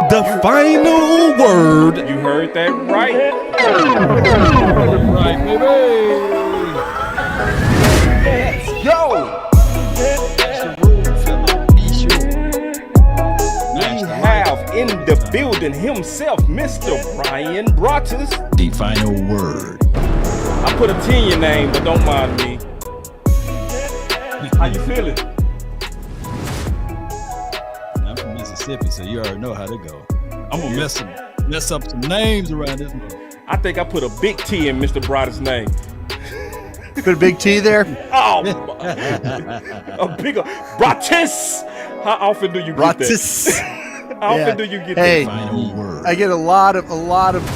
The final word. You heard that right. Right, baby. Let's go. We have in the building himself, Mr. Bryan Broaddus. The final word. I put a T in your name, but don't mind me. How you feeling? I'm from Mississippi, so you already know how to go. I'm gonna mess up some names around this month. I think I put a big T in Mr. Broaddus' name. Put a big T there. Oh, a bigger Broaddus. How often do you get that? How often do you get Hey, that? Final word. I get a lot of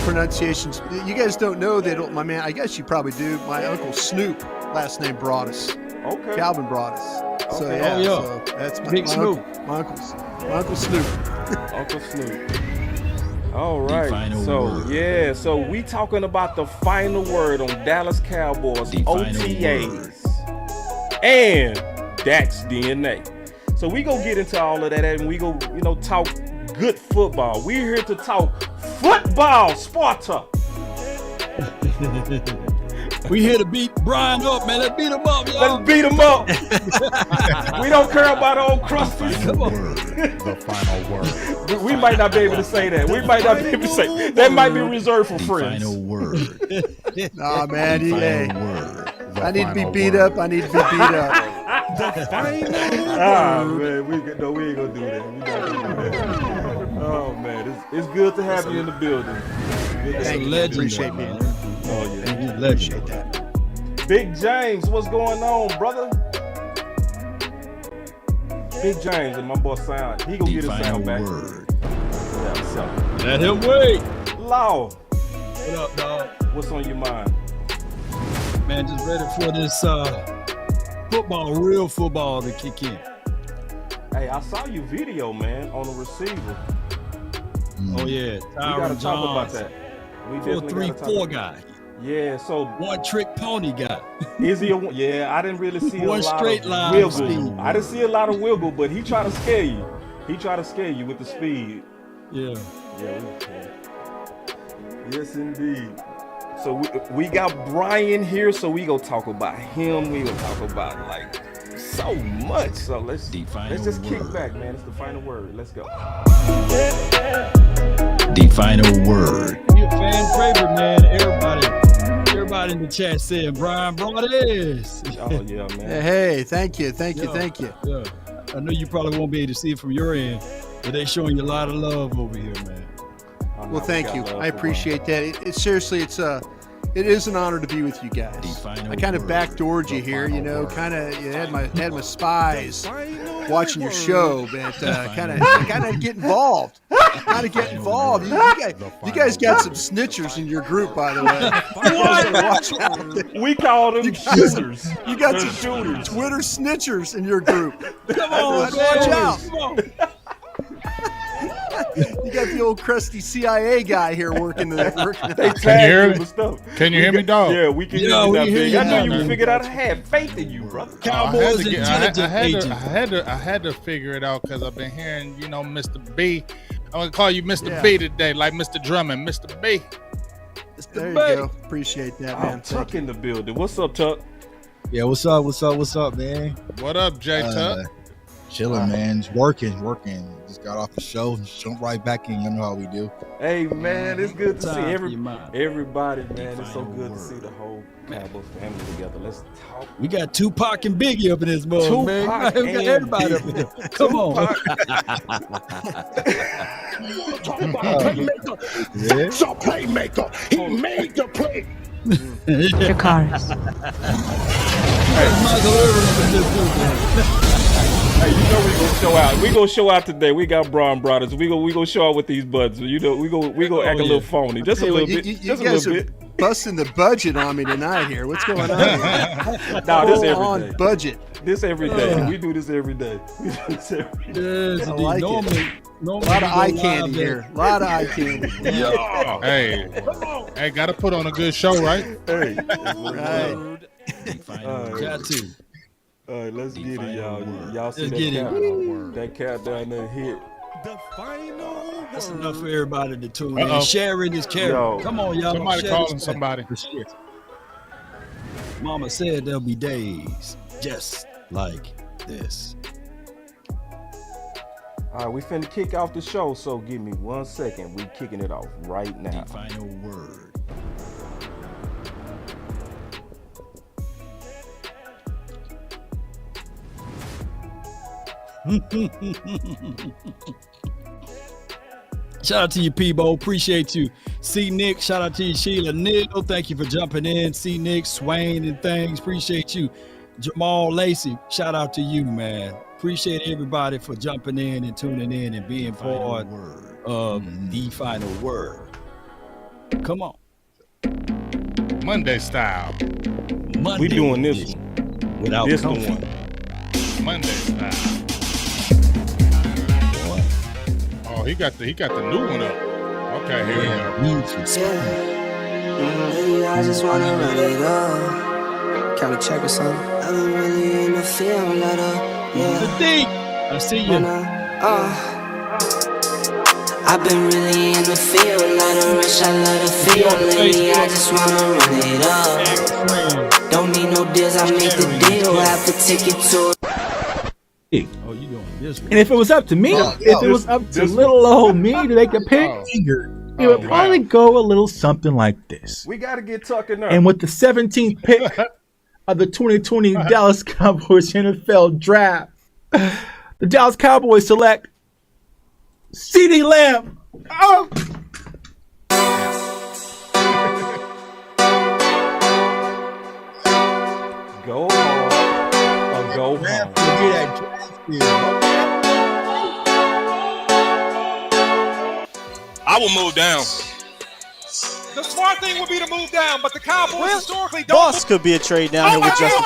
pronunciations. You guys don't know that my man. I guess you probably do. My uncle Snoop, last name Broaddus. Okay. Calvin Broaddus. So Okay. yeah, Oh, yeah. so that's Big Snoop. My uncle Snoop. Uncle Snoop. All right. final So word. yeah, so we talking about the final word on Dallas Cowboys The final OTAs and Dak's DNA. So we gonna get into all of that and we go, talk good football. We're here to talk football, Sparta. We here to beat Bryan up, man. Let's beat him up, y'all. Let's beat him up. We don't care about old crusties. Come on. The final word. We might not be able to say that. We might not be able to say that. That might be reserved for The friends. final word. Nah, man. The Hey, final word. I need to be beat up. I need to be beat up. The final Man, we ain't gonna do that. We not gonna do that. Oh man, it's good to have you in the building. Good to have Thank you you. in the Appreciate building. being here. Oh yeah. He's a Appreciate legend. that. Big James, what's going on, brother? Big James and my boy Sound. He gonna The get his final sound back. word. Yeah, so. Let him wait. Law, What up, dog? what's on your mind? Man, just ready for this football, real football to kick in. Hey, I saw your video, man, on the receiver. Oh yeah, We gotta Tyron talk about Jones, that. We definitely gotta talk 4-3-4 about guy, Yeah, so one trick pony guy. is he yeah, I didn't really see a One lot straight of line wiggle. speed. I didn't see a lot of wiggle, but he tried to scare you. He tried to scare you with the speed. Yeah. Yes, indeed. So we got Bryan here, so we gonna talk about him. We gonna talk about like so much. So let's just kick word. back, man. It's the final word. Let's go. The final word. You're a fan favorite, man. Everybody in the chat saying Bryan Broaddus. Oh yeah, man. Hey, thank you. Yeah. I know you probably won't be able to see it from your end, but they showing you a lot of love over here, man. Well, thank you. I appreciate that. Seriously, it is an honor to be with you guys. I kind of backdoored you here, kind of had my spies watching your show, but kind of get involved. Kind of get involved. You guys got some snitchers in your group, by the way. Watch out. We call them shooters. You got They're some shooters. Twitter snitchers in your group. Come on, Watch out. Come on. You got the old crusty CIA guy here working They Can tag you hear you me? with stuff. Can you hear me, dog? Yeah, we can hear Yeah, you we now, hear big. you I now, knew you man. figured out. I had faith in you, brother. Cowboys I intelligence agent. had to figure it out because I've been hearing, Mr. B. I'm gonna call you Mr. Yeah. B today, like Mr. Drummond, Mr. B. There you go. Appreciate that, man. I'm Tuck in the building. What's up, Tuck? Yeah, what's up, man? What up, J Tuck? Chilling, man. Just working. Just got off the show, jump right back in. You know how we do. Hey, man, it's good to see Time for your mind. everybody, man. It's so Final good to word. see the whole Cowboys family together. Let's talk. We got Tupac and Biggie up in this mug, man. Tupac We got and everybody up in here. Come on. Yeah. a playmaker. He made the play. Your cars. Michael Irvin up in this too, man. Hey, we gonna show out. We gonna show out today. We got Bryan Broaddus. We gonna show out with these buds. We gonna act a little phony, just a Hey, little you bit, you just a guys little are bit. busting the budget on me tonight here. What's going on here? Nah, this Full every on day. budget. This every day. We do this every day. We do this every day. Yes, I indeed. like it. Normally, A lot of eye candy here. A lot of eye candy. Hey, gotta put on a good show, right? Hey, Right. Got to. all right, let's get it, y'all. Y'all see Let's get it. that countdown there hit. That's enough for everybody to tune in. Sharing is caring. Come on, y'all. Somebody calling somebody. Mama said there'll be days just like this. All right, we finna kick off the show, so give me 1 second. We kicking it off right now. The final word. Shout out to you, Peebo. Appreciate you. C. Nick, shout out to you, Sheila Neal. Thank you for jumping in. C. Nick, Swain, and things. Appreciate you. Jamal Lacey, shout out to you, man. Appreciate everybody for jumping in and tuning in and being part of the final word. Come on. Monday style. We doing this one. Without this comfy. one. Monday style. Oh, he got the new one up. Okay, here we go. I just wanna run it up. Can we check or something? I've been really in the field, let up. I see you. I've been really in the field, let her rich, I love the feel. Lately, I just wanna run it up. Don't need no deals, I make the deal. Have to take it to Oh, you doing this one. And if it was up to me, if it was up to little old me to make a pick, it would probably go a little something like this. We got to get Tucker now. And with the 17th pick of the 2020 Dallas Cowboys NFL Draft, the Dallas Cowboys select CeeDee Lamb. Oh. Go home or go home. I will move down. The smart thing would be to move down, but the Cowboys historically don't. Boss could be a trade down here with Justin.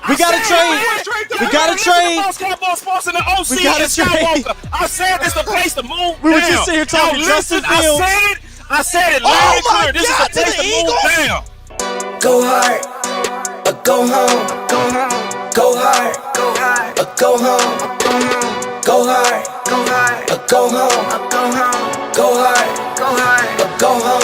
We got to trade. We got to trade. We got to trade. I said this is the place to move We were just sitting here talking Justin Fields. I said it loud and clear. This is the place to move down. go hard, or go home, go home, go hard, go hard, or go home, go hard, go hard, or go home, go hard, go hard, or go home.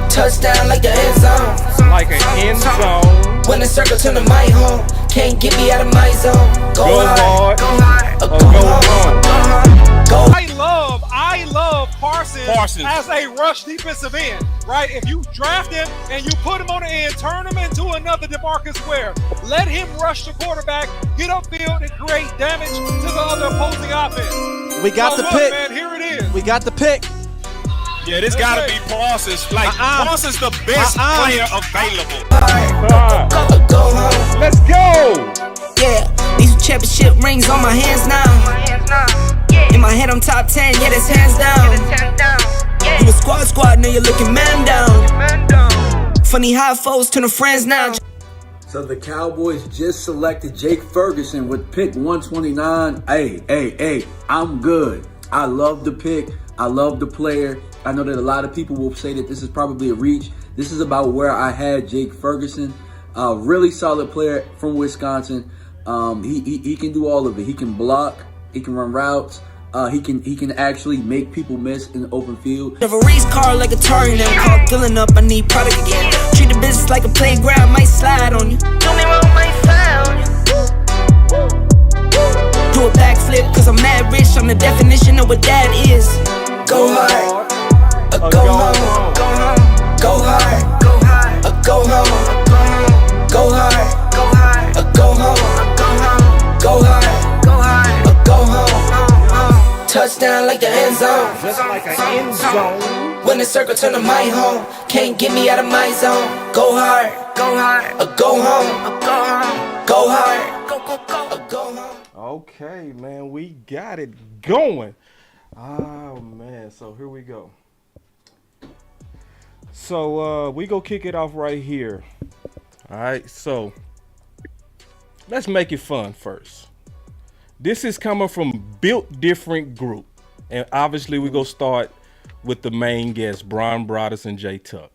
Touchdown like the end zone, like an end zone. When the circle turn to my home, can't get me out of my zone. Go hard, go hard, or go home, go hard, go. I love Parsons as a rush defensive end, right? If you draft him and you put him on the end, turn him into another DeMarcus Ware. Let him rush the quarterback, get upfield, and create damage to the other opposing offense. We got the pick. Man, here it is. We got the pick. Yeah, this gotta be Parsons. Like, Parsons the best player available. Let's go. Yeah, these championship rings on my hands now. In my head, I'm top 10, yeah, that's hands down. You a squad, now you're looking man down. Funny how foes turn to friends now. So the Cowboys just selected Jake Ferguson with pick 129. Hey, I'm good. I love the pick. I love the player. I know that a lot of people will say that this is probably a reach. This is about where I had Jake Ferguson. Really solid player from Wisconsin. He can do all of it. He can block. He can run routes. He can actually make people miss in the open field. Have a race car like a Atari now. Call filling up, I need product again. Treat the business like a playground, might slide on you. Do me wrong, might slide on you. Do a backflip, cause I'm mad rich. I'm the definition of what that is. Go hard, or go home. Go hard, go hard, or go home. Go hard, go hard, or go home. Go hard, go hard, or go home. Touchdown like the end zone. Just like an end zone. When the circle turn to my home, can't get me out of my zone. Go hard, or go home. Go hard, or go home. Okay, man, we got it going. Oh man, so here we go. So we go kick it off right here. All right, so let's make it fun first. This is coming from Built Different Group. And obviously we go start with the main guests, Bryan Broaddus and J Tuck.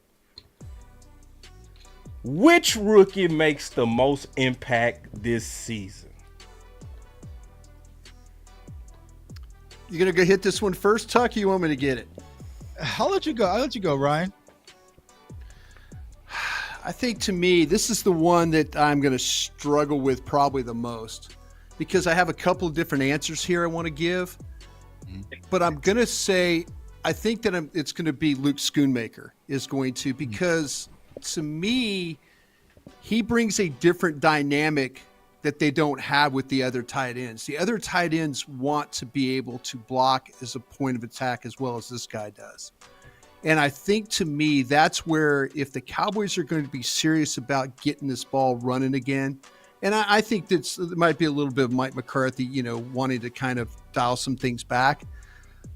Which rookie makes the most impact this season? You gonna go hit this one first, Tuck? Or you want me to get it? I'll let you go, Ryan. I think to me, this is the one that I'm going to struggle with probably the most because I have a couple of different answers here I want to give. But I'm going to say I think that it's going to be Luke Schoonmaker is going to, because to me, he brings a different dynamic that they don't have with the other tight ends. The other tight ends want to be able to block as a point of attack as well as this guy does. And I think to me, that's where if the Cowboys are going to be serious about getting this ball running again, and I think there might be a little bit of Mike McCarthy, wanting to kind of dial some things back.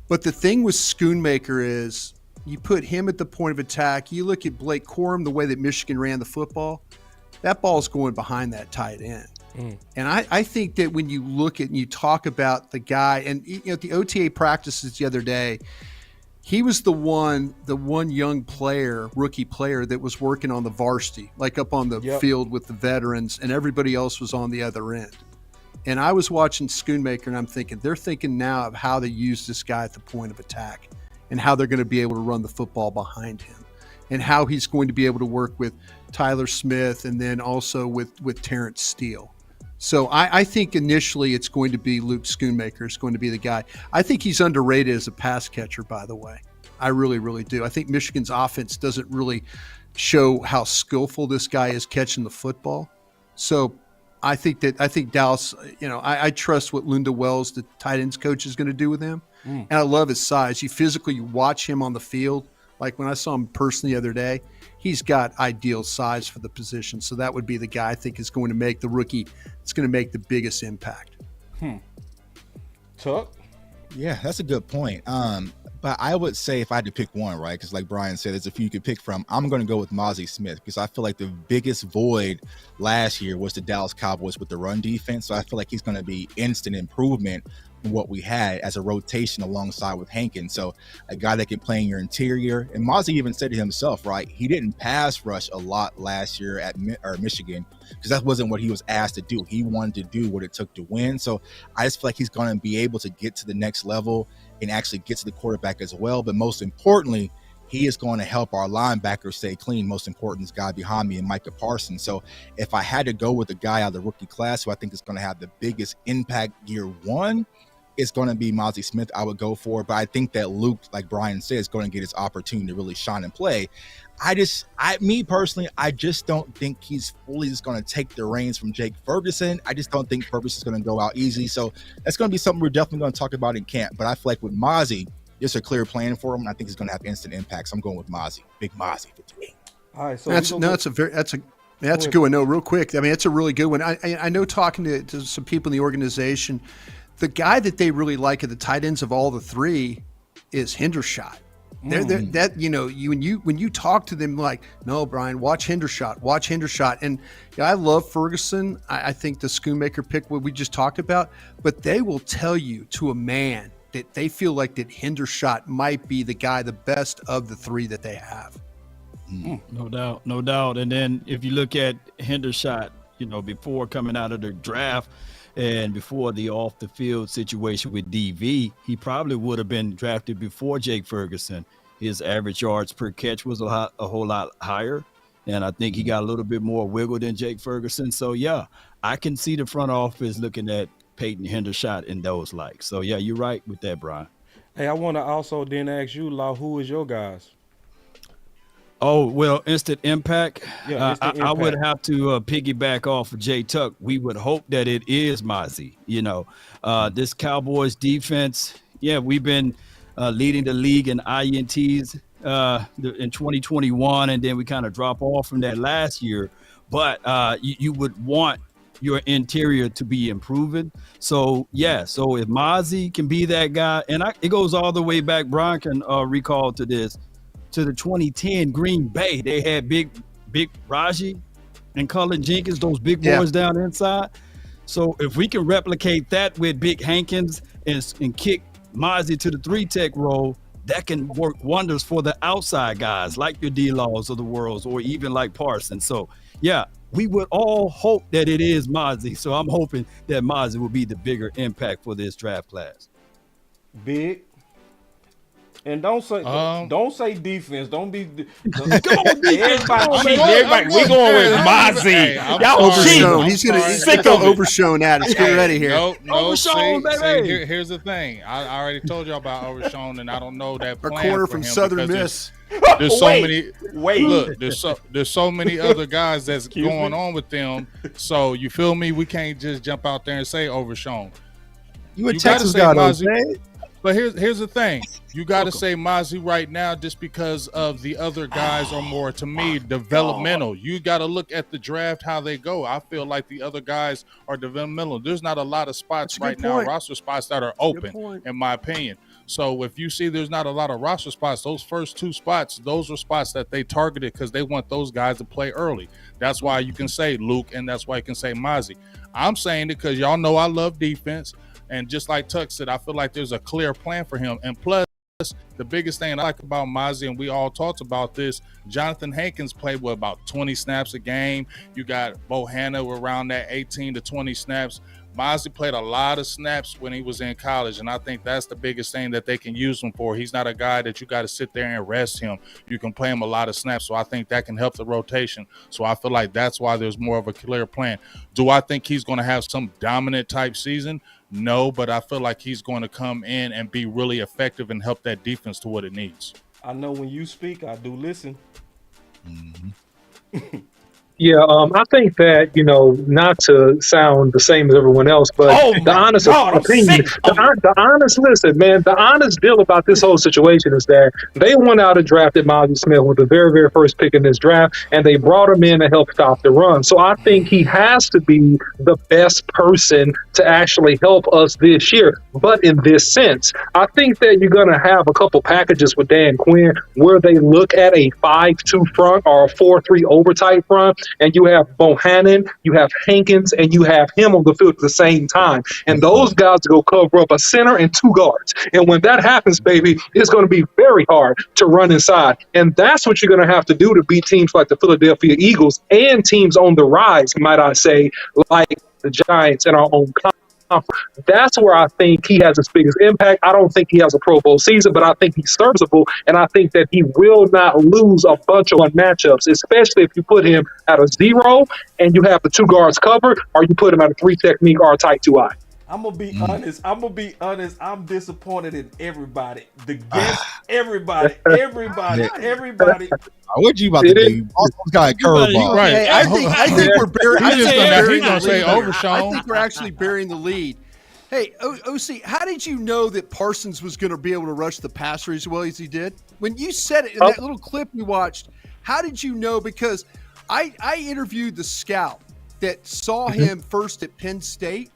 But the thing with Schoonmaker is you put him at the point of attack. You look at Blake Corum, the way that Michigan ran the football, that ball's going behind that tight end. And I think that when you look at and you talk about the guy, and at the OTA practices the other day, he was the one young player, rookie player that was working on the varsity, like up on the field with the veterans, and everybody else was on the other end. And I was watching Schoonmaker, and I'm thinking, they're thinking now of how to use this guy at the point of attack and how they're going to be able to run the football behind him and how he's going to be able to work with Tyler Smith and then also with Terrence Steele. So I think initially it's going to be Luke Schoonmaker is going to be the guy. I think he's underrated as a pass catcher, by the way. I really, really do. I think Michigan's offense doesn't really show how skillful this guy is catching the football. So I think Dallas, I trust what Linda Wells, the tight ends coach, is going to do with him. And I love his size. You watch him on the field. Like when I saw him personally the other day, he's got ideal size for the position. So that would be the guy I think is going to make the rookie. It's going to make the biggest impact. Tuck? Yeah, that's a good point. But I would say if I had to pick one, right, because like Brian said, there's a few you could pick from. I'm going to go with Mozzie Smith because I feel like the biggest void last year was the Dallas Cowboys with the run defense. So I feel like he's going to be instant improvement from what we had as a rotation alongside with Hankins. So a guy that can play in your interior. And Mozzie even said it himself, right? He didn't pass rush a lot last year at Michigan because that wasn't what he was asked to do. He wanted to do what it took to win. So I just feel like he's going to be able to get to the next level and actually get to the quarterback as well. But most importantly, he is going to help our linebackers stay clean. Most important is guy behind me and Micah Parsons. So if I had to go with a guy out of the rookie class who I think is going to have the biggest impact year one, it's going to be Mozzie Smith. I would go for it. But I think that Luke, like Brian said, is going to get his opportunity to really shine and play. Me personally, I just don't think he's fully just going to take the reins from Jake Ferguson. I just don't think Ferguson's going to go out easy. So that's going to be something we're definitely going to talk about in camp. But I feel like with Mozzie, there's a clear plan for him, and I think he's going to have instant impact. So I'm going with Mozzie, big Mozzie for me. All right, so that's a good one. No, real quick. I mean, it's a really good one. I know talking to some people in the organization, the guy that they really like at the tight ends of all the three is Hendershot. When you talk to them, like, no, Brian, watch Hendershot. And I love Ferguson. I think the Schoonmaker pick, what we just talked about, but they will tell you to a man that they feel like that Hendershot might be the guy, the best of the three that they have. No doubt. And then if you look at Hendershot, before coming out of the draft and before the off the field situation with DV, he probably would have been drafted before Jake Ferguson. His average yards per catch was a whole lot higher. And I think he got a little bit more wiggle than Jake Ferguson. So, yeah, I can see the front office looking at Peyton Hendershot in those likes. So, yeah, you're right with that, Brian. Hey, I want to also then ask you, Law, who is your guys? Oh, well, instant impact. Yeah, I would have to piggyback off of Jay Tuck. We would hope that it is Mozzie. This Cowboys defense, we've been leading the league in INTs in 2021, and then we kind of drop off from that last year. But you would want your interior to be improving. So if Mozzie can be that guy, and it goes all the way back, Brian can recall to the 2010 Green Bay. They had big Raji and Cullen Jenkins, those big boys down inside. So if we can replicate that with Big Hankins and kick Mozzie to the 3-tech role, that can work wonders for the outside guys like your D-Laws of the world, or even like Parsons. So, we would all hope that it is Mozzie. So I'm hoping that Mozzie will be the bigger impact for this draft class. Big. And don't say defense. Don't be. Everybody, we going with Mozzie. Y'all overshown. He's gonna overshown at us. Get ready here. No, overshown, baby. Here's the thing. I already told you about overshown, and I don't know that Our plan corner for from him Southern Miss. There's so many. Look, there's so many other guys that's going on with them. So you feel me? We can't just jump out there and say overshown. You a Texas guy, man. But here's the thing. You got to say Mozzie right now just because of the other guys are more, to me, developmental. You got to look at the draft, how they go. I feel like the other guys are developmental. There's not a lot of spots right now, roster spots that are open, in my opinion. So if you see there's not a lot of roster spots, those first 2 spots, those are spots that they targeted because they want those guys to play early. That's why you can say Luke, and that's why you can say Mozzie. I'm saying it because y'all know I love defense. And just like Tuck said, I feel like there's a clear plan for him. And plus, the biggest thing I like about Mozzie, and we all talked about this, Jonathan Hankins played with about 20 snaps a game. You got Bohanna around that 18 to 20 snaps. Mozzie played a lot of snaps when he was in college, and I think that's the biggest thing that they can use him for. He's not a guy that you got to sit there and rest him. You can play him a lot of snaps, so I think that can help the rotation. So I feel like that's why there's more of a clear plan. Do I think he's going to have some dominant type season? No, but I feel like he's going to come in and be really effective and help that defense to what it needs. I know when you speak, I do listen. Mm-hmm. Yeah, I think that, not to sound the same as everyone else, but the honest opinion, the honest, listen, man, the honest deal about this whole situation is that they went out and drafted Mozzie Smith with the very, very first pick in this draft, and they brought him in to help stop the run. So I think he has to be the best person to actually help us this year. But in this sense, I think that you're going to have a couple packages with Dan Quinn where they look at a 5-2 front or a 4-3 overtight front, and you have Bohannon, you have Hankins, and you have him on the field at the same time. And those guys go cover up a center and 2 guards. And when that happens, baby, it's going to be very hard to run inside. And that's what you're going to have to do to beat teams like the Philadelphia Eagles and teams on the rise, might I say, like the Giants and our own conference. That's where I think he has his biggest impact. I don't think he has a Pro Bowl season, but I think he's serviceable, and I think that he will not lose a bunch of matchups, especially if you put him at a 0 and you have the 2 guards covered, or you put him at a 3 technique or a tight 2-eye. I'm gonna be honest. I'm disappointed in everybody. The guests, everybody. What you about to do? Austin's got a curveball. Right. Hey, I think we're burying. He's gonna say overshown. I think we're actually burying the lead. Hey, OC, how did you know that Parsons was going to be able to rush the passer as well as he did? When you said it in that little clip we watched, how did you know? Because I interviewed the scout that saw him first at Penn State,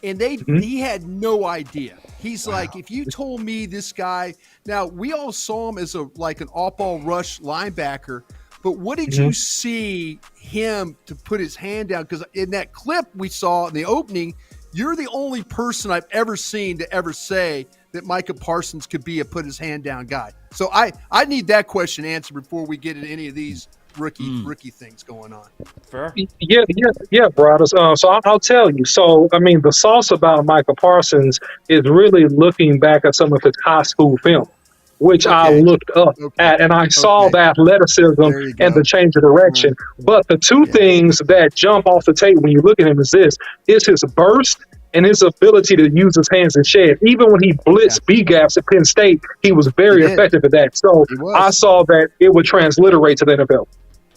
and he had no idea. He's like, if you told me this guy, now we all saw him as an off-ball rush linebacker, but what did you see him to put his hand down? Because in that clip we saw in the opening, you're the only person I've ever seen to ever say that Micah Parsons could be a put his hand down guy. So I need that question answered before we get into any of these rookie things going on. Fair. Yeah, Broaddus. So I'll tell you. So, I mean, the sauce about Micah Parsons is really looking back at some of his high school film, which I looked up at, and I saw the athleticism and the change of direction. But the two things that jump off the tape when you look at him is his burst and his ability to use his hands and shed. Even when he blitzed B-gaps at Penn State, he was very effective at that. So I saw that it would transliterate to the NFL.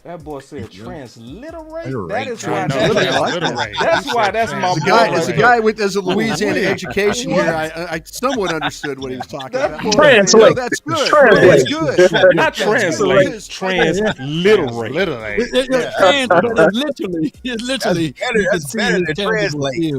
That boy said transliterate. That is why. That's why. That's my boy. As a guy with a Louisiana education here, I somewhat understood what he was talking about. Translate. That's good. Translate. That's good. Not translate. Transliterate. It's literally. That's better than translate.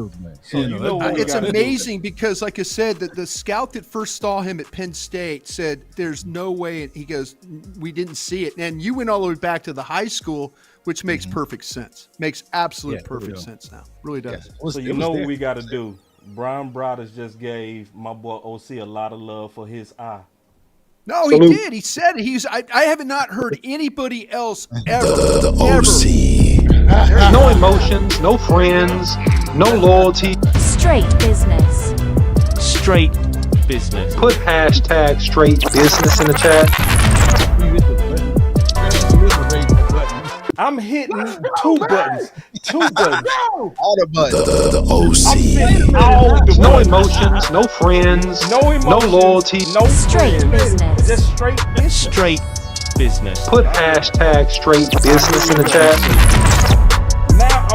It's amazing because, like I said, the scout that first saw him at Penn State said, "There's no way." And he goes, "We didn't see it." And you went all the way back to the high school, which makes perfect sense. Makes absolute perfect sense now. Really does. So you know what we got to do. Bryan Broaddus just gave my boy OC a lot of love for his eye. No, he did. He said it. I have not heard anybody else ever. No emotions, no friends, no loyalty. Straight business. Straight business. Put hashtag straight business in the chat. I'm hitting two buttons. All the buttons. The OC. I'm hitting all the No buttons. emotions, no friends, No emotions, no loyalty. no friends. Just straight business. Straight business. Put hashtag straight business in the chat. Now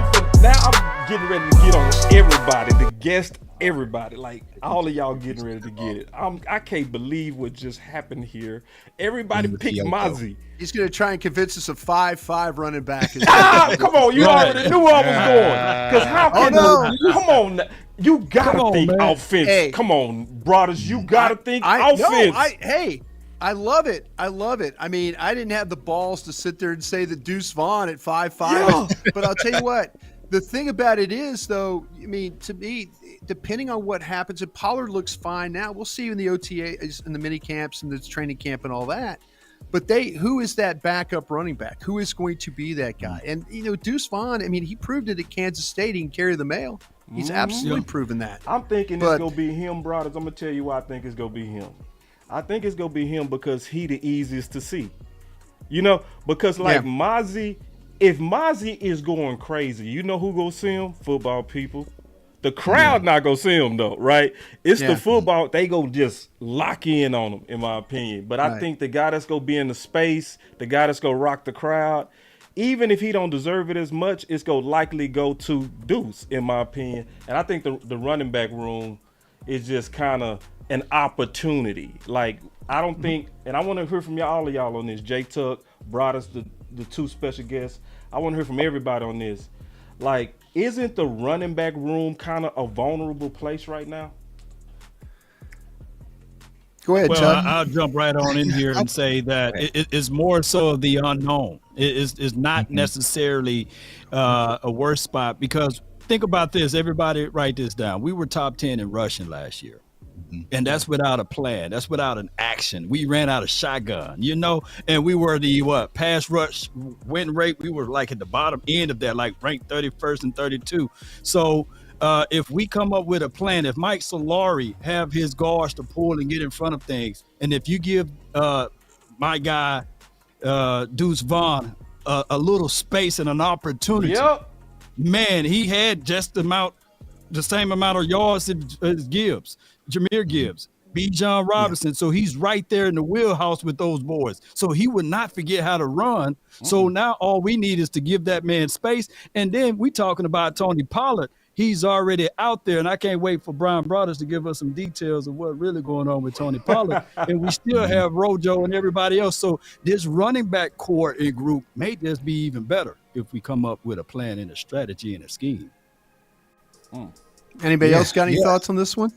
I'm getting ready to get on everybody, the guest, everybody. Like all of y'all getting ready to get it. I can't believe what just happened here. Everybody picked Mozzie. He's going to try and convince us a 5-5 running back. Come on, you already knew I was going. Because how can come on, you gotta think offense. Hey. Come on, Broaddus, you gotta think offense. I love it. I love it. I mean, I didn't have the balls to sit there and say that Deuce Vaughn at 5'5", but I'll tell you what. The thing about it is, though, I mean, to me, depending on what happens, if Pollard looks fine now, we'll see in the OTAs, in the mini camps, and the training camp, and all that. But who is that backup running back? Who is going to be that guy? And Deuce Vaughn, I mean, he proved it at Kansas State. He can carry the mail. He's absolutely proven that. I'm thinking it's gonna be him, Broaddus. I'm gonna tell you why I think it's gonna be him. I think it's gonna be him because he the easiest to see. Because Mozzie, if Mozzie is going crazy, you know who gonna see him? Football people. The crowd not gonna see him though, right? It's the football, they go just lock in on him, in my opinion. But I think the guy that's gonna be in the space, the guy that's gonna rock the crowd, even if he don't deserve it as much, it's gonna likely go to Deuce, in my opinion. And I think the running back room is just kind of an opportunity. Like, I don't think, and I want to hear from all of y'all on this. Jay Tuck, Broaddus, the two special guests. I want to hear from everybody on this. Like, isn't the running back room kind of a vulnerable place right now? Go ahead, Chuck. I'll jump right on in here and say that it's more so of the unknown. It's not necessarily a worse spot, because think about this. Everybody write this down. We were top 10 in rushing last year. And that's without a plan. That's without an action. We ran out of shotgun, and we were the pass rush win rate. We were like at the bottom end of that, like ranked 31st and 32. So if we come up with a plan, if Mike Solari have his guards to pull and get in front of things, and if you give my guy Deuce Vaughn a little space and an opportunity, man, he had just the same amount of yards as Gibbs. Jahmyr Gibbs, Bijan Robinson. So he's right there in the wheelhouse with those boys. So he would not forget how to run. So now all we need is to give that man space. And then we talking about Tony Pollard. He's already out there, and I can't wait for Bryan Broaddus to give us some details of what's really going on with Tony Pollard. And we still have Rojo and everybody else. So this running back core and group may just be even better if we come up with a plan and a strategy and a scheme. Anybody else got any thoughts on this one?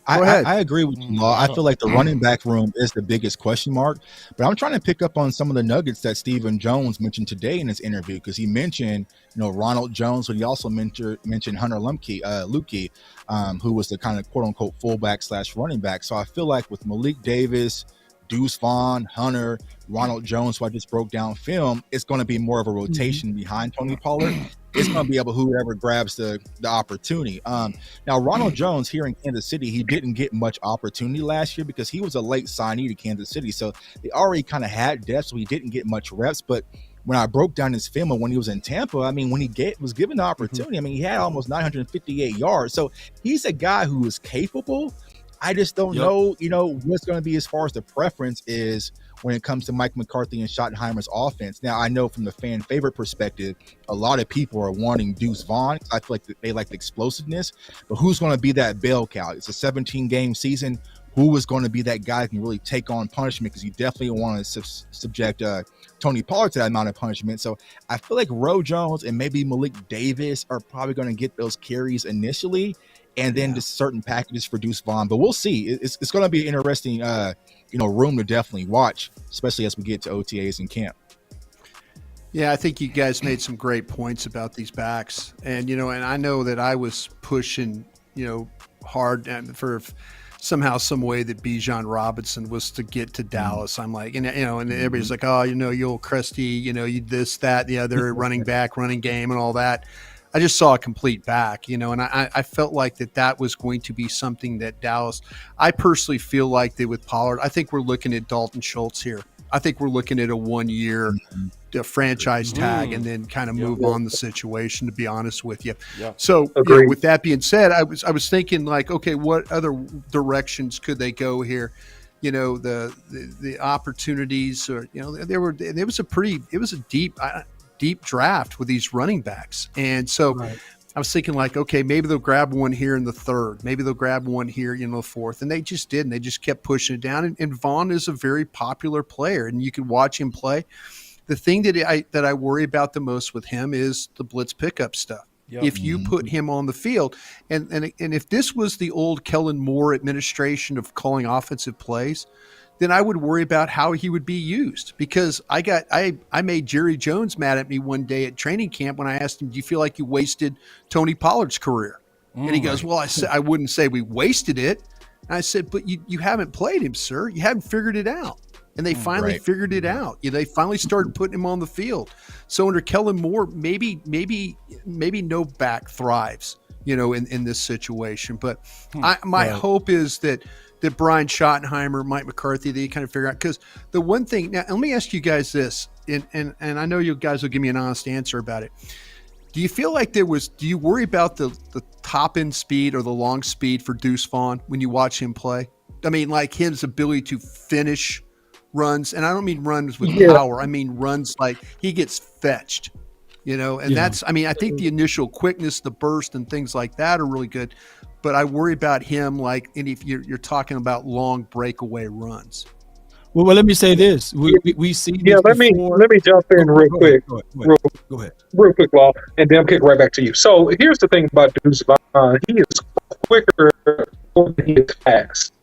Go ahead. I agree with you, Law. I feel like the running back room is the biggest question mark, but I'm trying to pick up on some of the nuggets that Stephen Jones mentioned today in his interview, because he mentioned, Ronald Jones, but he also mentioned Hunter Luepke, who was the kind of quote unquote fullback / running back. So I feel like with Malik Davis, Deuce Vaughn, Hunter, Ronald Jones, who I just broke down film, it's going to be more of a rotation behind Tony Pollard. It's going to be able whoever grabs the opportunity. Now, Ronald Jones here in Kansas City, he didn't get much opportunity last year because he was a late signee to Kansas City. So they already kind of had depth, so he didn't get much reps. But when I broke down his film when he was in Tampa, I mean, when he was given the opportunity, I mean, he had almost 958 yards. So he's a guy who is capable. I just don't know, what's going to be as far as the preference is when it comes to Mike McCarthy and Schottenheimer's offense. Now, I know from the fan favorite perspective, a lot of people are wanting Deuce Vaughn. I feel like they like the explosiveness, but who's going to be that bell cow? It's a 17-game season. Who is going to be that guy that can really take on punishment? Because you definitely want to subject Tony Pollard to that amount of punishment. So I feel like Ro Jones and maybe Malik Davis are probably going to get those carries initially, and then just certain packages for Deuce Vaughn. But we'll see. It's going to be an interesting, room to definitely watch, especially as we get to OTAs and camp. Yeah, I think you guys made some great points about these backs. And, and I know that I was pushing, hard for somehow, some way that Bijan Robinson was to get to Dallas. I'm like, and everybody's like, oh, you old crusty, you this, that, the other running back, running game and all that. I just saw a complete back, and I felt like that was going to be something that Dallas, I personally feel like they with Pollard, I think we're looking at Dalton Schultz here. I think we're looking at a 1 year franchise tag and then kind of move on the situation, to be honest with you. Yeah. So with that being said, I was thinking like, okay, what other directions could they go here? The opportunities, or it was a deep draft with these running backs. And so I was thinking like, okay, maybe they'll grab one here in the third, maybe they'll grab one here in the fourth. And they just didn't. They just kept pushing it down. And Vaughn is a very popular player, and you can watch him play. The thing that I worry about the most with him is the blitz pickup stuff. Yep. If you put him on the field, and if this was the old Kellen Moore administration of calling offensive plays, then I would worry about how he would be used, because I made Jerry Jones mad at me one day at training camp when I asked him, do you feel like you wasted Tony Pollard's career? And he goes, well, I wouldn't say we wasted it. And I said, but you haven't played him, sir. You haven't figured it out. And they finally figured it out. They finally started putting him on the field. So under Kellen Moore, maybe no back thrives, in this situation. But my hope is that Brian Schottenheimer, Mike McCarthy, they kind of figure out, because the one thing, now let me ask you guys this, and I know you guys will give me an honest answer about it. Do you feel like do you worry about the top end speed or the long speed for Deuce Vaughn when you watch him play? I mean, like his ability to finish runs, and I don't mean runs with power. I mean runs like he gets fetched, and that's, I mean, I think the initial quickness, the burst and things like that are really good, but I worry about him, like, and if you're talking about long breakaway runs. Well, let me say this. We see this let me jump in real quick. Go ahead. Real quick, Law, and then I'll kick right back to you. So here's the thing about Deuce Vaughn. He is quicker than he is fast.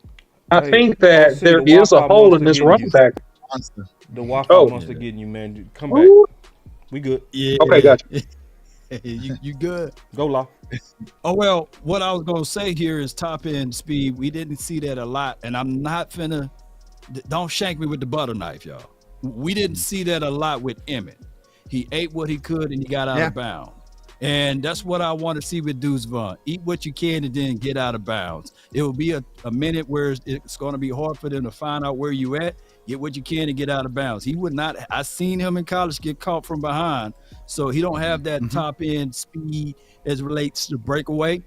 I think that there is a hole in this running back. The Wi-Fi wants to get you, man. Come back. We good. Yeah. Okay, gotcha. You good. Go, Law. Oh, well, what I was going to say here is top end speed. We didn't see that a lot, and I'm not finna, don't shank me with the butter knife, y'all. We didn't see that a lot with Emmett. He ate what he could and he got out of bounds. And that's what I want to see with Deuce Vaughn. Eat what you can and then get out of bounds. It will be a minute where it's going to be hard for them to find out where you at. Get what you can and get out of bounds. He would not. I seen him in college get caught from behind, so he don't have that top end speed as relates to breakaway.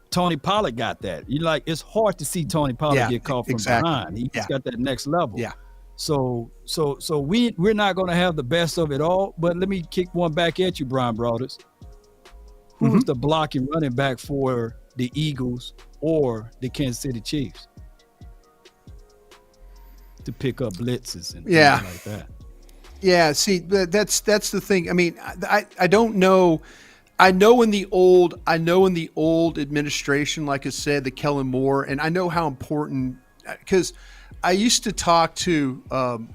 Tony Pollard got that. It's hard to see Tony Pollard get caught from behind. He's got that next level. Yeah. So we're not going to have the best of it all. But let me kick one back at you, Bryan Broaddus. Who's the blocking running back for the Eagles or the Kansas City Chiefs to pick up blitzes and things like that? Yeah, see, that's the thing. I mean, I don't know. I know in the old administration, like I said, the Kellen Moore, and I know how important, because I used to talk to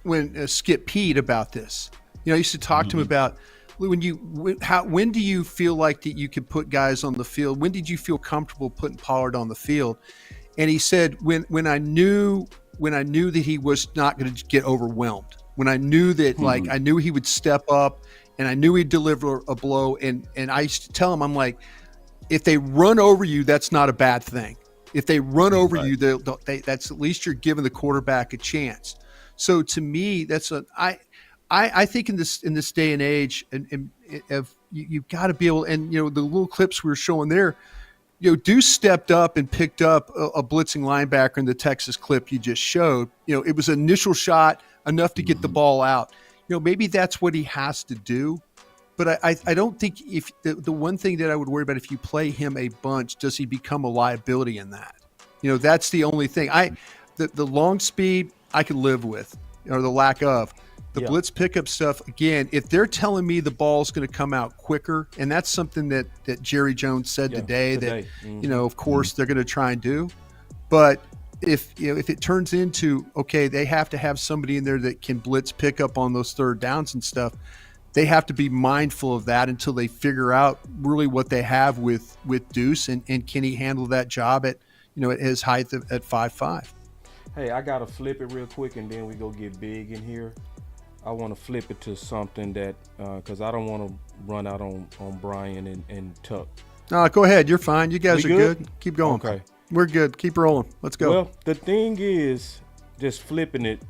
when Skip Pete about this. I used to talk to him about when do you feel like that you could put guys on the field? When did you feel comfortable putting Pollard on the field? And he said when I knew that he was not going to get overwhelmed. When I knew that, like, I knew he would step up and I knew he'd deliver a blow. And I used to tell him, I'm like, if they run over you, that's not a bad thing. If they run over you, that's at least you're giving the quarterback a chance. So to me, that's I think in this day and age, and you've got to be able, and the little clips we were showing there, Deuce stepped up and picked up a blitzing linebacker in the Texas clip you just showed. It was an initial shot enough to get the ball out. Maybe that's what he has to do. But I don't think if the one thing that I would worry about, if you play him a bunch, does he become a liability in that? That's the only thing. The long speed I could live with, or the lack of. The blitz pickup stuff, again, if they're telling me the ball's going to come out quicker, and that's something that Jerry Jones said today that, of course, they're going to try and do. But if it turns into, okay, they have to have somebody in there that can blitz pick up on those third downs and stuff, they have to be mindful of that until they figure out really what they have with Deuce, and can he handle that job at his height at 5'5". Hey, I got to flip it real quick, and then we go get big in here. I want to flip it to something that because I don't want to run out on Bryan and Tuck. No, go ahead. You're fine. You guys are good. Keep going. Okay. We're good. Keep rolling. Let's go. Well, the thing is, just flipping it,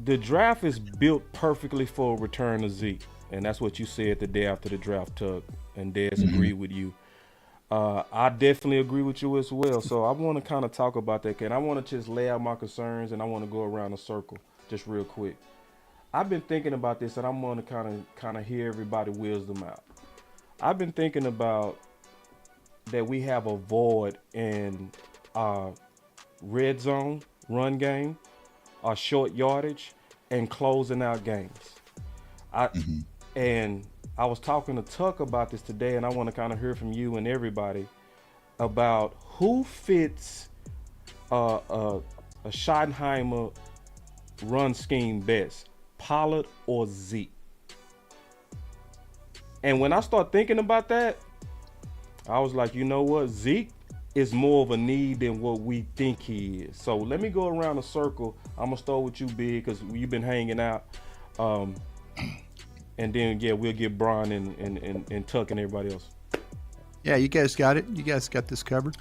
the draft is built perfectly for a return of Zeke. And that's what you said the day after the draft, Tuck. And Des agreed with you. I definitely agree with you as well. So I want to kind of talk about that. And I want to just lay out my concerns, and I want to go around a circle just real quick. I've been thinking about this, and I'm going to kind of hear everybody's wisdom out. I've been thinking about that we have a void in our red zone run game, our short yardage, and closing out games. And I was talking to Tuck about this today, and I want to kind of hear from you and everybody about who fits a Schottenheimer run scheme best, Pollard or Zeke. And when I start thinking about that, I was like, you know what? Zeke is more of a need than what we think he is. So let me go around a circle. I'm going to start with you, Big, because you've been hanging out. And then, we'll get Bryan and Tuck and everybody else. Yeah, you guys got it. You guys got this covered.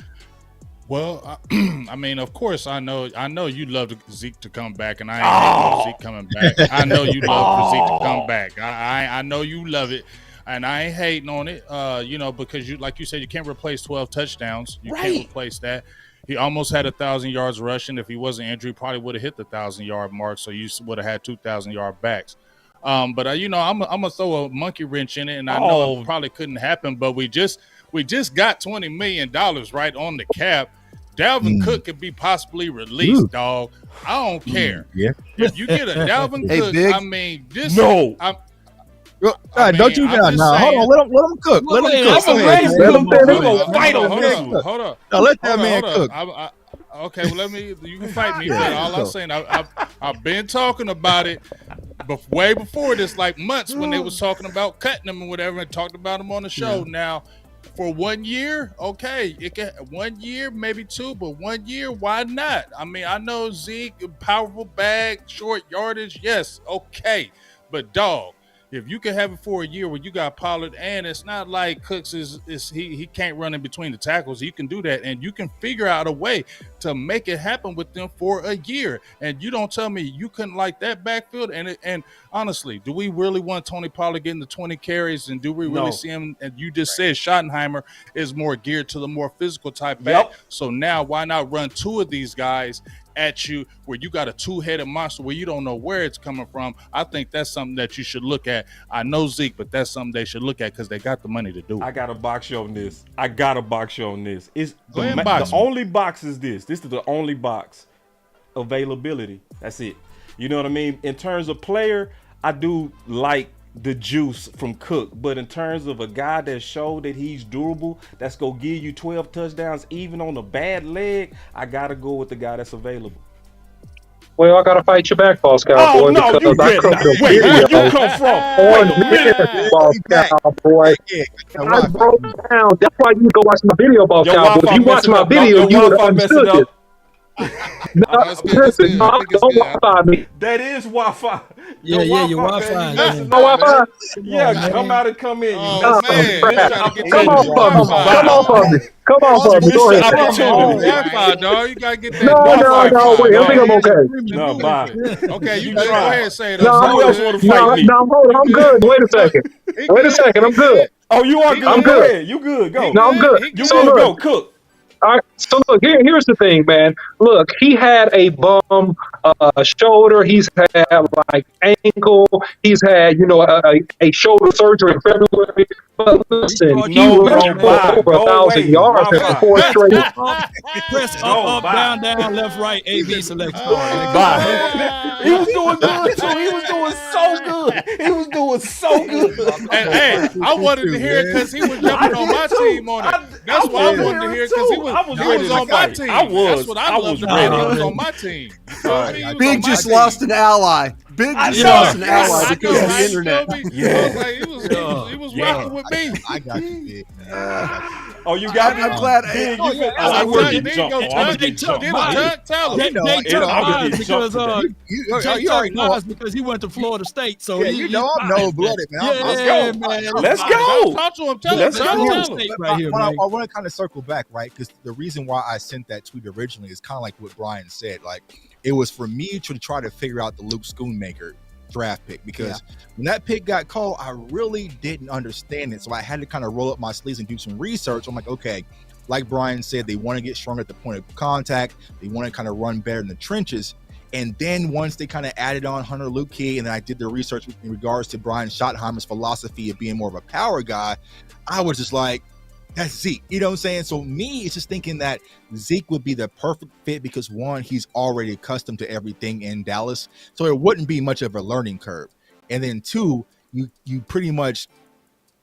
Well, I mean, of course, I know you'd love Zeke to come back, and I ain't hating Zeke coming back. I know you love for Zeke to come back. I know you love it, and I ain't hating on it. Because like you said, you can't replace 12 touchdowns. You can't replace that. He almost had 1,000 yards rushing. If he wasn't injured, probably would have hit the 1,000-yard mark. So you would have had 2,000-yard backs. But I'm gonna throw a monkey wrench in it, and I know it probably couldn't happen. But we just got $20 million right on the cap. Dalvin Cook could be possibly released, dog. I don't care. Yeah. If you get a Dalvin Cook, Big. I mean, this. No. Don't you now? Hold on. Let him cook. Let him cook. Hold on. No, let that man cook. Okay, well, you can fight me, but all I'm saying, I've been talking about it way before this, like months when they was talking about cutting him and whatever, and talked about him on the show. Now, for 1 year, okay, it can 1 year, maybe two, but 1 year, why not? I mean, I know Zeke, powerful bag, short yardage, yes, okay, but dog, if you can have it for a year where you got Pollard, and it's not like Cooks he can't run in between the tackles. You can do that, and you can figure out a way to make it happen with them for a year. And you don't tell me you couldn't like that backfield. And honestly, do we really want Tony Pollard getting the 20 carries? And do we really see him? And you just said Schottenheimer is more geared to the more physical type back. So now why not run two of these guys at you where you got a two-headed monster where you don't know where it's coming from? I think that's something that you should look at. I know Zeke, but that's something they should look at because they got the money to do it. I got a box you on this. It's the only box is this. This is the only box. Availability. That's it. You know what I mean? In terms of player, I do like the juice from Cook, but in terms of a guy that showed that he's durable, that's gonna give you 12 touchdowns even on a bad leg, I gotta go with the guy that's available. Well, I gotta fight your back, Boss Cowboy. No, you Where you come from? Boss Cowboy. I broke down. That's why you go watch my video, Boss Cowboy. If you watch my video, you would have understood it. Listen, don't Wi-Fi me. That is Wi-Fi. Yeah, your Wi-Fi. No Wi-Fi? Yeah, come out and come in. Come on, me. Go ahead. Wi-Fi, dog. You gotta get that. No, wait. I think I'm okay. No, bye. Okay, you go ahead and say it. Who else want to fight me? No, hold on. I'm good. Wait a second. I'm good. Oh, you are good. I'm good. Go ahead. You good. Go. No, I'm good. You good. Go. Cook. All right, so look, here's the thing, man. Look, he had a bum shoulder. He's had like ankle. He's had, a shoulder surgery in February. But listen, he rushed for over 1,000 yards in 4 straight. Press up, down, left, right, A/B select. He was doing good too. He was doing so good. Hey, I wanted to hear it because he was jumping on my team on it. That's why I wanted to hear it because he was on my team. That's what I love to hear. He was on my team. Big just lost an ally. Big just lost an ally because of the internet. Yeah. He was He was rocking with me. I got you, big man. Oh, you got me. I'm glad. Big, Oh, you yeah. fit- I There would you get go, jumped. I would get jumped. Get him, tell him. You already know. because he went to Florida State. So Yeah, you know I'm no blooded, man. Yeah, man. Let's go. Talk to him. Tell him. Let's Tell go. him. Tell him. Right here, I man. want to kind of circle back, right? Because the reason why I sent that tweet originally is kind of like what Brian said. Like, it was for me to try to figure out the Luke Schoonmaker draft pick, because when that pick got called, I really didn't understand it. So I had to kind of roll up my sleeves and do some research. I'm like, okay, like Brian said, they want to get stronger at the point of contact. They want to kind of run better in the trenches. And then once they kind of added on Hunter Luepke, and then I did the research in regards to Brian Schottenheimer's philosophy of being more of a power guy, I was just like, that's Zeke. You know what I'm saying? So me, it's just thinking that Zeke would be the perfect fit because, one, he's already accustomed to everything in Dallas, so it wouldn't be much of a learning curve. And then two, you pretty much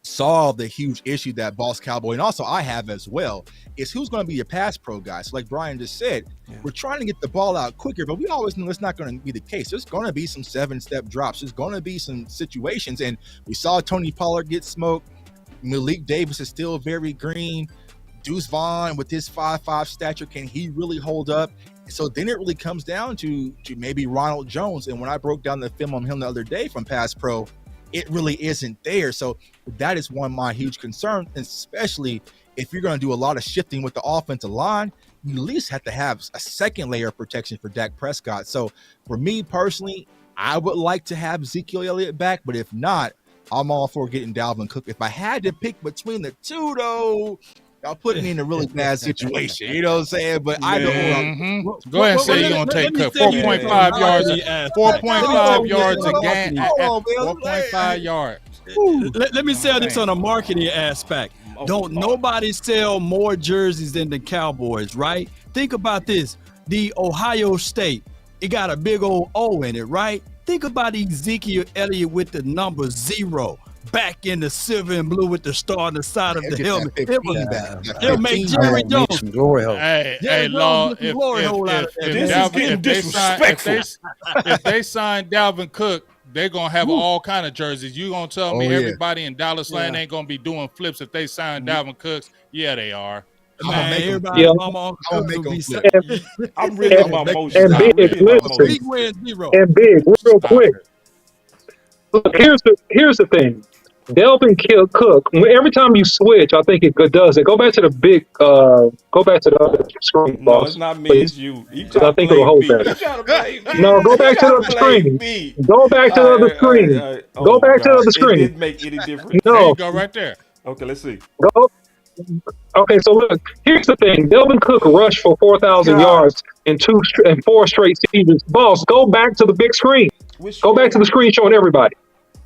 solve the huge issue that Boss Cowboy, and also I have as well, is who's going to be your pass pro guy. So like Brian just said, we're trying to get the ball out quicker, but we always know it's not going to be the case. There's going to be some 7-step drops. There's going to be some situations, and we saw Tony Pollard get smoked. Malik Davis is still very green. Deuce Vaughn with his 5'5" stature, can he really hold up? So then it really comes down to maybe Ronald Jones. And when I broke down the film on him the other day from Pass Pro, it really isn't there. So that is one of my huge concerns, especially if you're going to do a lot of shifting with the offensive line. You at least have to have a second layer of protection for Dak Prescott. So for me personally, I would like to have Ezekiel Elliott back, but if not, I'm all for getting Dalvin Cook. If I had to pick between the two, though, y'all put me in a really bad situation. You know what I'm saying? But I don't. Go ahead and say you're going to take Cook. 4.5 yards. 4.5 yards a game. 4.5 yards. Let me sell this on a marketing aspect. Don't nobody sell more jerseys than the Cowboys, right? Think about this. The Ohio State, it got a big old O in it, right? Think about Ezekiel Elliott with the number 0 back in the silver and blue with the star on the side of the helmet. He'll make Jerry Jones. Hey, Law, if they sign Dalvin Cook, they're going to have all kind of jerseys. You going to tell me everybody in Dallas land ain't going to be doing flips if they sign Dalvin Cooks? Yeah, they are. Man, everybody, I'm really on my emotions. And big, and big, real quick. Look, here's the thing. Delvin Cook. Every time you switch, I think it does it. Go back to the big. Go back to the other screen. No, boss, it's not me. please. It's you. I think it'll hold better. No, go back to the other screen. Go back to the other screen. Go back to the other screen. It didn't make any difference. No, there you go right there. Okay, let's see. Go. Okay, so look, here's the thing. Delvin Cook rushed for 4,000 yards in 4 straight seasons. Boss, go back to the big screen. Go back to the screen showing everybody.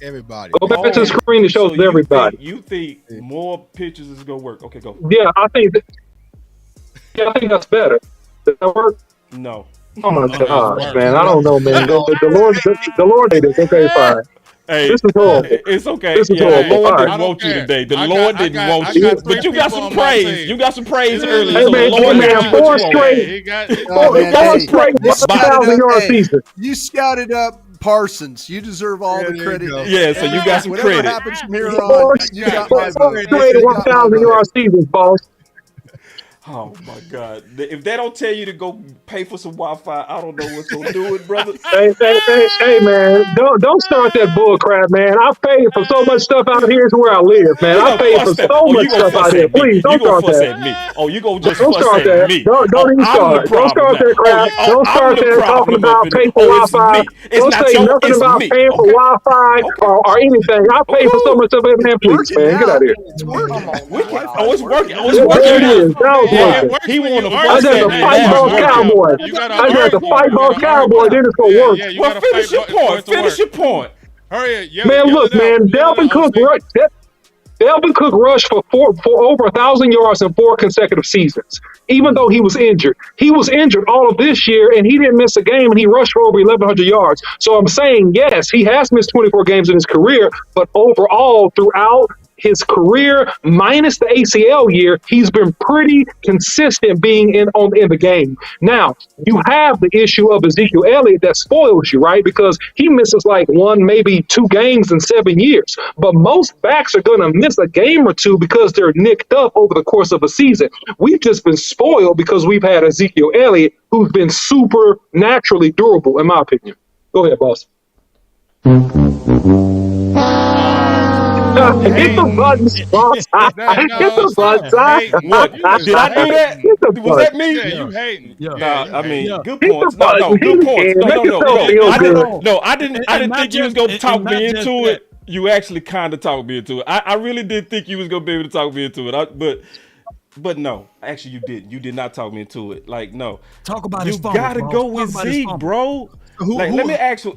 Everybody. Go back to the screen that shows everybody. You think more pictures is gonna work? Okay, go. Yeah, I think that's better. Does that work? No. Oh my gosh, man! I don't know, man. The Lord did it. Okay, fine. Hey, this is horrible. It's okay. This is horrible. The Lord Right. didn't want you today. The Lord didn't want you. But you got some praise. You got some praise earlier. Hey, So man, the Lord hey, man, got you what you want. 4 straight 1,000-yard season. You scouted up Parsons. You deserve all the credit. Yeah, so you got some Whatever credit. happens from here on, you got my vote. Straight 1,000-yard seasons, boss. Oh my God! If they don't tell you to go pay for some Wi-Fi, I don't know what's gonna do it, brother. Hey, man! Don't start that bull crap, man. I paid for so much stuff out here to where I live, man. I paid for so much stuff out here. Please don't start that. Oh, you gonna just don't fuss start at that. me? Don't even start. Don't start that crap. Don't start that talking about pay for Wi-Fi. Don't say nothing about paying for Wi-Fi or anything. I paid for so much stuff, man. Please, man, get out of here. It's working. Oh, it's working. Oh, it's working. He want to I just have to fight Boss Cowboy. I just have to fight Boss Cowboy, then it's going to work. Well, finish your point. Finish your point. Hurry up. Man, look, man, Delvin Cook rushed for over 1,000 yards in 4 consecutive seasons, even though he was injured. He was injured all of this year, and he didn't miss a game, and he rushed for over 1,100 yards. So I'm saying, yes, he has missed 24 games in his career, but overall, throughout his career minus the ACL year, he's been pretty consistent being in the game. Now, you have the issue of Ezekiel Elliott that spoils you, right? Because he misses like 1, maybe 2 games in 7 years. But most backs are going to miss a game or 2 because they're nicked up over the course of a season. We've just been spoiled because we've had Ezekiel Elliott, who's been super naturally durable, in my opinion. Go ahead, boss. Hit the buttons, boss. Hit the buttons. What? Did I do that? Was that me? Yeah, you hating. I mean, good points. No, good points. No, I didn't think you was gonna talk me into it. You actually kind of talked me into it. I really did think you was gonna be able to talk me into it. But no, actually you didn't. You did not talk me into it. Like, no. Talk about you his fumble. You gotta go with Zeke, bro. Let me ask you.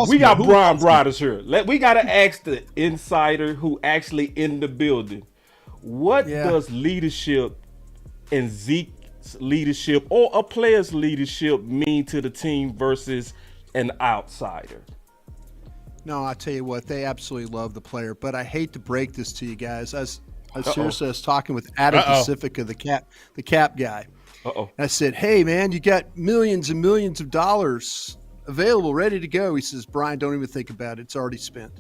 We got who Bryan Broaddus here. We gotta ask the insider who actually in the building. What does leadership and Zeke's leadership or a player's leadership mean to the team versus an outsider? No, I tell you what, they absolutely love the player, but I hate to break this to you guys. I seriously was talking with Adam Pacifica, the cap guy. And I said, "Hey man, you got millions and millions of dollars available, ready to go." He says, "Brian, don't even think about it. It's already spent."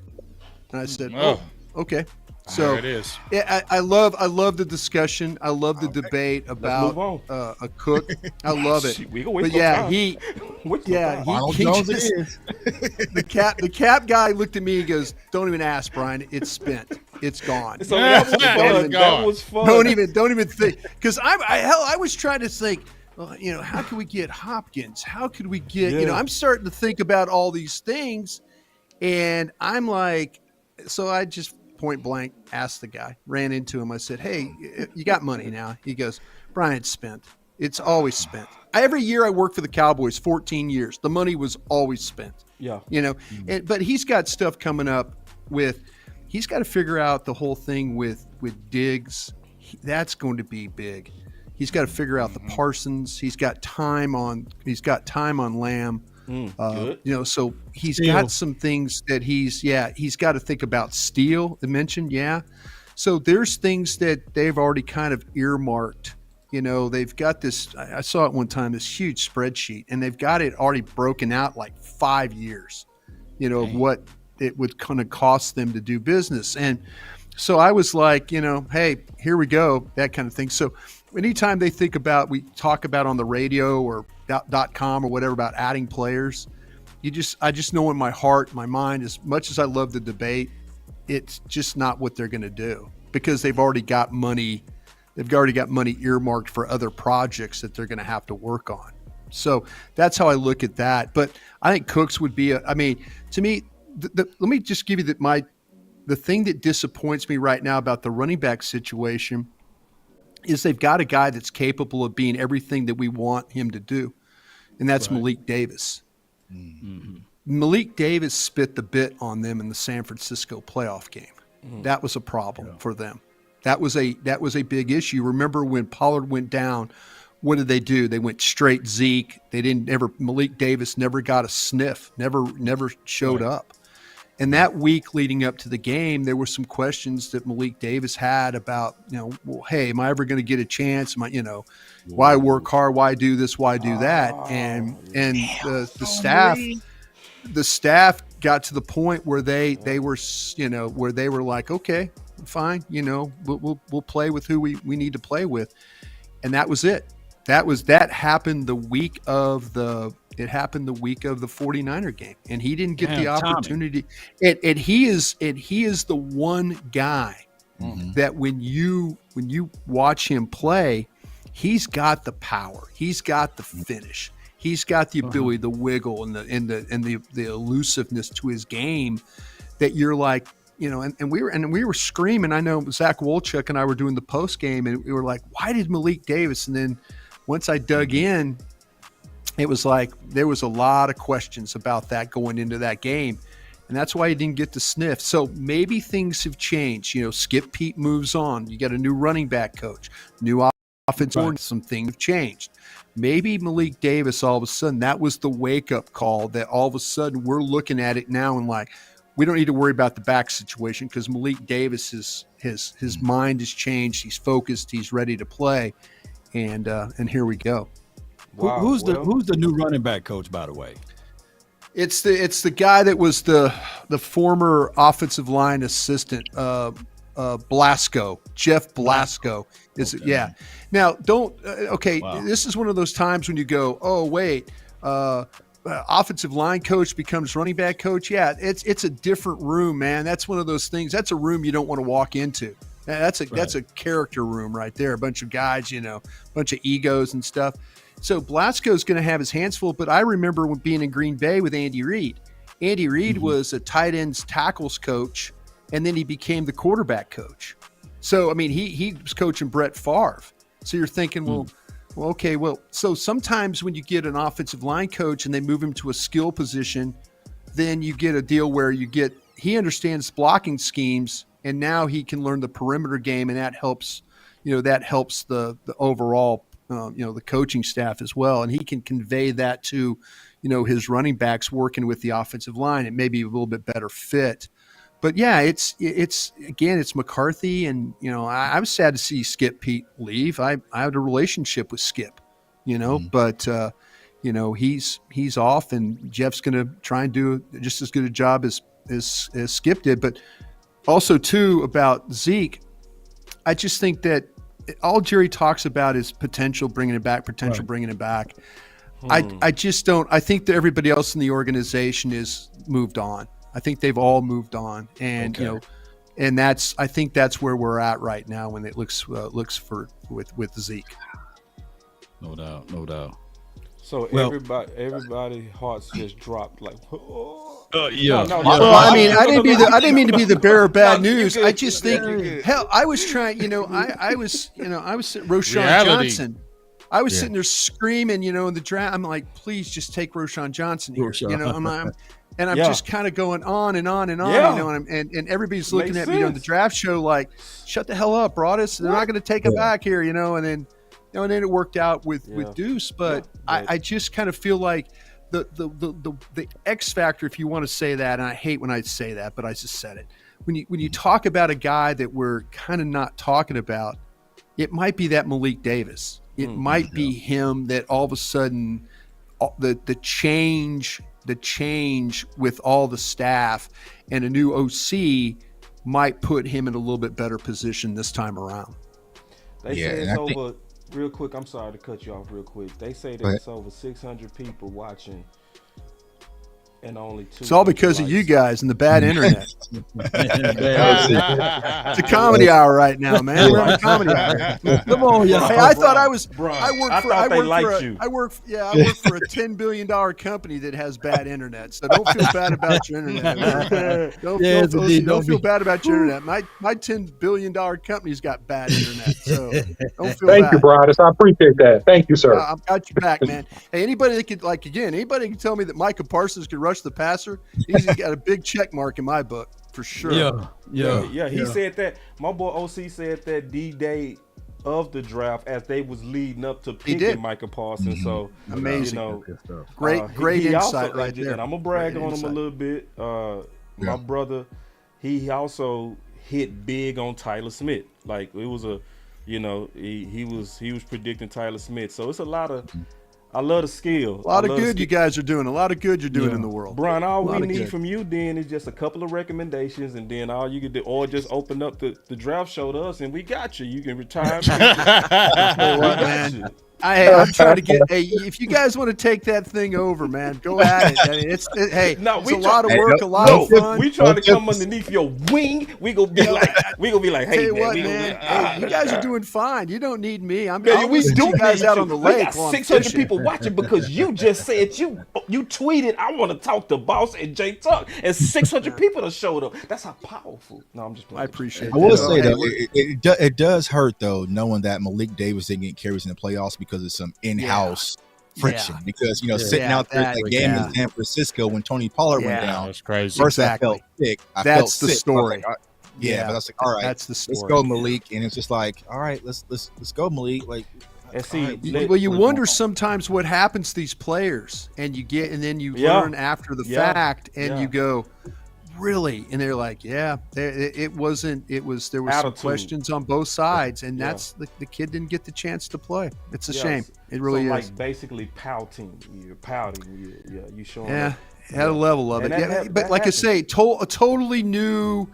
And I said, "Oh, okay." So there it is. Yeah, I love the discussion. I love the debate about a Cook. I love it. But yeah, the cap guy looked at me and goes, "Don't even ask, Brian. It's spent. It's gone." So that was fun. Don't even think, because I was trying to think. Well, how can we get Hopkins? How could we get? I'm starting to think about all these things, and I'm like, so I just point blank asked the guy, ran into him. I said, "Hey, you got money now?" He goes, "Brian, it's spent. It's always spent. Every year I worked for the Cowboys, 14 years. The money was always spent." Yeah. But he's got stuff coming up with. He's got to figure out the whole thing with Diggs. That's going to be big. He's got to figure out the Parsons. He's got time on Lamb. So he's got some things that he's got to think about. Steele, I mentioned, So there's things that they've already kind of earmarked. They've got this. I saw it one time, this huge spreadsheet, and they've got it already broken out like 5 years. Of what it would kind of cost them to do business. And so I was like, hey, here we go, that kind of thing. So anytime we talk about on the radio or .com or whatever about adding players, I just know in my heart, my mind, as much as I love the debate, it's just not what they're going to do, because they've already got money. They've already got money earmarked for other projects that they're going to have to work on. So that's how I look at that. But I think Cooks would be to me, let me just give you the thing that disappoints me right now about the running back situation is they've got a guy that's capable of being everything that we want him to do, and that's Malik Davis. Mm-hmm. Malik Davis spit the bit on them in the San Francisco playoff game. Mm-hmm. That was a problem for them. That was a big issue. Remember when Pollard went down, what did they do? They went straight Zeke. Malik Davis never got a sniff, never showed up. And that week leading up to the game, there were some questions that Malik Davis had about, hey, am I ever going to get a chance? Why work hard? Why do this? Why do that? And the staff got to the point where they were like, okay, fine, we'll play with who we need to play with, and that was it. That happened the week of the 49er game, and he didn't get the opportunity. And he is the one guy that when you watch him play, he's got the power, he's got the finish, he's got the ability, the wiggle, and the elusiveness to his game that you're like, and we were screaming. I know Zach Wolchuk and I were doing the post game, and we were like, why did Malik Davis? And then once I dug in, it was like there was a lot of questions about that going into that game, and that's why he didn't get the sniff. So maybe things have changed. Skip Pete moves on. You got a new running back coach, new offensive. Right. Some things have changed. Maybe Malik Davis, all of a sudden, that was the wake-up call that all of a sudden we're looking at it now and like, we don't need to worry about the back situation because Malik Davis his mind has changed. He's focused. He's ready to play, and here we go. Wow. Who's the new running back coach, by the way? It's the guy that was the former offensive line assistant, Blasco, Jeff Blasco. Is it? Yeah. Now don't. This is one of those times when you go, oh wait. Offensive line coach becomes running back coach. Yeah, it's a different room, man. That's one of those things. That's a room you don't want to walk into. That's a character room right there. A bunch of guys, a bunch of egos and stuff. So Blasco's going to have his hands full. But I remember when being in Green Bay with Andy Reid. Andy Reid was a tight ends tackles coach, and then he became the quarterback coach. So I mean, he was coaching Brett Favre. So you're thinking, so sometimes when you get an offensive line coach and they move him to a skill position, then you get a deal where he understands blocking schemes, and now he can learn the perimeter game, and that helps the overall, the coaching staff as well. And he can convey that to, his running backs working with the offensive line. It may be a little bit better fit. But yeah, it's McCarthy, and I was sad to see Skip Pete leave. I had a relationship with Skip, but he's off, and Jeff's going to try and do just as good a job as Skip did. But also too about Zeke, I just think that all Jerry talks about is potential, bringing it back, bringing it back. I just don't. I think that everybody else in the organization is moved on. I think they've all moved on, and and I think that's where we're at right now when it looks with Zeke. No doubt. So everybody hearts just dropped like. Yeah. No. Well, I mean, I didn't mean to be the bearer of bad news. I just think, hell, I was trying. I was sitting Roschon Johnson. I was sitting there screaming, in the draft. I'm like, please just take Roschon Johnson here. I'm just kind of going on and on and on, and everybody's looking at me on the draft show like, shut the hell up, Broaddus. They're not going to take him back here, and then it worked out with Deuce. But I just kind of feel like the X factor, if you want to say that, and I hate when I say that, but I just said it. When you talk about a guy that we're kind of not talking about, it might be that Malik Davis. It might be him that all of a sudden the change with all the staff and a new OC might put him in a little bit better position this time around. They say it's over. Real quick, I'm sorry to cut you off real quick. They say that it's over 600 people watching and only 2. It's all because of you guys and the bad internet. It's a comedy hour right now, man. We're on a comedy hour. Come on, y'all. Hey, I thought I was. I work for a $10 billion company that has bad internet. So don't feel bad about your internet. Don't feel bad about your internet. My $10 billion company's got bad internet. So don't feel bad. Thank you, Broaddus. I appreciate that. Thank you, sir. I've got you back, man. Hey, anybody that could anybody can tell me that Micah Parsons could rush the passer, he's got a big check mark in my book for sure. Yeah. He said that. My boy OC said that D-Day of the draft as they was leading up to picking Micah Parsons. So amazing, great insight also, right there. And I'm gonna brag on him a little bit. My brother, he also hit big on Tyler Smith. Like it was he was predicting Tyler Smith. So it's a lot of. I love the skill. A lot of good you guys are doing. A lot of good you're doing in the world. Bryan, all we need from you then is just a couple of recommendations, and then all you can do, or just open up the draft show to us, and we got you. You can retire. I'm trying to get. Hey, if you guys want to take that thing over, man, go at it. I mean, it's a lot of work, a lot of fun. We trying to come underneath your wing. We gonna be like, hey, man, you guys are doing fine. You don't need me. We do you guys out on the lake. We got 600 people watching because you just said you tweeted. I want to talk to Boss and Jay Tuck, and 600 people have showed up. That's how powerful. No, I'm just playing. I appreciate it. I will say though, it does hurt though knowing that Malik Davis didn't get carries in the playoffs because of some in-house friction. Because sitting out there at the game in San Francisco when Tony Pollard went down, that's crazy. First I felt sick. That's the story. But I was like, all right, that's the story. Let's go, Malik. And it's just like, all right, let's go, Malik. Like, and see, you wonder sometimes what happens to these players, and then you learn after the fact, and you go, really? And they're like, yeah, it wasn't. There was some questions on both sides, and that's the kid didn't get the chance to play. It's a shame. It really is. Like basically pouting. You're pouting. You showing. Yeah, had a level of it. But like happens. I say, a totally new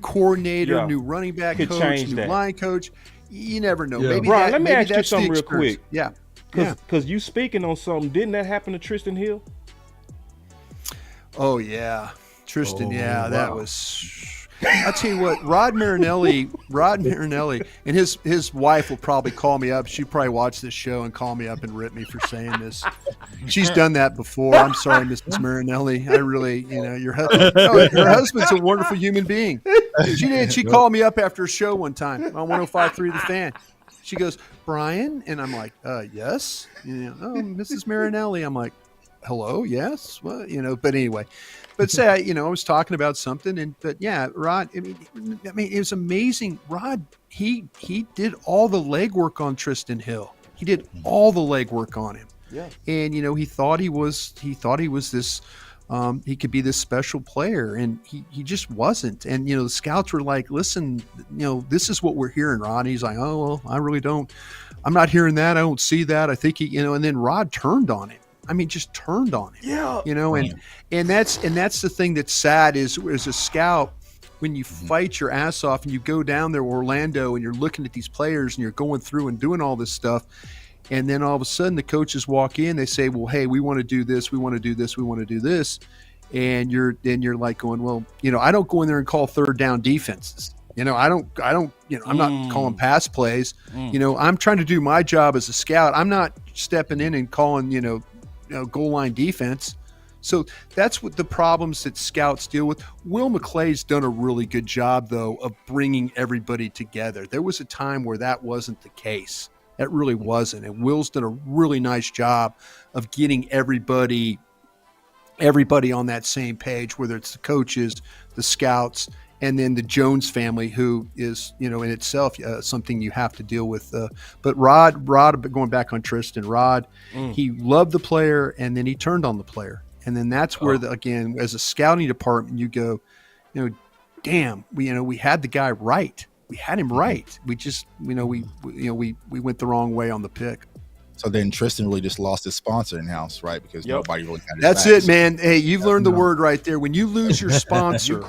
coordinator, new running back coach, new line coach. You never know. Maybe Brian, let me ask you something real quick. Yeah. Because you speaking on something, didn't that happen to Tristan Hill? Oh yeah, Tristan. That was. I'll tell you what, Rod Marinelli, and his wife will probably call me up. She'd probably watch this show and call me up and rip me for saying this. She's done that before. I'm sorry, Mrs. Marinelli. I really, your husband's a wonderful human being. She did. She called me up after a show one time on 105.3 The Fan. She goes, Brian, and I'm like, yes. Mrs. Marinelli. I'm like, hello, yes. Well, but anyway. But say, I was talking about something, but Rod. I mean, it was amazing. Rod, he did all the legwork on Tristan Hill. He did all the legwork on him. Yeah. And he thought he was this. He could be this special player, and he just wasn't. And the scouts were like, "Listen, this is what we're hearing, Rod." And he's like, "Oh well, I really don't. I'm not hearing that. I don't see that. I think he, And then Rod turned on him. I mean, just turned on him. Yeah. And that's the thing that's sad is as a scout, when you fight your ass off and you go down there, Orlando, and you're looking at these players and you're going through and doing all this stuff. And then all of a sudden the coaches walk in, they say, well, hey, we want to do this. We want to do this. We want to do this. And you're like going, well, I don't go in there and call third down defenses. I'm not calling pass plays. I'm trying to do my job as a scout. I'm not stepping in and calling, goal line defense. So that's what the problems that scouts deal with. Will McClay's done a really good job, though, of bringing everybody together. There was a time where that wasn't the case. That really wasn't. And Will's done a really nice job of getting everybody on that same page, whether it's the coaches, the scouts, and then the Jones family, who is, in itself something you have to deal with. But Rod, going back on Tristan, Rod, he loved the player, and then he turned on the player. And then that's where, again, as a scouting department, you go, damn, we had the guy right. We had him right. We just, we went the wrong way on the pick. So then Tristan really just lost his sponsor in-house, right? Because nobody really had his That's backs. it, man. Hey, you've learned the word right there. When you lose your sponsor,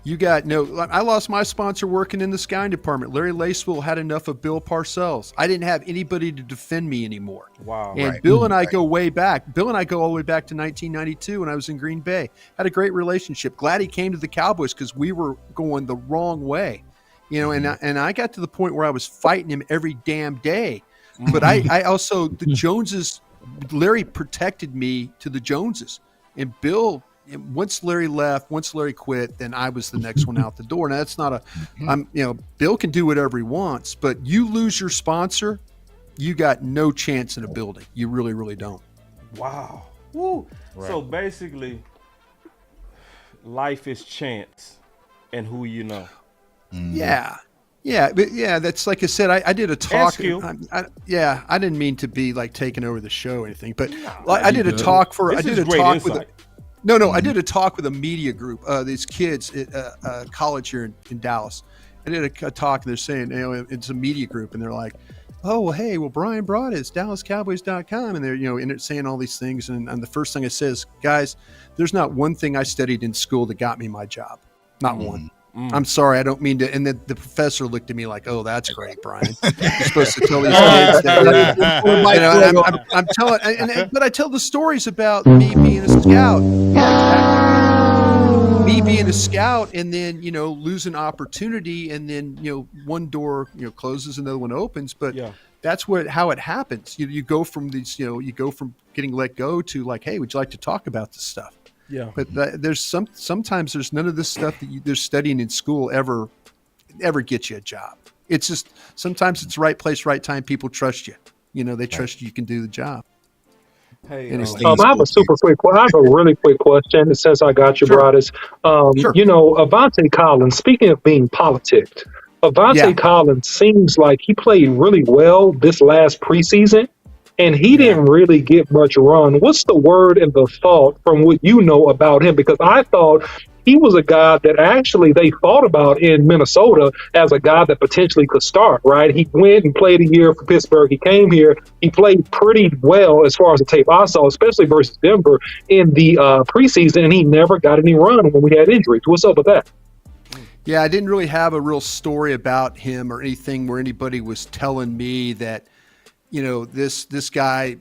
you got I lost my sponsor working in the scouting department. Larry Lacewell had enough of Bill Parcells. I didn't have anybody to defend me anymore. Wow. And Bill and I go way back. Bill and I go all the way back to 1992 when I was in Green Bay. Had a great relationship. Glad he came to the Cowboys because we were going the wrong way. And I got to the point where I was fighting him every damn day. But I also, the Joneses, Larry protected me to the Joneses. And Bill, once Larry left, once Larry quit, then I was the next one out the door. Now that's not Bill can do whatever he wants, but you lose your sponsor, you got no chance in a building. You really, really don't. Wow. Woo. Right. So basically, life is chance and who you know. Yeah. But that's like I said, I did a talk. I didn't mean to be like taking over the show or anything, but I did a talk I did a talk with a media group, these kids at college here in Dallas. I did a talk, and they're saying, it's a media group, and they're like, oh, well, hey, Bryan Broaddus, DallasCowboys.com, and they're saying all these things, and the first thing I say is, guys, there's not one thing I studied in school that got me my job. Not one. I'm sorry, I don't mean to. And then the professor looked at me like, "Oh, that's great, Brian. You're supposed to tell these kids that." I'm telling, but I tell the stories about me being a scout, and then losing opportunity, and then one door closes, another one opens. But that's how it happens. You go from these, you go from getting let go to like, hey, would you like to talk about this stuff? Yeah, but there's sometimes there's none of this stuff that they're studying in school ever gets you a job. It's just sometimes it's right place, right time. People trust you. They trust you can do the job. Hey, I have a really quick question. Since I got you, Broaddus. Sure. Avante Collins. Speaking of being politicked, Avante Collins seems like he played really well this last preseason. and he didn't really get much run. What's the word and the thought from what you know about him? Because I thought he was a guy that actually they thought about in Minnesota as a guy that potentially could start, right? He went and played a year for Pittsburgh. He came here. He played pretty well as far as the tape I saw, especially versus Denver in the preseason, and he never got any run when we had injuries. What's up with that? Yeah, I didn't really have a real story about him or anything where anybody was telling me that, this guy,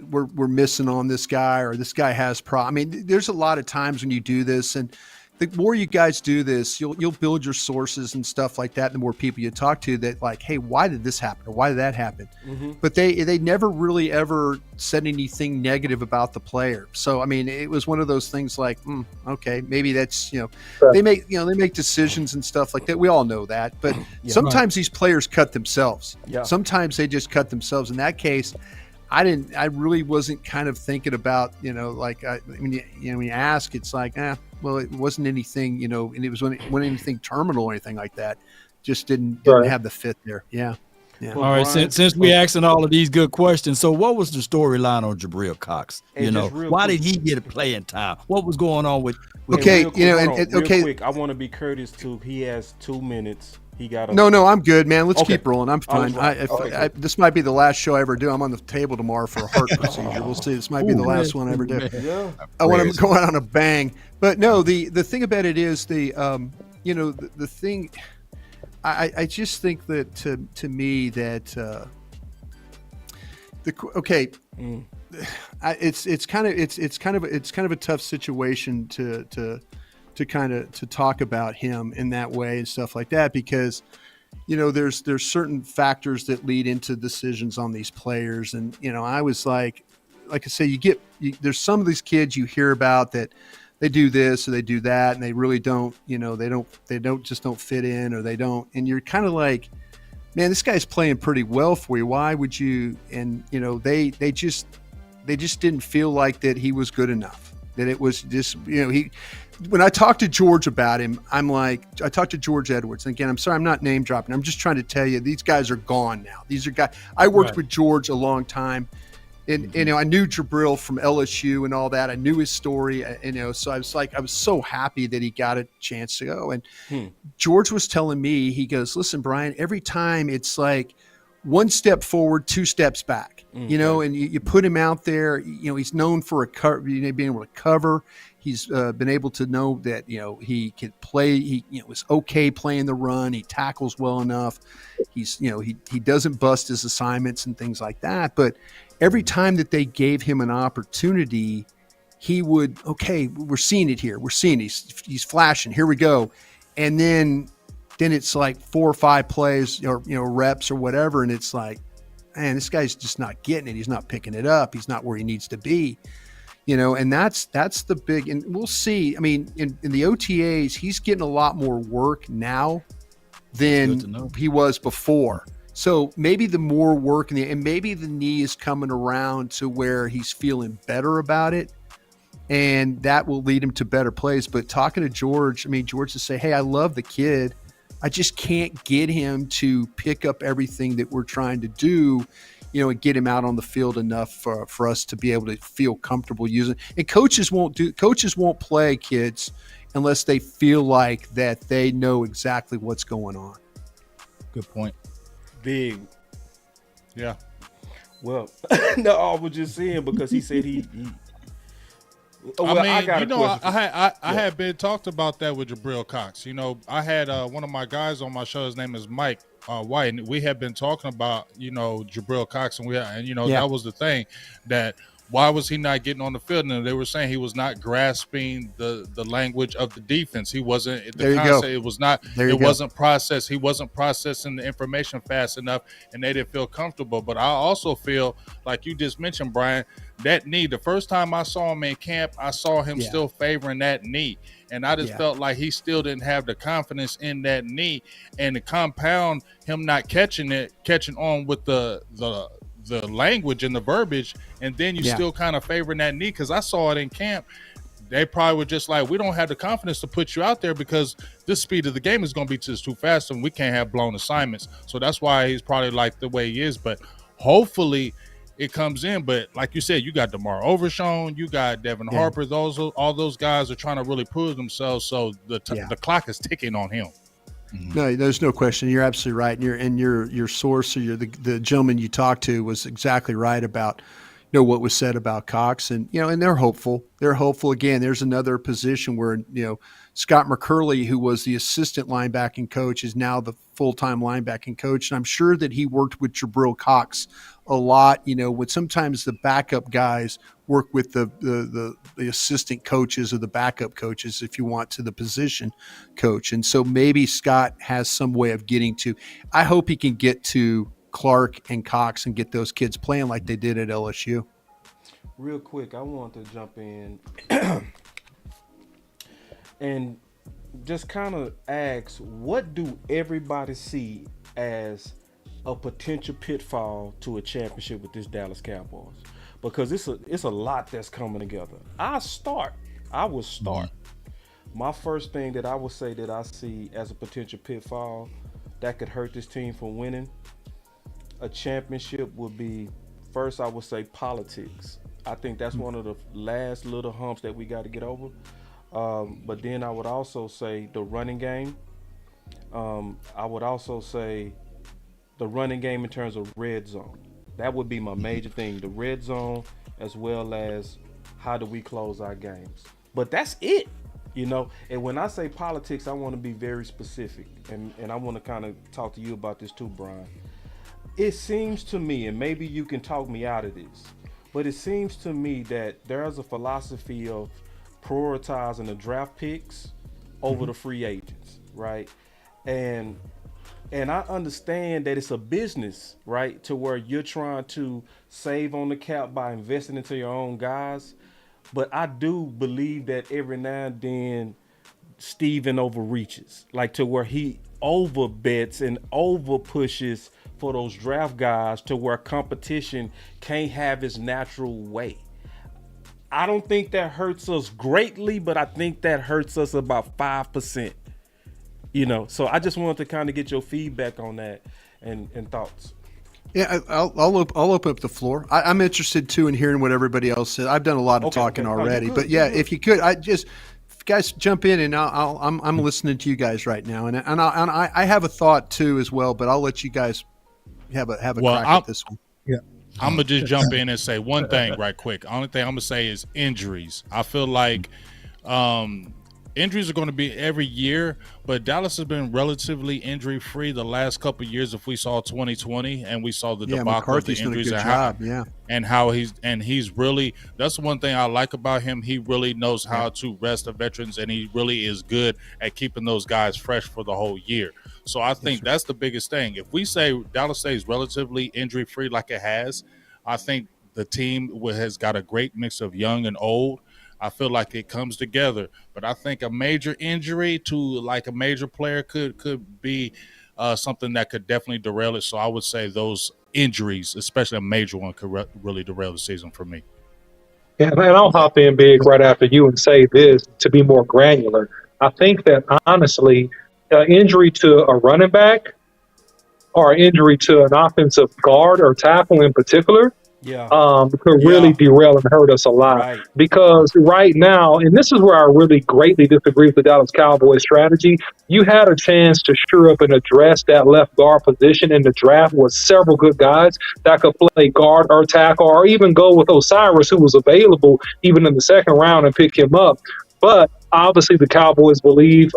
we're missing on this guy, or this guy has I mean, there's a lot of times when you do this, and the more you guys do this, you'll build your sources and stuff like that. The more people you talk to that like, hey, why did this happen? Or why did that happen? Mm-hmm. But they never really ever said anything negative about the player. So, I mean, it was one of those things like, okay, maybe that's, they make decisions and stuff like that. We all know that, but sometimes these players cut themselves. Yeah. Sometimes they just cut themselves. In that case, I really wasn't kind of thinking about, when you ask, it's like, well, it wasn't anything, and it wasn't anything terminal or anything like that. Just didn't have the fit there. Yeah. All right. Since we asking all of these good questions, so what was the storyline on Jabril Cox? Why did he get a playing time? What was going on with okay, quick, I want to be courteous too. He has 2 minutes. He got No, I'm good, man. Let's keep rolling. I'm fine. This might be the last show I ever do. I'm on the table tomorrow for a heart procedure. We'll see. This might be the last one I ever do. Yeah. I want to go out on a bang. But no, the thing about it is the thing. I just think that to me that it's kind of a tough situation to talk about him in that way and stuff like that, because there's certain factors that lead into decisions on these players. And I was like I say, there's some of these kids you hear about that they do this or they do that and they really don't they don't fit in, or they don't, and you're kind of like, man, this guy's playing pretty well for you. Why would you? And they just didn't feel like that he was good enough, that it was just when I talked to George about him, I'm like, I talked to George Edwards. And again, I'm sorry, I'm not name dropping. I'm just trying to tell you, these guys are gone now. These are guys. I worked with George a long time. And, I knew Jabril from LSU and all that. I knew his story, so I was so happy that he got a chance to go. And George was telling me, he goes, listen, Bryan, every time it's like one step forward, 2 steps back, and you put him out there, he's known for being able to cover. He's been able to know that, he can play. He was okay playing the run. He tackles well enough. He's, he doesn't bust his assignments and things like that. But every time that they gave him an opportunity, he would, okay, we're seeing it here. We're seeing he's flashing. Here we go. And then it's like 4 or 5 plays or, reps or whatever. And it's like, man, this guy's just not getting it. He's not picking it up. He's not where he needs to be. And that's the big, and we'll see. I mean, in the OTAs, he's getting a lot more work now than he was before. So maybe the more work and maybe the knee is coming around to where he's feeling better about it, and that will lead him to better plays. But talking to George, George to say, hey, I love the kid. I just can't get him to pick up everything that we're trying to do, and get him out on the field enough for us to be able to feel comfortable using. And coaches won't play kids unless they feel like that they know exactly what's going on. Good point. Big. Yeah. Well, no, I was just saying because he said he well, I had been talked about that with Jabril Cox. I had one of my guys on my show. His name is Mike White, and we had been talking about Jabril Cox, and that was the thing, that why was he not getting on the field? And they were saying he was not grasping the language of the defense. He wasn't the concept. It was not. It wasn't processed. He wasn't processing the information fast enough, and they didn't feel comfortable. But I also feel like you just mentioned, Bryan, that knee. The first time I saw him in camp, I saw him still favoring that knee, and I just felt like he still didn't have the confidence in that knee, and to compound him not catching on with the language and the verbiage, and then you still kind of favoring that knee, because I saw it in camp. They probably were just like, we don't have the confidence to put you out there because this speed of the game is going to be just too fast and we can't have blown assignments. So that's why he's probably like the way he is. But hopefully it comes in. But like you said, you got DeMar Overshown, you got Devin Harper. All those guys are trying to really prove themselves. So the clock is ticking on him. No, there's no question. You're absolutely right. And your source, or the gentleman you talked to, was exactly right about what was said about Cox, and and they're hopeful. They're hopeful again. There's another position where Scott McCurley, who was the assistant linebacking coach, is now the full-time linebacking coach, and I'm sure that he worked with Jabril Cox a lot. When sometimes the backup guys work with the assistant coaches or the backup coaches, if you want, to the position coach, and so maybe Scott has some way of getting to. I hope he can get to Clark and Cox and get those kids playing like they did at LSU. Real quick, I want to jump in and just kind of ask, what do everybody see as a potential pitfall to a championship with this Dallas Cowboys? Because it's a lot that's coming together. I will start. My first thing that I would say that I see as a potential pitfall that could hurt this team from winning a championship would be, first, I would say politics. I think that's one of the last little humps that we got to get over. But then I would also say the running game. I would also say the running game in terms of red zone. That would be my major thing, the red zone, as well as how do we close our games. But that's it, And when I say politics, I want to be very specific. And I want to kind of talk to you about this too, Brian. It seems to me, and maybe you can talk me out of this, but it seems to me that there's a philosophy of prioritizing the draft picks over the free agents, right? And I understand that it's a business, right, to where you're trying to save on the cap by investing into your own guys. But I do believe that every now and then Steven overreaches, like to where he overbets and over pushes for those draft guys to where competition can't have its natural way. I don't think that hurts us greatly, but I think that hurts us about 5%. So I just wanted to kind of get your feedback on that and thoughts. Yeah, I'll open up the floor. I'm interested too in hearing what everybody else said. I've done a lot of talking already, but yeah, if you could, guys jump in, and I'm listening to you guys right now, and I have a thought too as well, but I'll let you guys have a crack at this one. Yeah. I'm gonna just jump in and say one thing right quick. Only thing I'm gonna say is injuries. I feel like injuries are going to be every year, but Dallas has been relatively injury free the last couple of years. If we saw 2020 and we saw the debacle of the injuries and how he's really, that's one thing I like about him. He really knows how to rest the veterans, and he really is good at keeping those guys fresh for the whole year. So I think that's the biggest thing. If we say Dallas stays relatively injury free like it has, I think the team has got a great mix of young and old. I feel like it comes together, but I think a major injury to like a major player could be something that could definitely derail it. So I would say those injuries, especially a major one, could really derail the season for me. Yeah, and I'll hop in big right after you and say this to be more granular. I think that honestly, injury to a running back or injury to an offensive guard or tackle in particular, could really derail and hurt us a lot. Right. Because right now, and this is where I really greatly disagree with the Dallas Cowboys strategy, you had a chance to shore up and address that left guard position in the draft with several good guys that could play guard or tackle, or even go with Osiris, who was available even in the second round, and pick him up. But obviously the Cowboys believe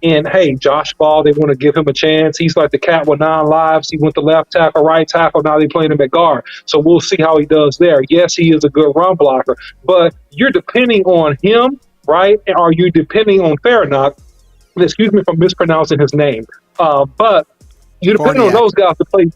in, hey, Josh Ball, they want to give him a chance. He's like the cat with 9 lives. He went to left tackle, right tackle. Now they're playing him at guard. So we'll see how he does there. Yes, he is a good run blocker, but you're depending on him, right? Or you're depending on Farrakhan. Excuse me for mispronouncing his name. But you're depending on those guys to play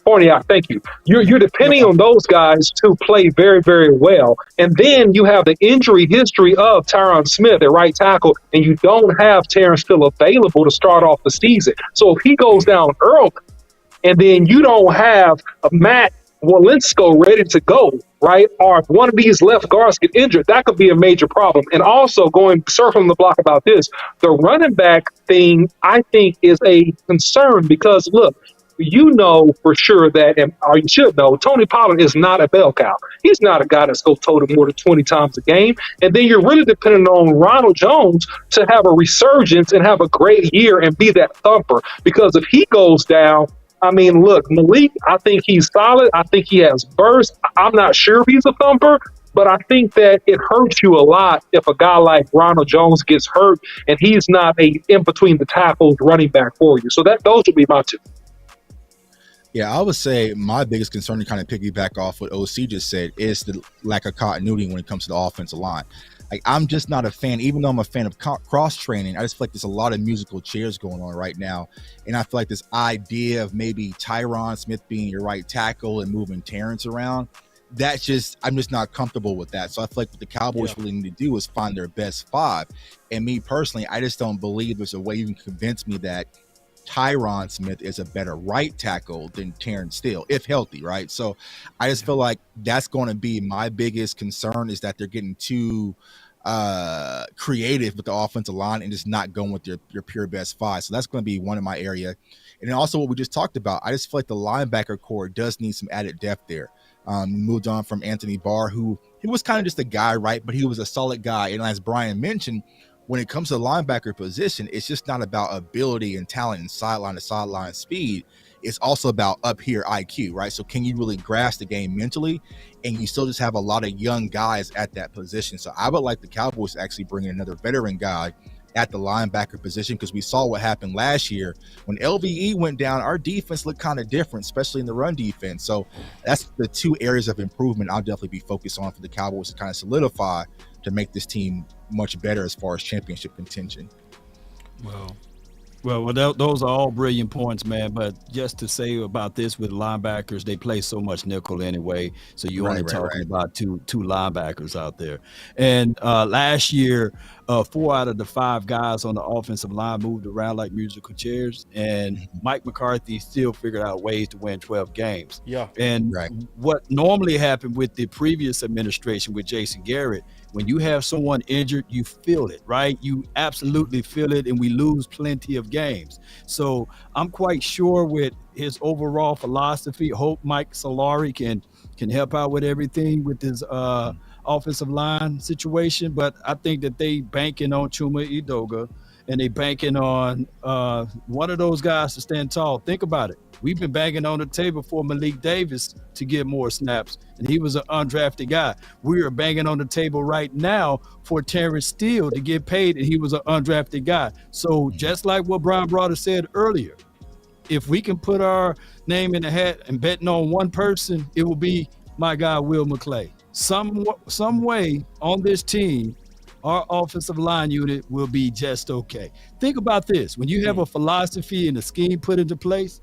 Forniak, thank you. You're depending on those guys to play very, very well. And then you have the injury history of Tyron Smith at right tackle, and you don't have Terrence still available to start off the season. So if he goes down early, and then you don't have a Matt Walinsko ready to go, right? Or if one of these left guards get injured, that could be a major problem. And also circling the block about this, the running back thing, I think, is a concern because, look, you know for sure that, or you should know, Tony Pollard is not a bell cow. He's not a guy that's go total more than 20 times a game. And then you're really depending on Ronald Jones to have a resurgence and have a great year and be that thumper. Because if he goes down, I mean, look, Malik, I think he's solid. I think he has burst. I'm not sure if he's a thumper, but I think that it hurts you a lot if a guy like Ronald Jones gets hurt and he's not a in between the tackles running back for you. So those would be my two. Yeah, I would say my biggest concern, to kind of piggyback off what OC just said, is the lack of continuity when it comes to the offensive line. Like, I'm just not a fan, even though I'm a fan of cross training. I just feel like there's a lot of musical chairs going on right now. And I feel like this idea of maybe Tyron Smith being your right tackle and moving Terrence around, I'm just not comfortable with that. So I feel like what the Cowboys really need to do is find their best five. And me personally, I just don't believe there's a way you can convince me that Tyron Smith is a better right tackle than Terrence Steele, if healthy, right? So I just feel like that's going to be my biggest concern, is that they're getting too creative with the offensive line and just not going with your pure best five. So that's going to be one in my area. And then also what we just talked about, I just feel like the linebacker core does need some added depth there. Moved on from Anthony Barr, who he was kind of just a guy, right? But he was a solid guy. And as Brian mentioned, when it comes to the linebacker position, it's just not about ability and talent and sideline to sideline speed. It's also about up here IQ, right? So can you really grasp the game mentally? And you still just have a lot of young guys at that position. So I would like the Cowboys to actually bring in another veteran guy at the linebacker position, because we saw what happened last year when LVE went down. Our defense looked kind of different, especially in the run defense. So that's the two areas of improvement I'll definitely be focused on for the Cowboys to kind of solidify to make this team much better as far as championship contention. Well, those are all brilliant points, man. But just to say about this with linebackers, they play so much nickel anyway. So you're only talking about two linebackers out there. And last year, 4 out of the 5 guys on the offensive line moved around like musical chairs. And Mike McCarthy still figured out ways to win 12 games. Yeah. And what normally happened with the previous administration with Jason Garrett, when you have someone injured, you feel it, right? You absolutely feel it, and we lose plenty of games. So I'm quite sure with his overall philosophy, hope Mike Solari can help out with everything with his offensive line situation. But I think that they banking on Chuma Edoga, and they banking on one of those guys to stand tall. Think about it. We've been banging on the table for Malik Davis to get more snaps, and he was an undrafted guy. We are banging on the table right now for Terrence Steele to get paid, and he was an undrafted guy. So just like what Bryan Broaddus said earlier, if we can put our name in the hat and betting on one person, it will be my guy, Will McClay. Some way on this team, our offensive line unit will be just okay. Think about this. When you have a philosophy and a scheme put into place,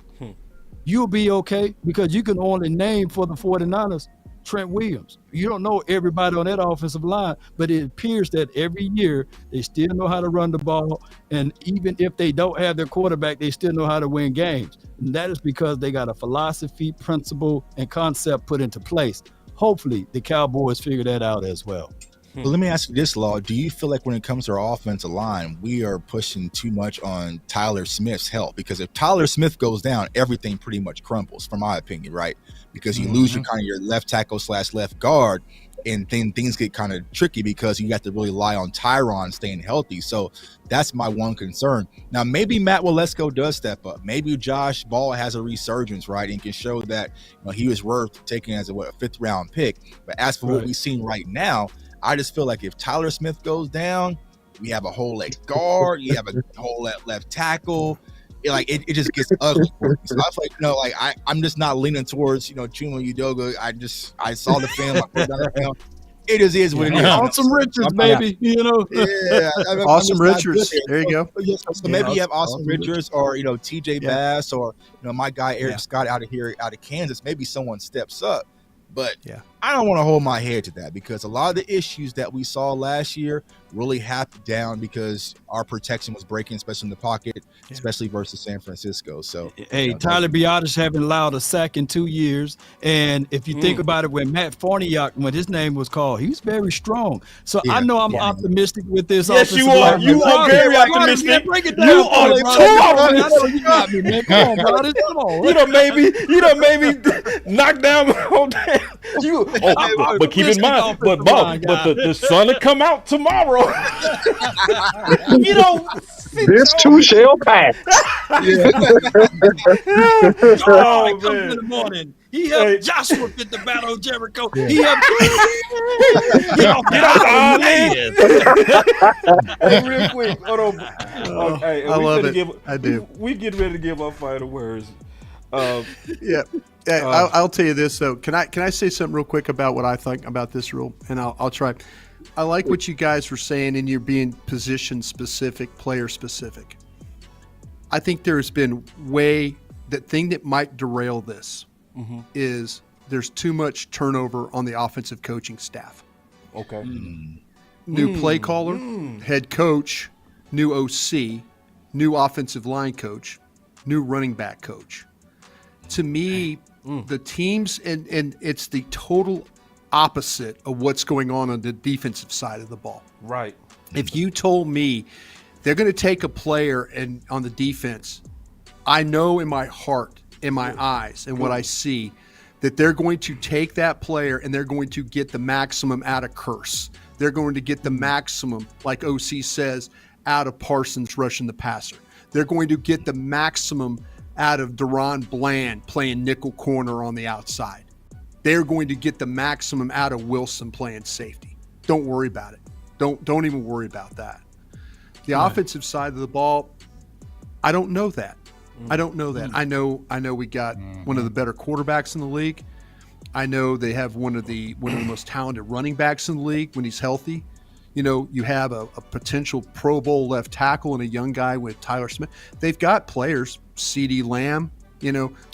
you'll be okay, because you can only name for the 49ers Trent Williams. You don't know everybody on that offensive line, but it appears that every year they still know how to run the ball, and even if they don't have their quarterback, they still know how to win games. And that is because they got a philosophy, principle, and concept put into place. Hopefully, the Cowboys figure that out as well. Well, let me ask you this, Law. Do you feel like when it comes to our offensive line, we are pushing too much on Tyler Smith's help? Because if Tyler Smith goes down, everything pretty much crumbles, from my opinion, right? Because you lose your left tackle / left guard, and then things get kind of tricky because you got to really rely on Tyron staying healthy. So that's my one concern. Now, maybe Matt Waletzko does step up. Maybe Josh Ball has a resurgence, right, and can show that he was worth taking as a 5th round pick. But as for what we've seen right now, I just feel like if Tyler Smith goes down, we have a whole left guard, you have a whole left tackle. It just gets ugly. So I feel like, I'm just not leaning towards, Chuma Edoga. I saw the film. I put down the film. It just is what it is. Awesome Richards, baby. Yeah. Awesome Richards. There you go. So maybe you have Awesome Richards or, TJ Bass or, my guy Eric Scott out of Kansas. Maybe someone steps up. But I don't want to hold my head to that because a lot of the issues that we saw last year really happened down because our protection was breaking, especially in the pocket, especially versus San Francisco. So, hey, Tyler Broaddus haven't allowed a sack in 2 years. And if you think about it, when Matt Farniok, when his name was called, he was very strong. So I know I'm optimistic with this. Yes, you are. You are very optimistic. Break it down. You are too optimistic. You got me, man. Come on, Broaddus. Come on. You done maybe knock down my whole damn. But keep in mind, but the sun will come out tomorrow. You know, this too shall pass. Oh, man. In the morning. He helped Joshua fit the battle of Jericho. Yeah. He helped Hey, real quick. Hold on. Hey, I love it. I do. We get ready to give our final words. I'll tell you this though. Can I say something real quick about what I think about this rule? And I'll try. I like what you guys were saying, and you're being position specific, player specific. I think there's been the thing that might derail this is there's too much turnover on the offensive coaching staff. Okay. New play caller, head coach, new OC, new offensive line coach, new running back coach. To me, the teams, and it's the total opposite of what's going on the defensive side of the ball. Right. If you told me they're going to take a player and on the defense, I know in my heart, in my eyes, and what I see, that they're going to take that player and they're going to get the maximum out of Curse. They're going to get the maximum, like OC says, out of Parsons rushing the passer. They're going to get the maximum out of Deron Bland playing nickel corner on the outside. They're going to get the maximum out of Wilson playing safety. Don't worry about it. Don't even worry about that. The offensive side of the ball, I don't know that. I don't know that. I know we got one of the better quarterbacks in the league. I know they have one of the most talented running backs in the league when he's healthy. You know, you have a potential Pro Bowl left tackle and a young guy with Tyler Smith. They've got players, CeeDee Lamb,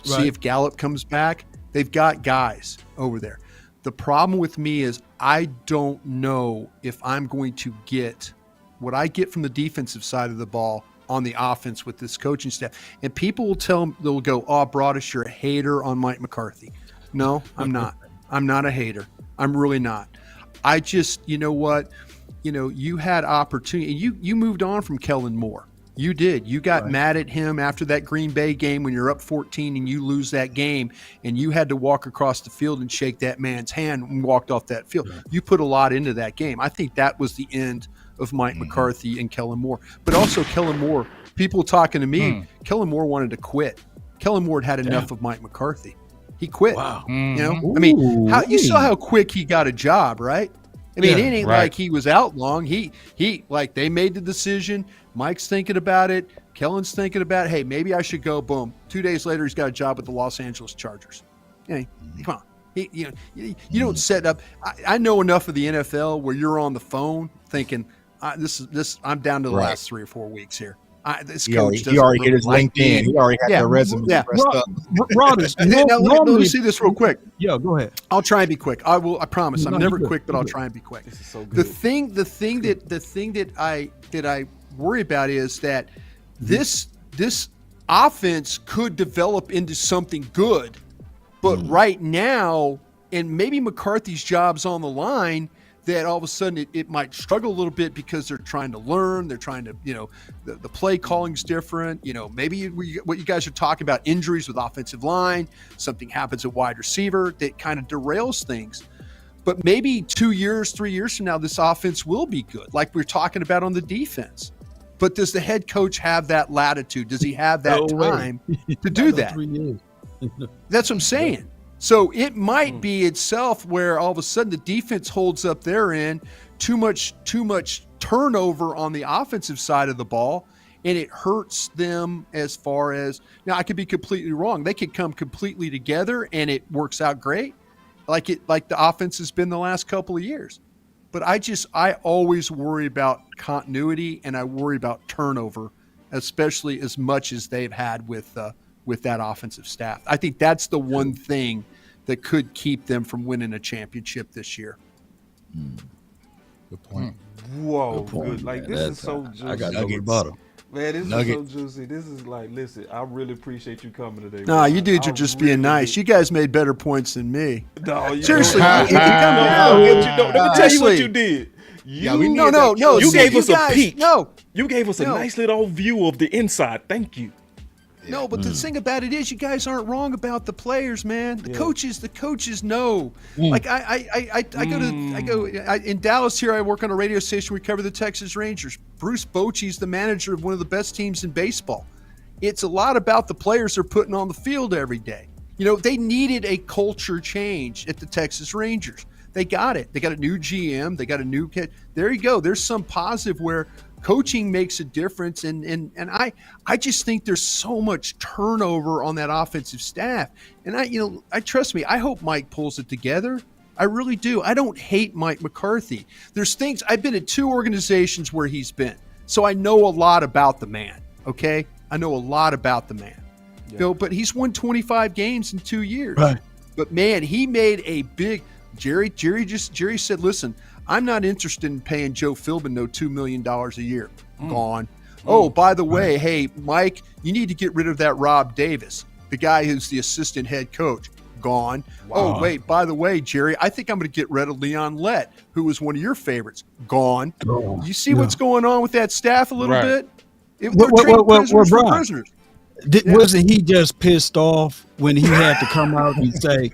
see if Gallup comes back. They've got guys over there. The problem with me is I don't know if I'm going to get what I get from the defensive side of the ball on the offense with this coaching staff. And people they'll go, "Oh, Broaddus, you're a hater on Mike McCarthy." No, I'm not. I'm not a hater. I'm really not. I just, you know what? You had opportunity. You moved on from Kellen Moore. You did. You got mad at him after that Green Bay game when you're up 14 and you lose that game, and you had to walk across the field and shake that man's hand and walked off that field. You put a lot into that game. I think that was the end of Mike McCarthy and Kellen Moore. But also Kellen Moore, people talking to me, Kellen Moore wanted to quit. Kellen Moore had enough of Mike McCarthy. He quit. Wow. You saw how quick he got a job, right? I mean, it ain't like he was out long. He they made the decision. Mike's thinking about it. Kellen's thinking about it. Hey, maybe I should go. Boom. 2 days later, he's got a job with the Los Angeles Chargers. Hey, come on. You don't set up. I know enough of the NFL where you're on the phone thinking, this. I'm down to the last 3 or 4 weeks here. He already hit his LinkedIn. He already had the resume. Yeah. Broaddus, let me see this real quick. Yeah, go ahead. I'll try and be quick. I will. I promise. I'm never quick, but I'll try and be quick. This is so good. The thing that I worry about is that this offense could develop into something good, but right now, and maybe McCarthy's job's on the line, that all of a sudden it might struggle a little bit because they're trying to learn. They're trying to, the play calling's different. Maybe what you guys are talking about, injuries with offensive line, something happens at wide receiver that kind of derails things. But maybe 2 years, 3 years from now, this offense will be good, like we're talking about on the defense. But does the head coach have that latitude? Does he have that time to do that? 3 years. That's what I'm saying. So it might be itself where all of a sudden the defense holds up their end, too much turnover on the offensive side of the ball, and it hurts them as far as, now I could be completely wrong. They could come completely together and it works out great, like the offense has been the last couple of years. But I always worry about continuity, and I worry about turnover, especially as much as they've had with that offensive staff. I think that's the one thing that could keep them from winning a championship this year. Good point. Whoa, Good point, good. Like man. this That's- is so juicy. I got no rebuttal. Man, this Nugget. is so juicy. This is like, listen, I really appreciate you coming today. No, bro. you dudes I are just really being nice. do. You guys made better points than me. No, you Seriously, don't. it can come No, down. what you don't. Let me tell you what Seriously. you did. You, we need No. you see, gave us guys, a peek. No, You gave us a No. nice little view of the inside. Thank you. no, but the thing about it is, you guys aren't wrong about the players, man. The coaches know. Like I go in Dallas here. I work on a radio station. We cover the Texas Rangers. Bruce Bochy's the manager of one of the best teams in baseball. It's a lot about the players they're putting on the field every day. You know, they needed a culture change at the Texas Rangers. They got it. They got a new GM. They got a new kid. There you go. There's some positive where coaching makes a difference. And I just think there's so much turnover on that offensive staff. And I trust me, I hope Mike pulls it together. I really do. I don't hate Mike McCarthy. There's things, I've been at 2 organizations where he's been. So I know a lot about the man. Okay. I know a lot about the man. Yeah. You know, but he's won 25 games in 2 years. Right. But man, he made a big, Jerry said, listen, I'm not interested in paying Joe Philbin no $2 million a year. Gone. Oh, by the way, hey, Mike, you need to get rid of that Rob Davis, the guy who's the assistant head coach. Gone. Wow. Oh, wait, by the way, Jerry, I think I'm going to get rid of Leon Lett, who was one of your favorites. Gone. Oh, You see what's going on with that staff a little Right. bit? They're What, trading prisoners for Brian? prisoners. Wasn't he just pissed off when he had to come out and say,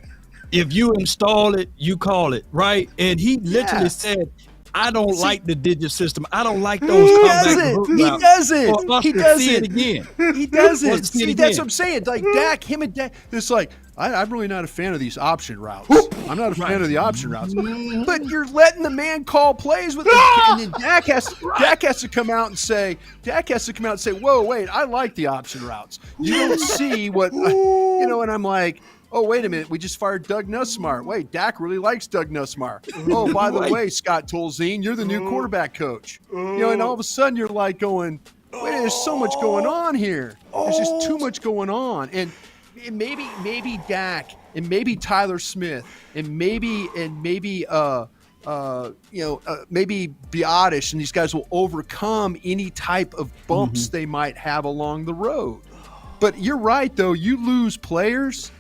if you install it, you call it, right? And he literally said, I don't like the digit system. I don't like those comeback. He doesn't. For us He to doesn't. see it again. He doesn't. Let's see it See, that's again. what I'm saying. Like Dak, him and Dak, it's like, I'm really not a fan of these option routes. I'm not a fan of the option routes. But you're letting the man call plays with and then Dak has to come out and say, whoa, wait, I like the option routes. You don't see what, and I'm like, oh, wait a minute. We just fired Doug Nussmeier. Wait, Dak really likes Doug Nussmeier. Oh, by the way, Scott Tolzien, you're the new quarterback coach. And all of a sudden you're like going, wait, there's so much going on here. There's just too much going on. And maybe Dak and maybe Tyler Smith and maybe Broaddus and these guys will overcome any type of bumps they might have along the road. But you're right, though. You lose players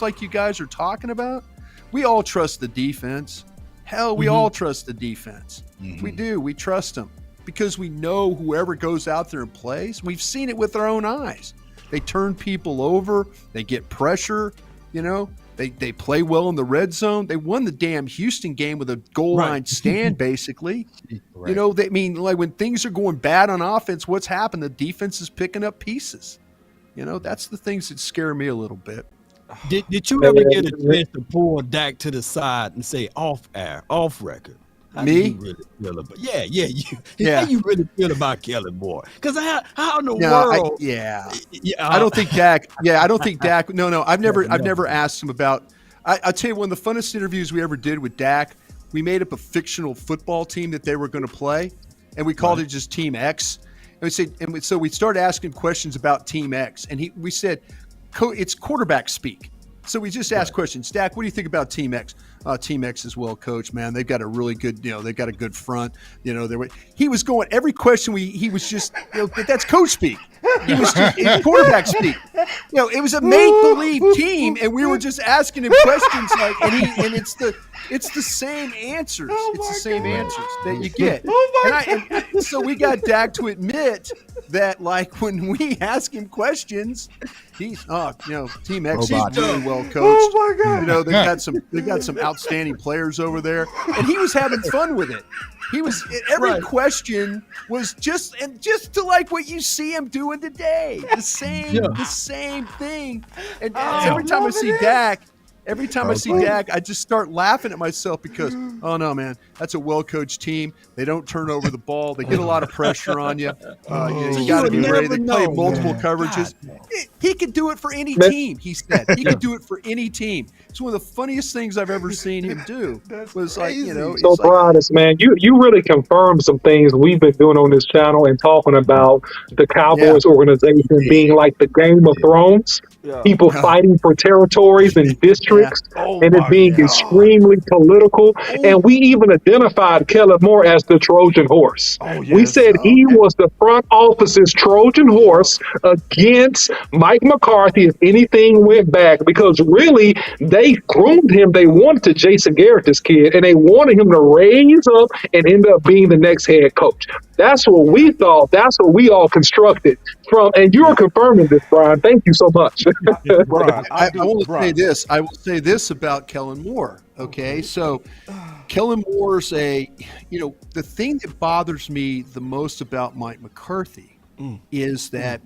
like you guys are talking about. We all trust the defense. Hell, we all trust the defense. We do. We trust them because we know whoever goes out there and plays. We've seen it with our own eyes. They turn people over. They get pressure. They play well in the red zone. They won the damn Houston game with a goal line stand, basically. Right. Like when things are going bad on offense, what's happened? The defense is picking up pieces. That's the things that scare me a little bit. Did you ever get a chance to pull Dak to the side and say off air, off record? How Me? do you really feel about? How you really feel about Kelly Moore? Because how in the world? I don't think Dak. Yeah, I don't think Dak. No. I've never asked him about. I'll tell you, one of the funnest interviews we ever did with Dak, we made up a fictional football team that they were going to play, and we called it just Team X. And so we started asking questions about Team X, and we said, it's quarterback speak. So we just asked questions. Dak, what do you think about Team X? Team X is well coached, man. They've got a really good, they've got a good front. He was going every question. He was just, that's coach speak. He was just quarterback speak. It was a make believe team, and we were just asking him questions and it's the same answers. It's the same answers that you get. And so we got Dak to admit that, like, when we ask him questions, he's Team X is really well coached. Oh my God! They've got some outstanding players over there, and he was having fun with it. He was every question was just to like what you see him doing today, the same thing. And every time I see Dak. I just start laughing at myself because, oh no, man, that's a well-coached team. They don't turn over the ball. They get a lot of pressure on you. You got to be ready. They play multiple coverages. He could do it for any team, he said. He could do it for any team. It's one of the funniest things I've ever seen him do. Was like, So, Broaddus, man, you really confirmed some things we've been doing on this channel and talking about the Cowboys organization being like the Game of Thrones. people fighting for territories and districts, and it being extremely political. And we even identified Kellen Moore as the Trojan horse. We said he was the front office's Trojan horse against Mike McCarthy if anything went back, because really they groomed him. They wanted to Jason Garrett, this kid, and they wanted him to raise up and end up being the next head coach. That's what we thought. That's what we all constructed from. And you're confirming this, Brian. Thank you so much. Brian, I will say this. I will say this about Kellen Moore. Okay, so Kellen Moore's the thing that bothers me the most about Mike McCarthy is that,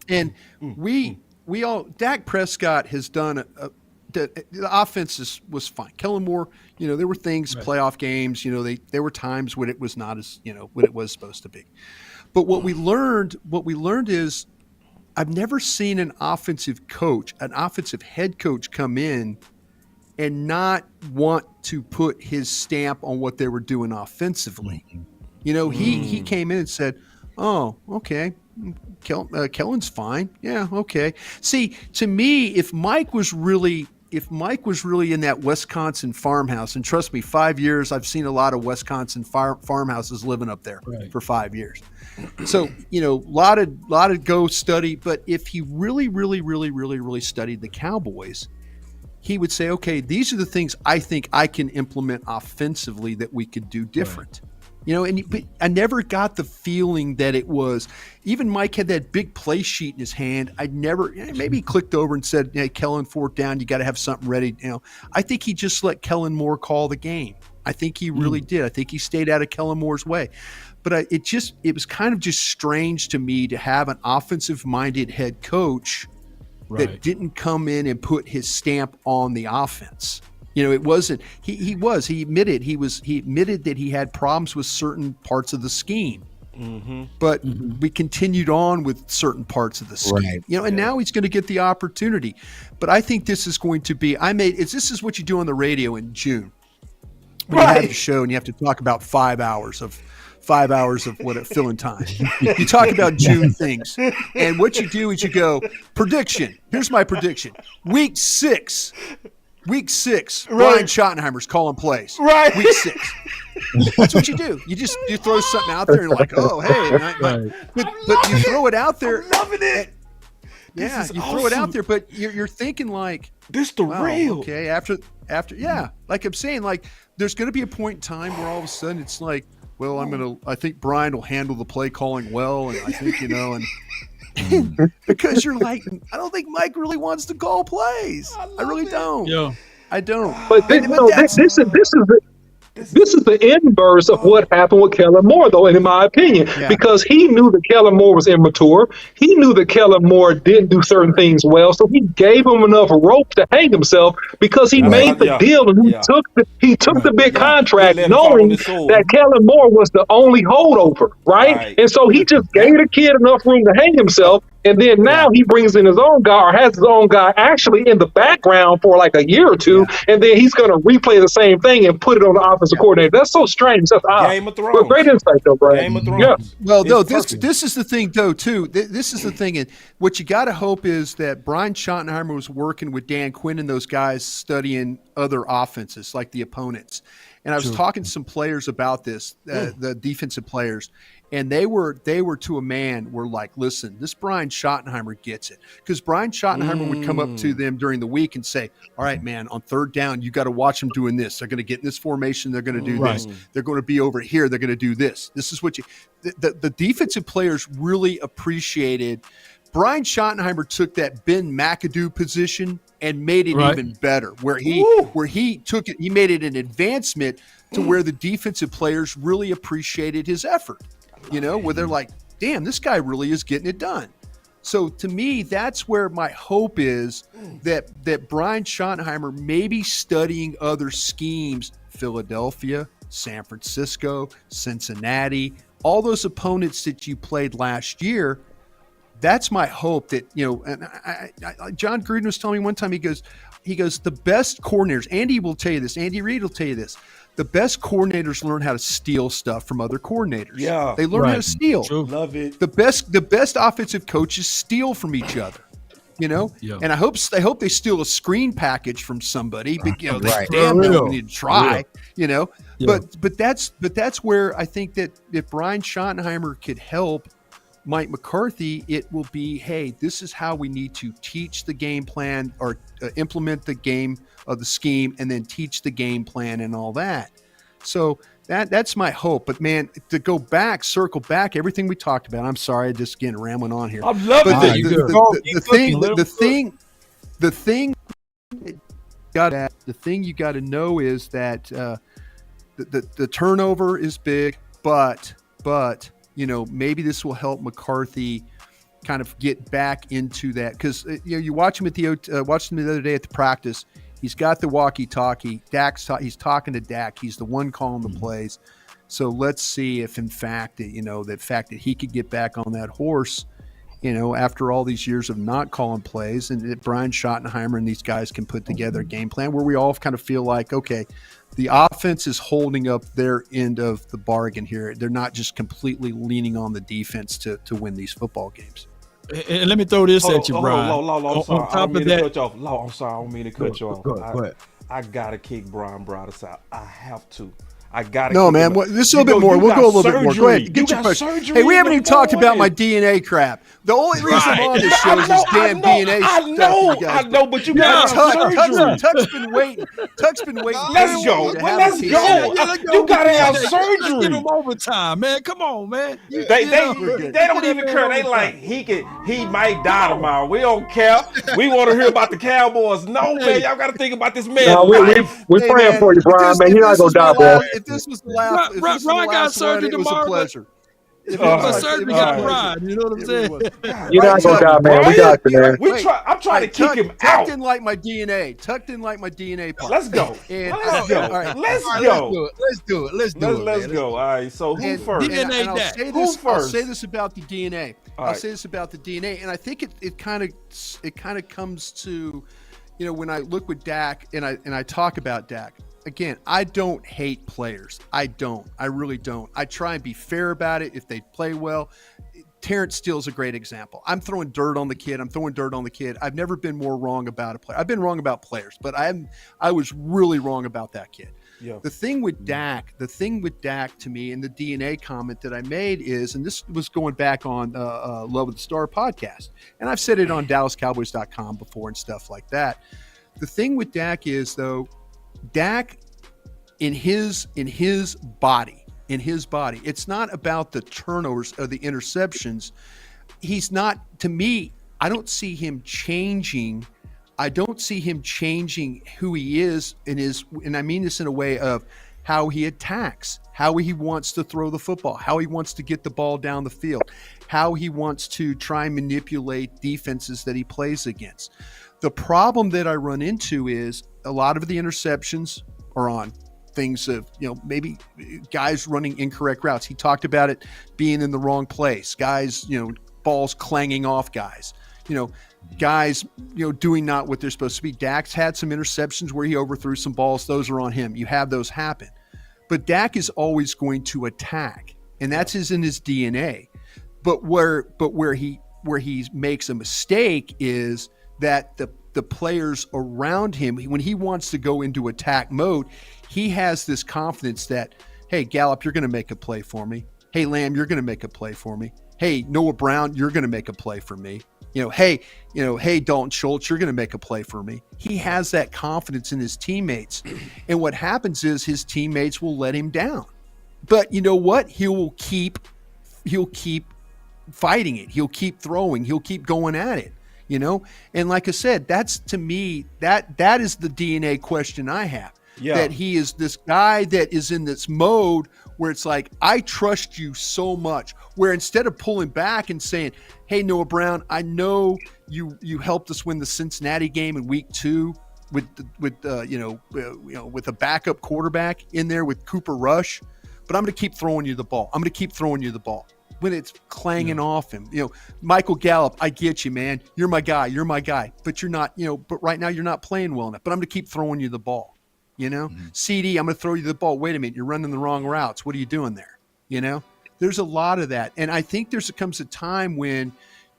and we all, Dak Prescott has done the offense was fine. Kellen Moore, there were things, playoff games, there were times when it was not as, what it was supposed to be. But what we learned is I've never seen an offensive head coach come in and not want to put his stamp on what they were doing offensively. He came in and said, "Oh, okay, Kellen's fine. Yeah, okay." See, to me, if Mike was really in that Wisconsin farmhouse, and trust me, 5 years, I've seen a lot of Wisconsin farmhouses living up there for 5 years. So, a lot of go study, but if he really, really, really, really, really studied the Cowboys, he would say, okay, these are the things I think I can implement offensively that we could do different. But I never got the feeling that it was, even Mike had that big play sheet in his hand. Maybe he clicked over and said, "Hey, Kellen, 4th down, you got to have something ready." I think he just let Kellen Moore call the game. I think he really did. I think he stayed out of Kellen Moore's way. But it was kind of just strange to me to have an offensive-minded head coach that didn't come in and put his stamp on the offense. It wasn't. He admitted that he had problems with certain parts of the scheme, but we continued on with certain parts of the scheme. And now he's going to get the opportunity. But I think this is going to be. This is what you do on the radio in June when you have the show and you have to talk about 5 hours of filling time. You talk about June things, and what you do is you go prediction. Here's my prediction: Week 6. Brian Schottenheimer's calling plays. Week 6. That's what you do. You throw something out there and like, oh, hey. But you throw it out there. I'm loving it. Yeah, you throw it out there, but you're thinking like, this the real. Okay, after, like I'm saying, like there's going to be a point in time where all of a sudden it's like, well, I think Brian will handle the play calling well, and I think, because you're like, I don't think Mike really wants to call plays. I really don't. Yeah. I don't. But this is the inverse of what happened with Kellen Moore, though, in my opinion, because he knew that Kellen Moore was immature. He knew that Kellen Moore didn't do certain things well, so he gave him enough rope to hang himself because he made the deal and he took the big contract, knowing that Kellen Moore was the only holdover, right? And so he just gave the kid enough room to hang himself. And then now he brings in his own guy, or has his own guy actually in the background for like a year or two, and then he's going to replay the same thing and put it on the offensive coordinator. That's so strange. That's odd. Game of Thrones. Great insight, though, Brian. Game of Thrones. Yeah. Well, no, this is the thing, though, too. This is the thing. And what you got to hope is that Brian Schottenheimer was working with Dan Quinn and those guys studying other offenses, like the opponents. And I was talking to some players about this, the defensive players. And they were to a man were like, listen, this Brian Schottenheimer gets it. Because Brian Schottenheimer would come up to them during the week and say, all right, man, on 3rd down, you got to watch them doing this. They're going to get in this formation. They're going to do this. They're going to be over here. They're going to do this. This is what the defensive players really appreciated. Brian Schottenheimer took that Ben McAdoo position and made it even better, where he took it, he made it an advancement to where the defensive players really appreciated his effort. Where they're like, damn, this guy really is getting it done. So to me, that's where my hope is that Brian Schottenheimer may be studying other schemes, Philadelphia, San Francisco, Cincinnati, all those opponents that you played last year. That's my hope that, and John Gruden was telling me one time, he goes, the best coordinators, Andy will tell you this, Andy Reid will tell you this, the best coordinators learn how to steal stuff from other coordinators. Yeah. They learn how to steal. True. Love it. The best offensive coaches steal from each other. And I hope they steal a screen package from somebody. But, Right. damn, For real. we need to try. Yeah. But that's where I think that if Brian Schottenheimer could help Mike McCarthy, it will be, hey, this is how we need to teach the game plan or implement the scheme, and then teach the game plan and all that. So that's my hope. But man, to circle back, everything we talked about. I'm sorry, just again rambling on here. I'm loving it. The thing you got to know is that the turnover is big, but maybe this will help McCarthy kind of get back into that, because you watch him watched him the other day at the practice. He's got the walkie-talkie. He's talking to Dak. He's the one calling the plays. So let's see if, in fact, that he could get back on that horse, after all these years of not calling plays, and that Brian Schottenheimer and these guys can put together a game plan where we all kind of feel like, okay, the offense is holding up their end of the bargain here. They're not just completely leaning on the defense to win these football games. And let me throw this at you, Brian. I'm sorry. I don't mean to cut you off. I'm sorry. I don't mean to cut you off. Go ahead. I got to kick Bryan Broaddus out. I have to. I got to. No, man. This is a little bit more. We'll go a little bit more. Go ahead. Get your question. Hey, we haven't even talked about my DNA crap. The only reason I'm on this show is this damn DNA stuff. I know, but you got surgery. Tuck's been waiting. Let's go. You got to have surgery. Give him overtime, man. Come on, man. They don't even care. They like he might die tomorrow. We don't care. We want to hear about the Cowboys. No, man. Y'all got to think about this man. No, we're praying for you, Brian. Man, you're not gonna die, bro. If this was the last, Ron got surgery tomorrow. It was a pleasure. Surgery got Brian. You know what I'm saying? You're not gonna die, man. We got you, man. I'm trying to kick him out. Tuck didn't like my DNA. Part. Let's go. Let's go. All right. Let's go. Let's do it. Let's go. All right. So who first? I'll say this about the DNA. I'll say this about the DNA, and I think it kind of comes to, when I look with Dak and I talk about Dak. Again, I don't hate players. I really don't. I try and be fair about it if they play well. Terrence Steele's a great example. I'm throwing dirt on the kid. I've never been more wrong about a player. I've been wrong about players, but I was really wrong about that kid. Yeah. The thing with Dak to me, and the DNA comment that I made is, and this was going back on Love of the Star podcast, and I've said it on DallasCowboys.com before and stuff like that. The thing with Dak is, though, Dak in his body, it's not about the turnovers or the interceptions. He's not, to me, I don't see him changing. I don't see him changing who he is and I mean this in a way of how he attacks, how he wants to throw the football, how he wants to get the ball down the field, how he wants to try and manipulate defenses that he plays against. The problem that I run into is a lot of the interceptions are on things of, maybe guys running incorrect routes. He talked about it being in the wrong place, guys, balls clanging off guys, guys, doing not what they're supposed to be. Dak's had some interceptions where he overthrew some balls. Those are on him. You have those happen. But Dak is always going to attack, and that's in his DNA. But where he makes a mistake is that the players around him, when he wants to go into attack mode, he has this confidence that, hey, Gallup, you're going to make a play for me. Hey, Lamb, you're going to make a play for me. Hey, Noah Brown, you're going to make a play for me. Hey, Dalton Schultz, you're going to make a play for me. He has that confidence in his teammates. And what happens is his teammates will let him down. But you know what? He'll keep fighting it. He'll keep throwing. He'll keep going at it. And like I said, that's, to me, that is the DNA question I have. Yeah. That he is this guy that is in this mode where it's like, I trust you so much, where instead of pulling back and saying, hey, Noah Brown, I know you helped us win the Cincinnati game in week 2 with a backup quarterback in there with Cooper Rush, but I'm going to keep throwing you the ball. When it's clanging off him, Michael Gallup, I get you, man. You're my guy. But you're not, but right now you're not playing well enough, but I'm going to keep throwing you the ball, CD, I'm going to throw you the ball. Wait a minute. You're running the wrong routes. What are you doing there? There's a lot of that. And I think comes a time when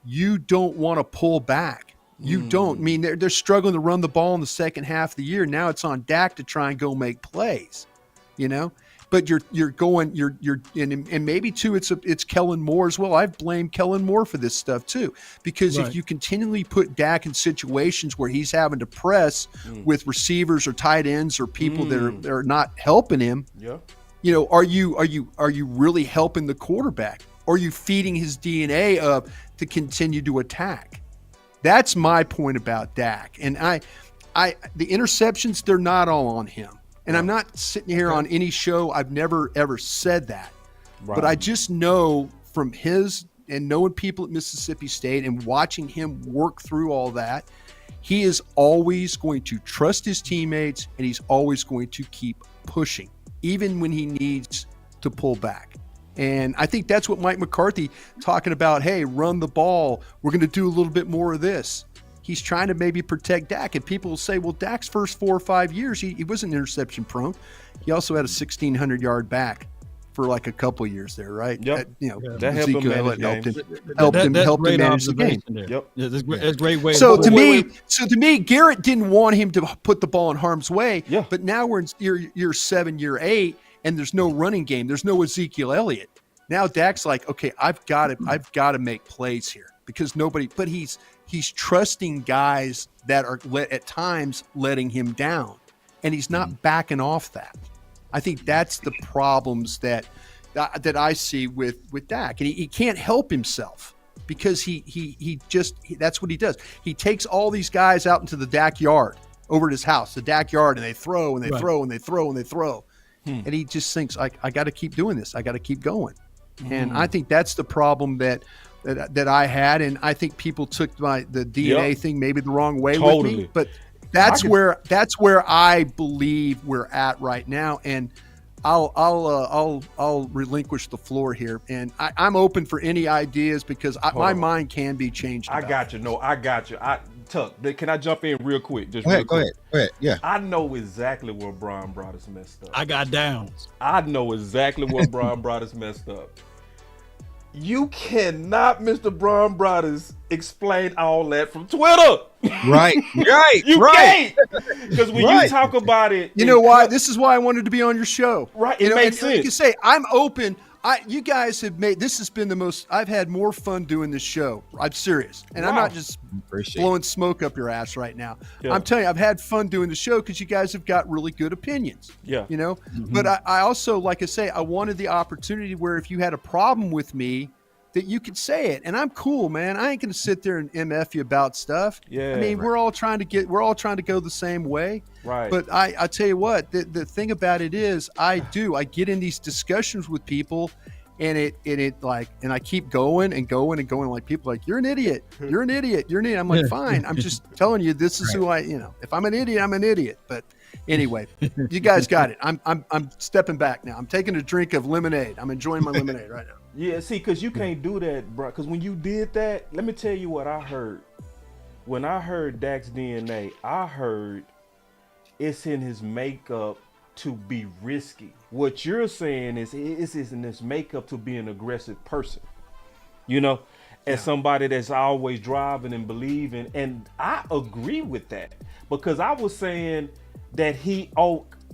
you don't want to pull back. You don't. I mean, they're struggling to run the ball in the second half of the year. Now it's on Dak to try and go make plays, But you're going, and maybe too, it's Kellen Moore as well. I've blamed Kellen Moore for this stuff too, because if you continually put Dak in situations where he's having to press with receivers or tight ends or people that are not helping him, are you really helping the quarterback? Or are you feeding his DNA up to continue to attack? That's my point about Dak. And the interceptions, they're not all on him. And I'm not sitting here on any show. I've never, ever said that. Right. But I just know from his and knowing people at Mississippi State and watching him work through all that, he is always going to trust his teammates and he's always going to keep pushing, even when he needs to pull back. And I think that's what Mike McCarthy talking about, hey, run the ball. We're going to do a little bit more of this. He's trying to maybe protect Dak. And people will say, well, Dak's first 4 or 5 years, he wasn't interception prone. He also had a 1,600-yard back for like a couple of years there, right? Yep. That helped him manage the game. Yep. Yeah, that's great way. So to me, Garrett didn't want him to put the ball in harm's way. Yeah. But now we're in year 7, year 8, and there's no running game. There's no Ezekiel Elliott. Now Dak's like, okay, I've got to make plays here because but he's trusting guys that are at times letting him down, and he's not backing off that. I think that's the problems that I see with Dak, and he can't help himself because he that's what he does. He takes all these guys out into the Dak yard over at his house, the Dak yard, and they throw and they throw and they throw and they throw, and he just thinks I got to keep doing this. I got to keep going, and I think that's the problem that I had, and I think people took the DNA thing maybe the wrong way with me, but that's where I believe we're at right now, and I'll relinquish the floor here, and I'm open for any ideas because my mind can be changed. I got you. No, I got you. Tuck, can I jump in real quick? Just go ahead. Yeah. I know exactly where Bryan Broaddus messed up. I got downs. I know exactly where Bryan Broaddus messed up. You cannot, Mr. Bryan Broaddus, explain all that from Twitter. Right. You can't. Because when you talk about it, you know why? This is why I wanted to be on your show. Right. It makes sense. Like you say, I'm open. You guys have this has been the most, I've had more fun doing this show. I'm serious. And I'm not just blowing smoke up your ass right now. Yeah. I'm telling you, I've had fun doing the show because you guys have got really good opinions. Yeah. But I also, like I say, I wanted the opportunity where if you had a problem with me, that you could say it. And I'm cool, man. I ain't going to sit there and MF you about stuff. Yeah. I mean, we're all trying to go the same way. Right. But I tell you what, the thing about it is I get in these discussions with people and I keep going and going and going, like people like, you're an idiot. You're an idiot. You're an idiot. I'm like, fine. I'm just telling you, this is who if I'm an idiot, I'm an idiot. But anyway, you guys got it. I'm stepping back now. I'm taking a drink of lemonade. I'm enjoying my lemonade right now. Yeah, see, because you can't do that, bro. Because when you did that, let me tell you what I heard. When I heard Dak's DNA, I heard it's in his makeup to be risky. What you're saying is it's in his makeup to be an aggressive person. As somebody that's always driving and believing. And I agree with that. Because I was saying that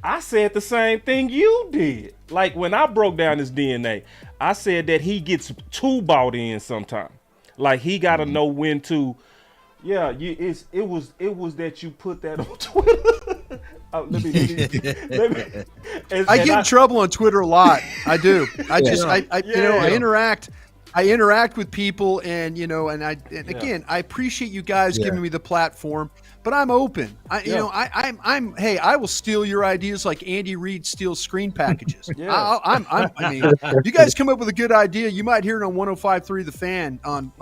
I said the same thing you did. Like when I broke down his DNA, I said that he gets too bought in sometimes. Like he got to know when to. Yeah, it was that you put that on Twitter. I get in trouble on Twitter a lot. I do. I interact with people, and again, I appreciate you guys giving me the platform, but I'm open. I will steal your ideas like Andy Reid steals screen packages. You guys come up with a good idea, you might hear it on 105.3 The Fan on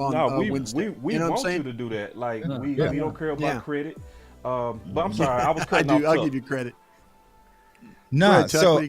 Wednesday. We want you to do that. Like we don't care about credit. But I'm sorry, I was cutting off. I'll give you credit. No, so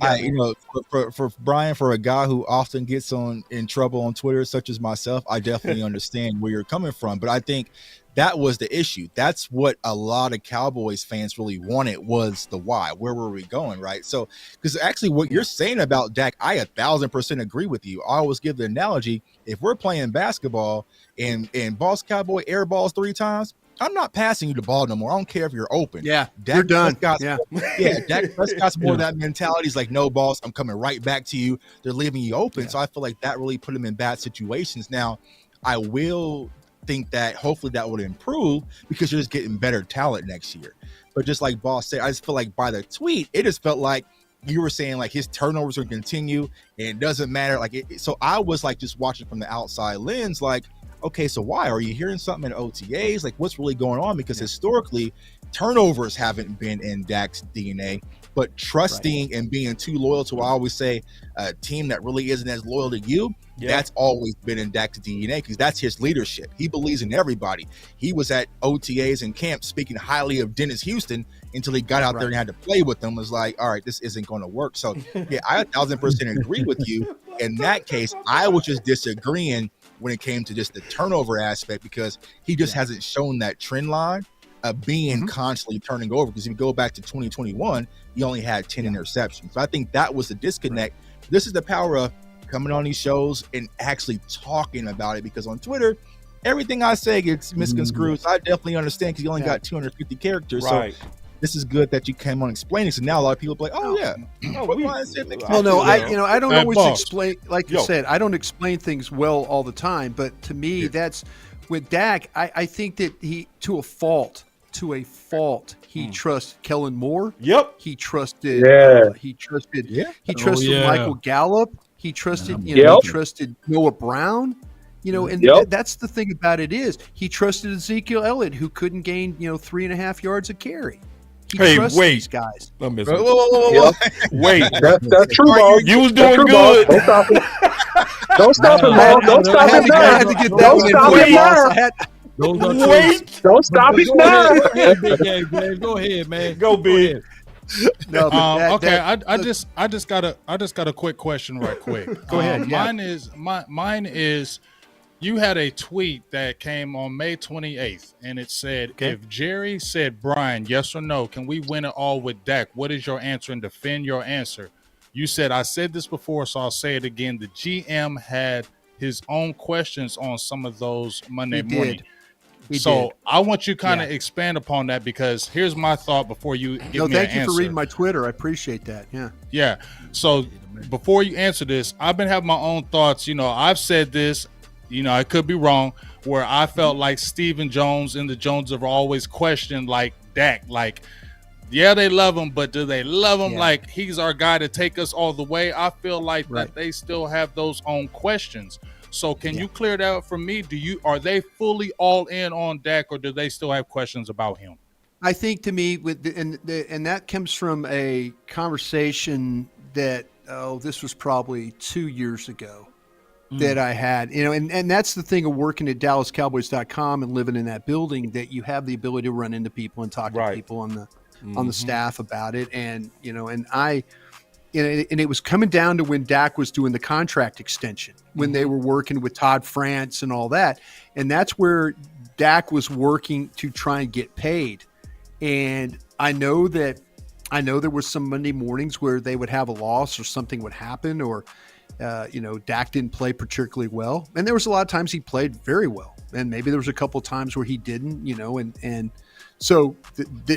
for Bryan, for a guy who often gets in trouble on Twitter, such as myself, I definitely understand where you're coming from. But I think that was the issue. That's what a lot of Cowboys fans really wanted, was the why. Where were we going, right? So, because actually what you're saying about Dak, I 1,000% agree with you. I always give the analogy, if we're playing basketball and Boss Cowboy air balls 3 times, I'm not passing you the ball no more. I don't care if you're open. Yeah, Dak you're done. Dak Prescott's more of that mentality. He's like, no, boss, I'm coming right back to you. They're leaving you open. So I feel like that really put him in bad situations. Now, I will think that hopefully that would improve because you're just getting better talent next year. But just like Boss said, I just feel like by the tweet, it just felt like you were saying like his turnovers are going to continue and it doesn't matter. So I was like just watching from the outside lens, like, okay, so why? Are you hearing something in OTAs? Like, what's really going on? Because historically, turnovers haven't been in Dak's DNA, but trusting and being too loyal to, I always say, a team that really isn't as loyal to you, that's always been in Dak's DNA because that's his leadership. He believes in everybody. He was at OTAs and camp speaking highly of Dennis Houston until he got out there and had to play with them. Was like, all right, this isn't going to work. So, yeah, I 1,000% agree with you. In that case, I was just disagreeing when it came to just the turnover aspect because he just hasn't shown that trend line of being constantly turning over. Because if you go back to 2021, he only had 10 interceptions. So I think that was the disconnect. This is the power of coming on these shows and actually talking about it, because on Twitter, everything I say gets misconstrued. So I definitely understand because you only got 250 characters. Right. So this is good that you came on explaining. So now a lot of people are like, oh yeah. Well, no, I don't always explain, like you said, I don't explain things well all the time. But to me, that's with Dak. I think that he, to a fault, he trusts Kellen Moore. Yep. He trusted. He trusted Michael Gallup. He trusted. He trusted Noah Brown. And that's the thing about it is he trusted Ezekiel Elliott, who couldn't gain 3.5 yards a carry. He trusts these guys. Whoa. Wait, that's true, ball. You was doing good. Don't stop him. Don't stop him, ball. Don't stop him now. I had to get that one in. Wait. Don't stop him now. Go ahead, man. Go big. No, I just got a quick question right quick. Go ahead. Mine is you had a tweet that came on May 28th and it said, if Jerry said, Brian, yes or no, can we win it all with Dak? What is your answer, and defend your answer? You said, I said this before, so I'll say it again. The GM had his own questions on some of those Monday morning. So I want you kind of expand upon that, because here's my thought before you give me an answer. Thank you for reading my Twitter. I appreciate that. Yeah. So before you answer this, I've been having my own thoughts. I've said this, I could be wrong, where I felt like Stephen Jones and the Joneses have always questioned like Dak, like, yeah, they love him, but do they love him like he's our guy to take us all the way? I feel like that they still have those own questions. So can you clear that up for me? Are they fully all in on Dak, or do they still have questions about him? I think, to me, and that comes from a conversation that this was probably 2 years ago that I had, and that's the thing of working at DallasCowboys.com and living in that building, that you have the ability to run into people and talk to people on the staff about it, and and it was coming down to when Dak was doing the contract extension, when they were working with Todd France and all that. And that's where Dak was working to try and get paid. And I know there was some Monday mornings where they would have a loss or something would happen, or, Dak didn't play particularly well. And there was a lot of times he played very well. And maybe there was a couple of times where he didn't, and so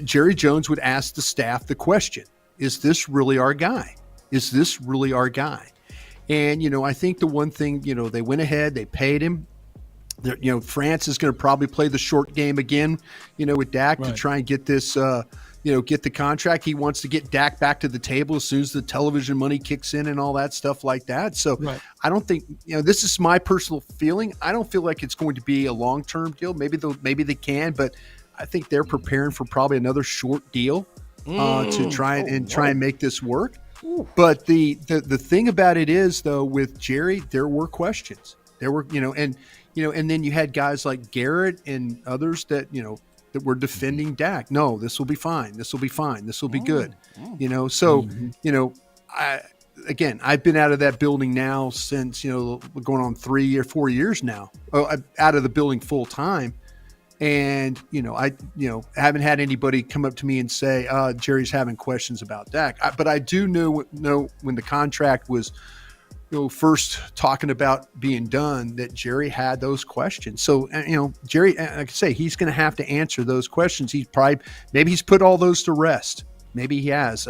Jerry Jones would ask the staff the question, is this really our guy? Is this really our guy? And, I think the one thing, they went ahead, they paid him. France is going to probably play the short game again, with Dak to try and get this, get the contract. He wants to get Dak back to the table as soon as the television money kicks in and all that stuff like that. So I don't think, this is my personal feeling. I don't feel like it's going to be a long-term deal. Maybe they can, but I think they're preparing for probably another short deal to try and make this work. But the thing about it is, though, with Jerry, there were questions. There were, and then you had guys like Garrett and others that, that were defending Dak. No, this will be fine. This will be fine. This will be good. So, I've been out of that building now since, going on 3 or 4 years now, out of the building full time. And, I haven't had anybody come up to me and say, Jerry's having questions about Dak. But I do know when the contract was first talking about being done, that Jerry had those questions. So, Jerry, like I say, he's going to have to answer those questions. Maybe he's put all those to rest. Maybe he has,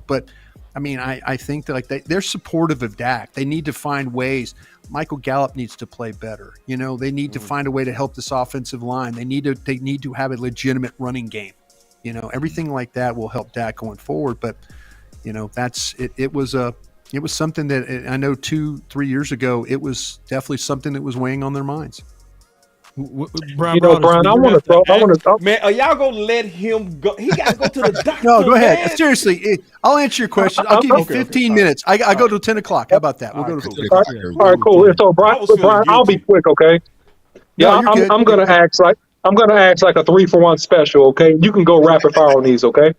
but I mean, I think that they're supportive of Dak. They need to find ways. Michael Gallup needs to play better. They need to find a way to help this offensive line. They need to have a legitimate running game. Everything like that will help Dak going forward. But, that's it. It was something that I know 2-3 years ago, it was definitely something that was weighing on their minds. Bryan, I want to. Man, are y'all gonna let him go? He got to go to the doctor. No, go ahead. Man. Seriously, I'll answer your question. I'll give you 15 minutes. I go to 10 o'clock. How about that? We'll go to 10 o'clock. All right, cool. So Bryan, I'll be quick, okay? Yeah, No, I'm gonna ask like a 3-for-1 special, okay? You can go rapid fire on these, okay?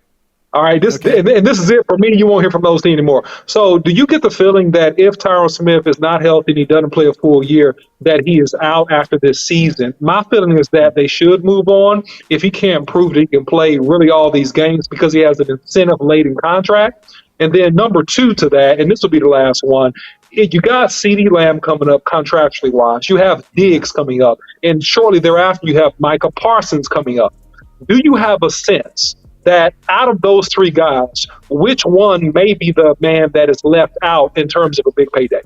All right, and this is it for me. You won't hear from those anymore. So, do you get the feeling that if Tyron Smith is not healthy and he doesn't play a full year, that he is out after this season? My feeling is that they should move on if he can't prove that he can play really all these games because he has an incentive-laden contract. And then number 2 to that, and this will be the last one, you got CeeDee Lamb coming up contractually wise. You have Diggs coming up, and shortly thereafter you have Micah Parsons coming up. Do you have a sense that out of those 3 guys, which one may be the man that is left out in terms of a big payday?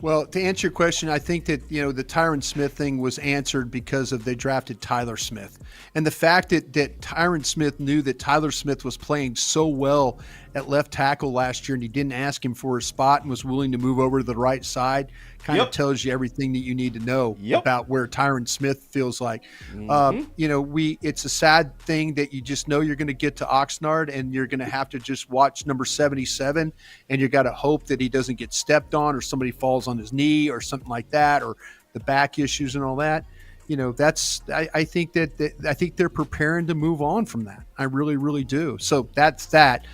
Well, to answer your question, I think that, the Tyron Smith thing was answered because they drafted Tyler Smith. And the fact that Tyron Smith knew that Tyler Smith was playing so well at left tackle last year and he didn't ask him for a spot and was willing to move over to the right side kind of tells you everything that you need to know about where Tyron Smith feels like. It's a sad thing that you just know you're going to get to Oxnard and you're going to have to just watch number 77 and you got to hope that he doesn't get stepped on or somebody falls on his knee or something like that, or the back issues and all that. I think they're preparing to move on from that. I really, really do. So that's that.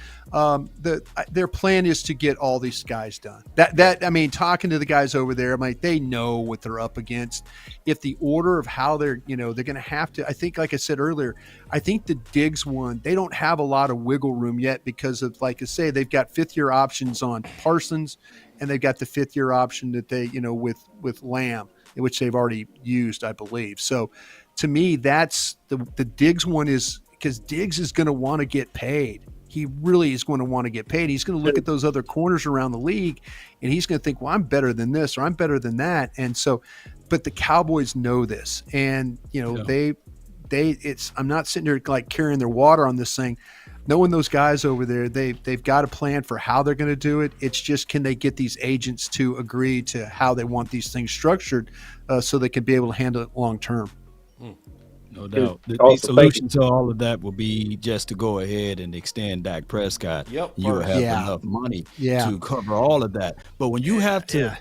Their plan is to get all these guys done. Talking to the guys over there, they know what they're up against. If the order of how they're going to have to, I think, like I said earlier, I think the Diggs one, they don't have a lot of wiggle room yet because of, like I say, they've got 5th-year options on Parsons and they've got the 5th-year option that they, with Lamb, which they've already used, I believe. So to me, that's the Diggs one, is because Diggs is going to want to get paid. He really is going to want to get paid. He's going to look at those other corners around the league and he's going to think, well, I'm better than this or I'm better than that. And so, but the Cowboys know this, and I'm not sitting there like carrying their water on this thing. Knowing those guys over there, they've got a plan for how they're going to do it. It's just, can they get these agents to agree to how they want these things structured so they can be able to handle it long term? No doubt. The solution to all of that will be just to go ahead and extend Dak Prescott. You'll have enough money to cover all of that. But when you have to,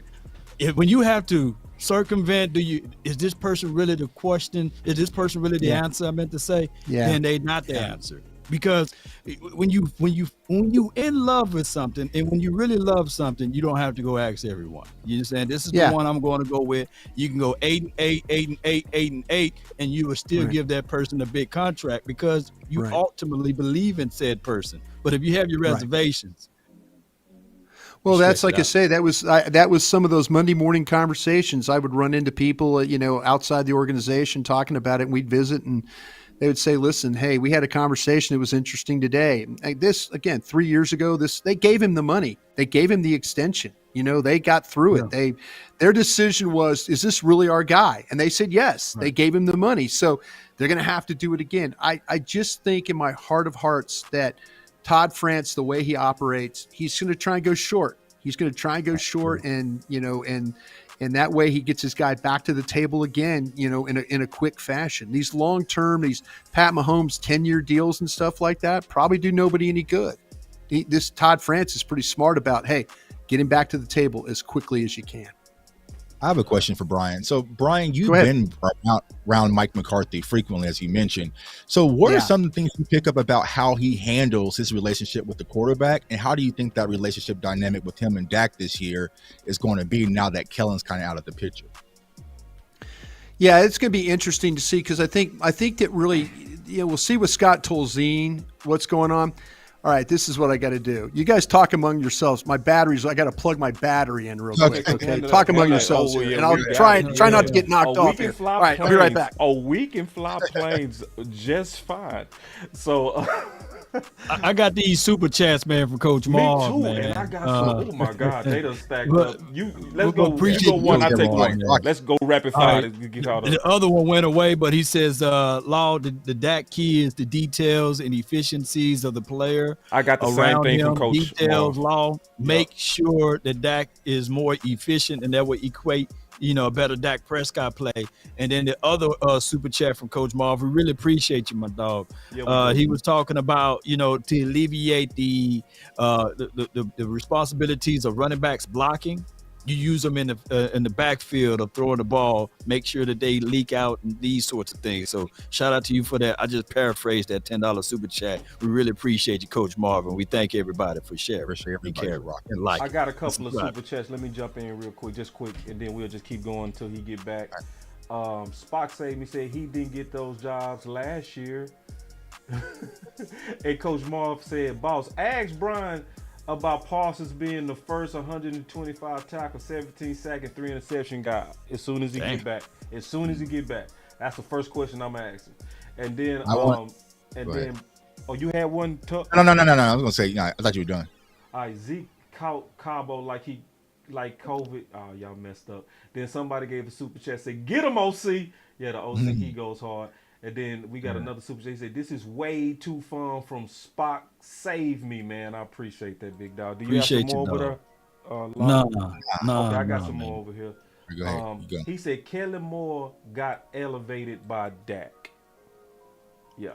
when you have to circumvent, is this person really the question? Is this person really the answer I meant to say? Then they not the answer. Because when you in love with something, and when you really love something, you don't have to go ask everyone. You understand? This is the one I'm going to go with. You can go 8-8, 8-8, 8-8, and you will still give that person a big contract because you ultimately believe in said person. But if you have your reservations, well, that's like I say, that was some of those Monday morning conversations. I would run into people, outside the organization talking about it, and we'd visit and they would say, listen, hey, we had a conversation that was interesting today. This, again, 3 years ago, they gave him the money. They gave him the extension. They got through it. Their decision was, is this really our guy? And they said, yes. They gave him the money. So they're going to have to do it again. I just think in my heart of hearts that Todd France, the way he operates, he's going to try and go short. He's going to try and go short and that way he gets his guy back to the table again, in a quick fashion. These long-term, these Pat Mahomes 10-year deals and stuff like that probably do nobody any good. This Todd France is pretty smart about, hey, get him back to the table as quickly as you can. I have a question for Bryan. So, Bryan, you've been around Mike McCarthy frequently, as you mentioned. So what are some of the things you pick up about how he handles his relationship with the quarterback, and how do you think that relationship dynamic with him and Dak this year is going to be now that Kellen's kind of out of the picture? Yeah, it's going to be interesting to see because I think that really, we'll see with Scott Tolzien what's going on. All right, this is what I got to do. You guys talk among yourselves. I got to plug my battery in real quick. Okay, talk among yourselves here, and I'll try not to get knocked off here. All right, I'll be right back. Oh, we can fly planes just fine. So I got these super chats, man, from Coach Marv. Me too, man. And I got some. Oh my God, they done stacked up. Let's go. You go one. I take one. Let's go rapid fire. The other one went away, but he says, "Law, the Dak key is the details and efficiencies of the player." I got the same thing from Coach Details, Marv. Law, make sure that Dak is more efficient, and that will equate, a better Dak Prescott play. And then the other super chat from Coach Marv, we really appreciate you, my dog. He was talking about, to alleviate the responsibilities of running backs blocking. You use them in the backfield of throwing the ball, make sure that they leak out and these sorts of things. So shout out to you for that. I just paraphrased that $10 super chat. We really appreciate you, Coach Marvin. We thank everybody for sharing. I got a couple of super chats. Let me jump in real quick, and then we'll just keep going until he get back. Spock saved me, said he didn't get those jobs last year. And Coach Marv said, boss, ask Bryan about Parsons being the first 125 tackle, 17 sack, and 3 interception guy as soon as he get back. As soon as he get back. That's the first question I'm asking. And then, you had one. No. I was gonna say, I thought you were done. All right, Zeke Cabo like COVID. Oh, y'all messed up. Then somebody gave a super chat, said, get him, OC. Yeah, the OC, he goes hard. And then we got another super chat. He said, this is way too fun from Spock. Save me, man. I appreciate that, big dog. Do you have some more over there? No. Okay, I got some more over here. Go ahead. He said Kellen Moore got elevated by Dak. Yeah.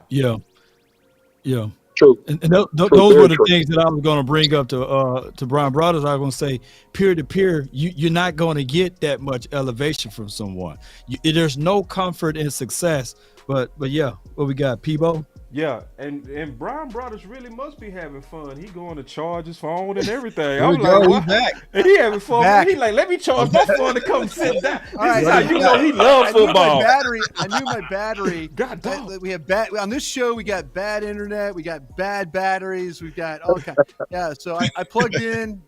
True. And those were the things that I was going to bring up to Bryan Broaddus. I was going to say, peer to peer, you're not going to get that much elevation from someone. There's no comfort in success. But yeah, what we got, Peebo? Yeah, and Bryan Broaddus really must be having fun. He going to charge his phone and everything. I'm like, back. And he having fun. He like, let me charge my phone to come sit down. This is how you know he loves football. I knew my battery. God dog. We have on this show. We got bad internet. We got bad batteries. We've got all kinds. Yeah. So I plugged in.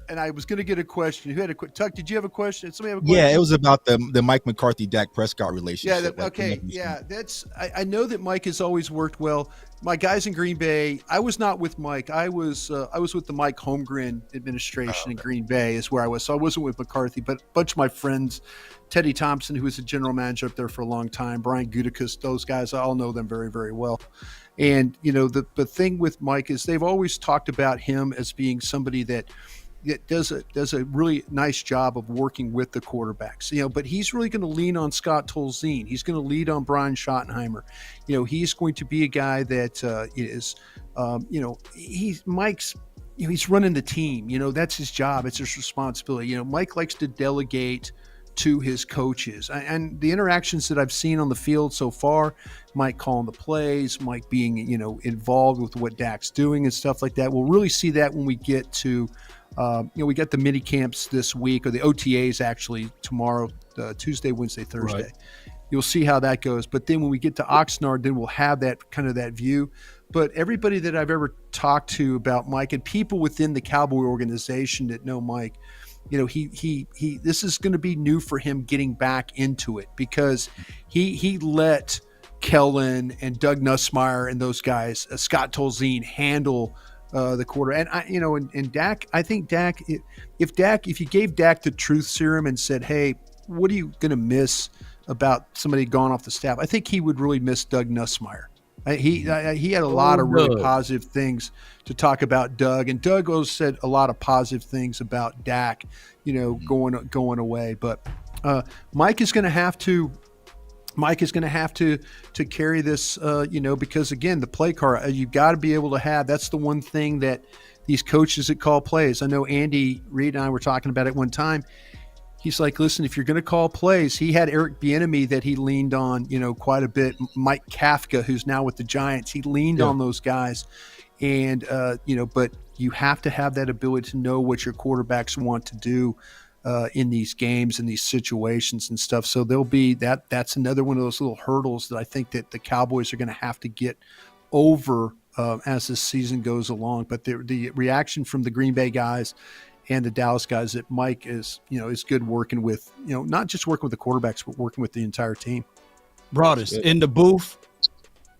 And I was going to get a question. Who had a quick Tuck? Did you have a question? Somebody have a question? Yeah, it was about the Mike McCarthy Dak Prescott relationship. Yeah, that's. I know that Mike has always worked well. My guys in Green Bay. I was not with Mike. I was with the Mike Holmgren administration in Green Bay is where I was. So I wasn't with McCarthy, but a bunch of my friends, Teddy Thompson, who was a general manager up there for a long time, Brian Gutekunst, those guys, I all know them very, very well. And the thing with Mike is they've always talked about him as being somebody that does a really nice job of working with the quarterbacks, but he's really going to lean on Scott Tolzien. He's going to lead on Brian Schottenheimer. He's going to be a guy that is, Mike's, he's running the team. That's his job. It's his responsibility. Mike likes to delegate to his coaches, and the interactions that I've seen on the field so far, Mike calling the plays, Mike being, involved with what Dak's doing and stuff like that. We'll really see that when we get to, we got the mini camps this week, or the OTAs actually tomorrow, Tuesday, Wednesday, Thursday. Right. You'll see how that goes. But then when we get to Oxnard, then we'll have that kind of that view. But everybody that I've ever talked to about Mike, and people within the Cowboy organization that know Mike, he this is going to be new for him getting back into it, because he let Kellen and Doug Nussmeier and those guys, Scott Tolzien, handle the quarter. And and Dak, I think Dak, if you gave Dak the truth serum and said, hey, what are you going to miss about somebody gone off the staff? I think he would really miss Doug Nussmeier. He had a lot of really positive things to talk about Doug, and Doug also said a lot of positive things about Dak, going away. But Mike is going to have to carry this, because again, the play card, you've got to be able to have. That's the one thing that these coaches that call plays. I know Andy Reid and I were talking about it one time. He's like, listen, if you're going to call plays, he had Eric Bieniemy that he leaned on, quite a bit. Mike Kafka, who's now with the Giants, he leaned on those guys. And, but you have to have that ability to know what your quarterbacks want to do in these games and these situations and stuff. So there'll be that's another one of those little hurdles that I think that the Cowboys are going to have to get over as this season goes along. But the reaction from the Green Bay guys and the Dallas guys that Mike is good working with, not just working with the quarterbacks, but working with the entire team. Broaddus, in the booth,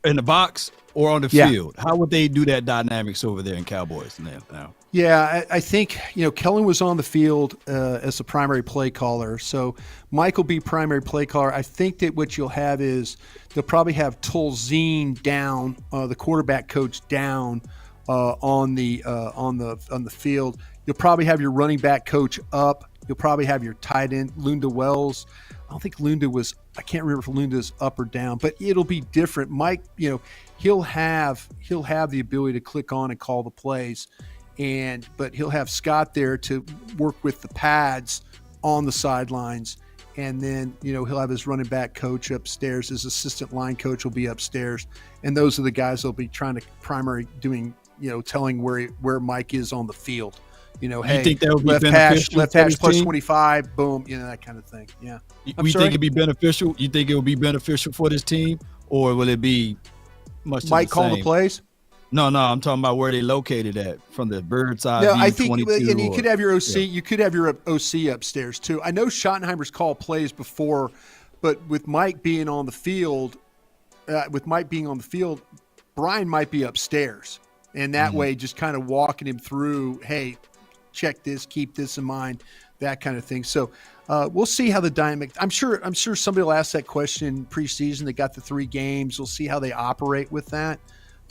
in the box, or on the field, how would they do that dynamics over there in Cowboys now? Yeah, I think, Kellen was on the field as the primary play caller. So Mike will be primary play caller. I think that what you'll have is they'll probably have Tolzien down, the quarterback coach down on the field. You'll probably have your running back coach up. You'll probably have your tight end, Lunda Wells. I don't think Lunda was – I can't remember if Lunda's up or down, but it'll be different. Mike, he'll have the ability to click on and call the plays, but he'll have Scott there to work with the pads on the sidelines, and then he'll have his running back coach upstairs. His assistant line coach will be upstairs, and those are the guys that'll be trying to primary doing telling where Mike is on the field. Hey, you think that would be left hash plus 25, boom, that kind of thing. Yeah. You think it'd be beneficial? You think it would be beneficial for this team, or will it be much to Mike the call same? the plays? No, I'm talking about where they located at from the bird's eye No, view. I think, 22 and you could have your OC. Yeah. You could have your OC upstairs too. I know Schottenheimer's called plays before, but with Mike being on the field, Bryan might be upstairs, and that way, just kind of walking him through. Hey, check this, keep this in mind, that kind of thing. So we'll see how the dynamic. I'm sure somebody will ask that question preseason. They got the 3 games. We'll see how they operate with that.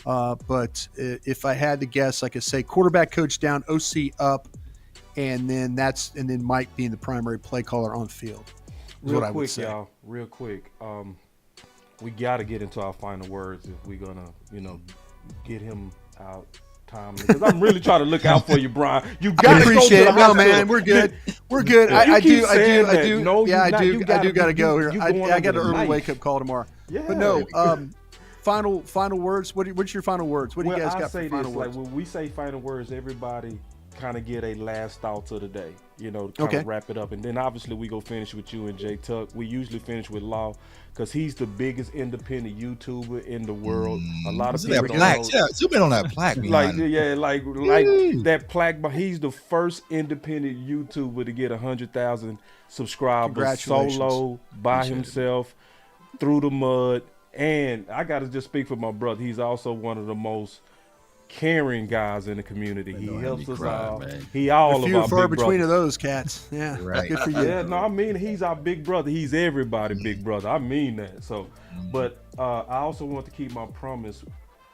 But if I had to guess, like I say, quarterback coach down, OC up, and then Mike being the primary play caller on field. Real quick, y'all. Real quick. We got to get into our final words if we're gonna, get him out. Time because I'm really trying to look out for you, Bryan. You got to appreciate go to it. No, man, we're good. We're good. I do. No, yeah, I do. Gotta, I do got to go here. I got an early life. wake up call tomorrow. Yeah. But no. Final words. What's your final words? What do you guys got for final words? Like when we say final words, everybody kind of get a last thoughts of the day. To kind of wrap it up, and then obviously we go finish with you and Jay Tuck. We usually finish with Law because he's the biggest independent YouTuber in the world. A lot of people don't know. Yeah, zoom in on that plaque. like that plaque, but he's the first independent YouTuber to get 100,000 subscribers solo by himself through the mud. And I got to just speak for my brother. He's also one of the most caring guys in the community. He helps us out. He all of our far big between brothers. of those cats. Yeah, right. Good for you. Yeah, no, I mean he's our big brother. He's everybody big brother. I mean that. So, but I also want to keep my promise,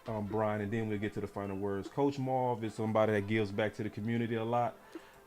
Bryan, and then we'll get to the final words. Coach Marv is somebody that gives back to the community a lot.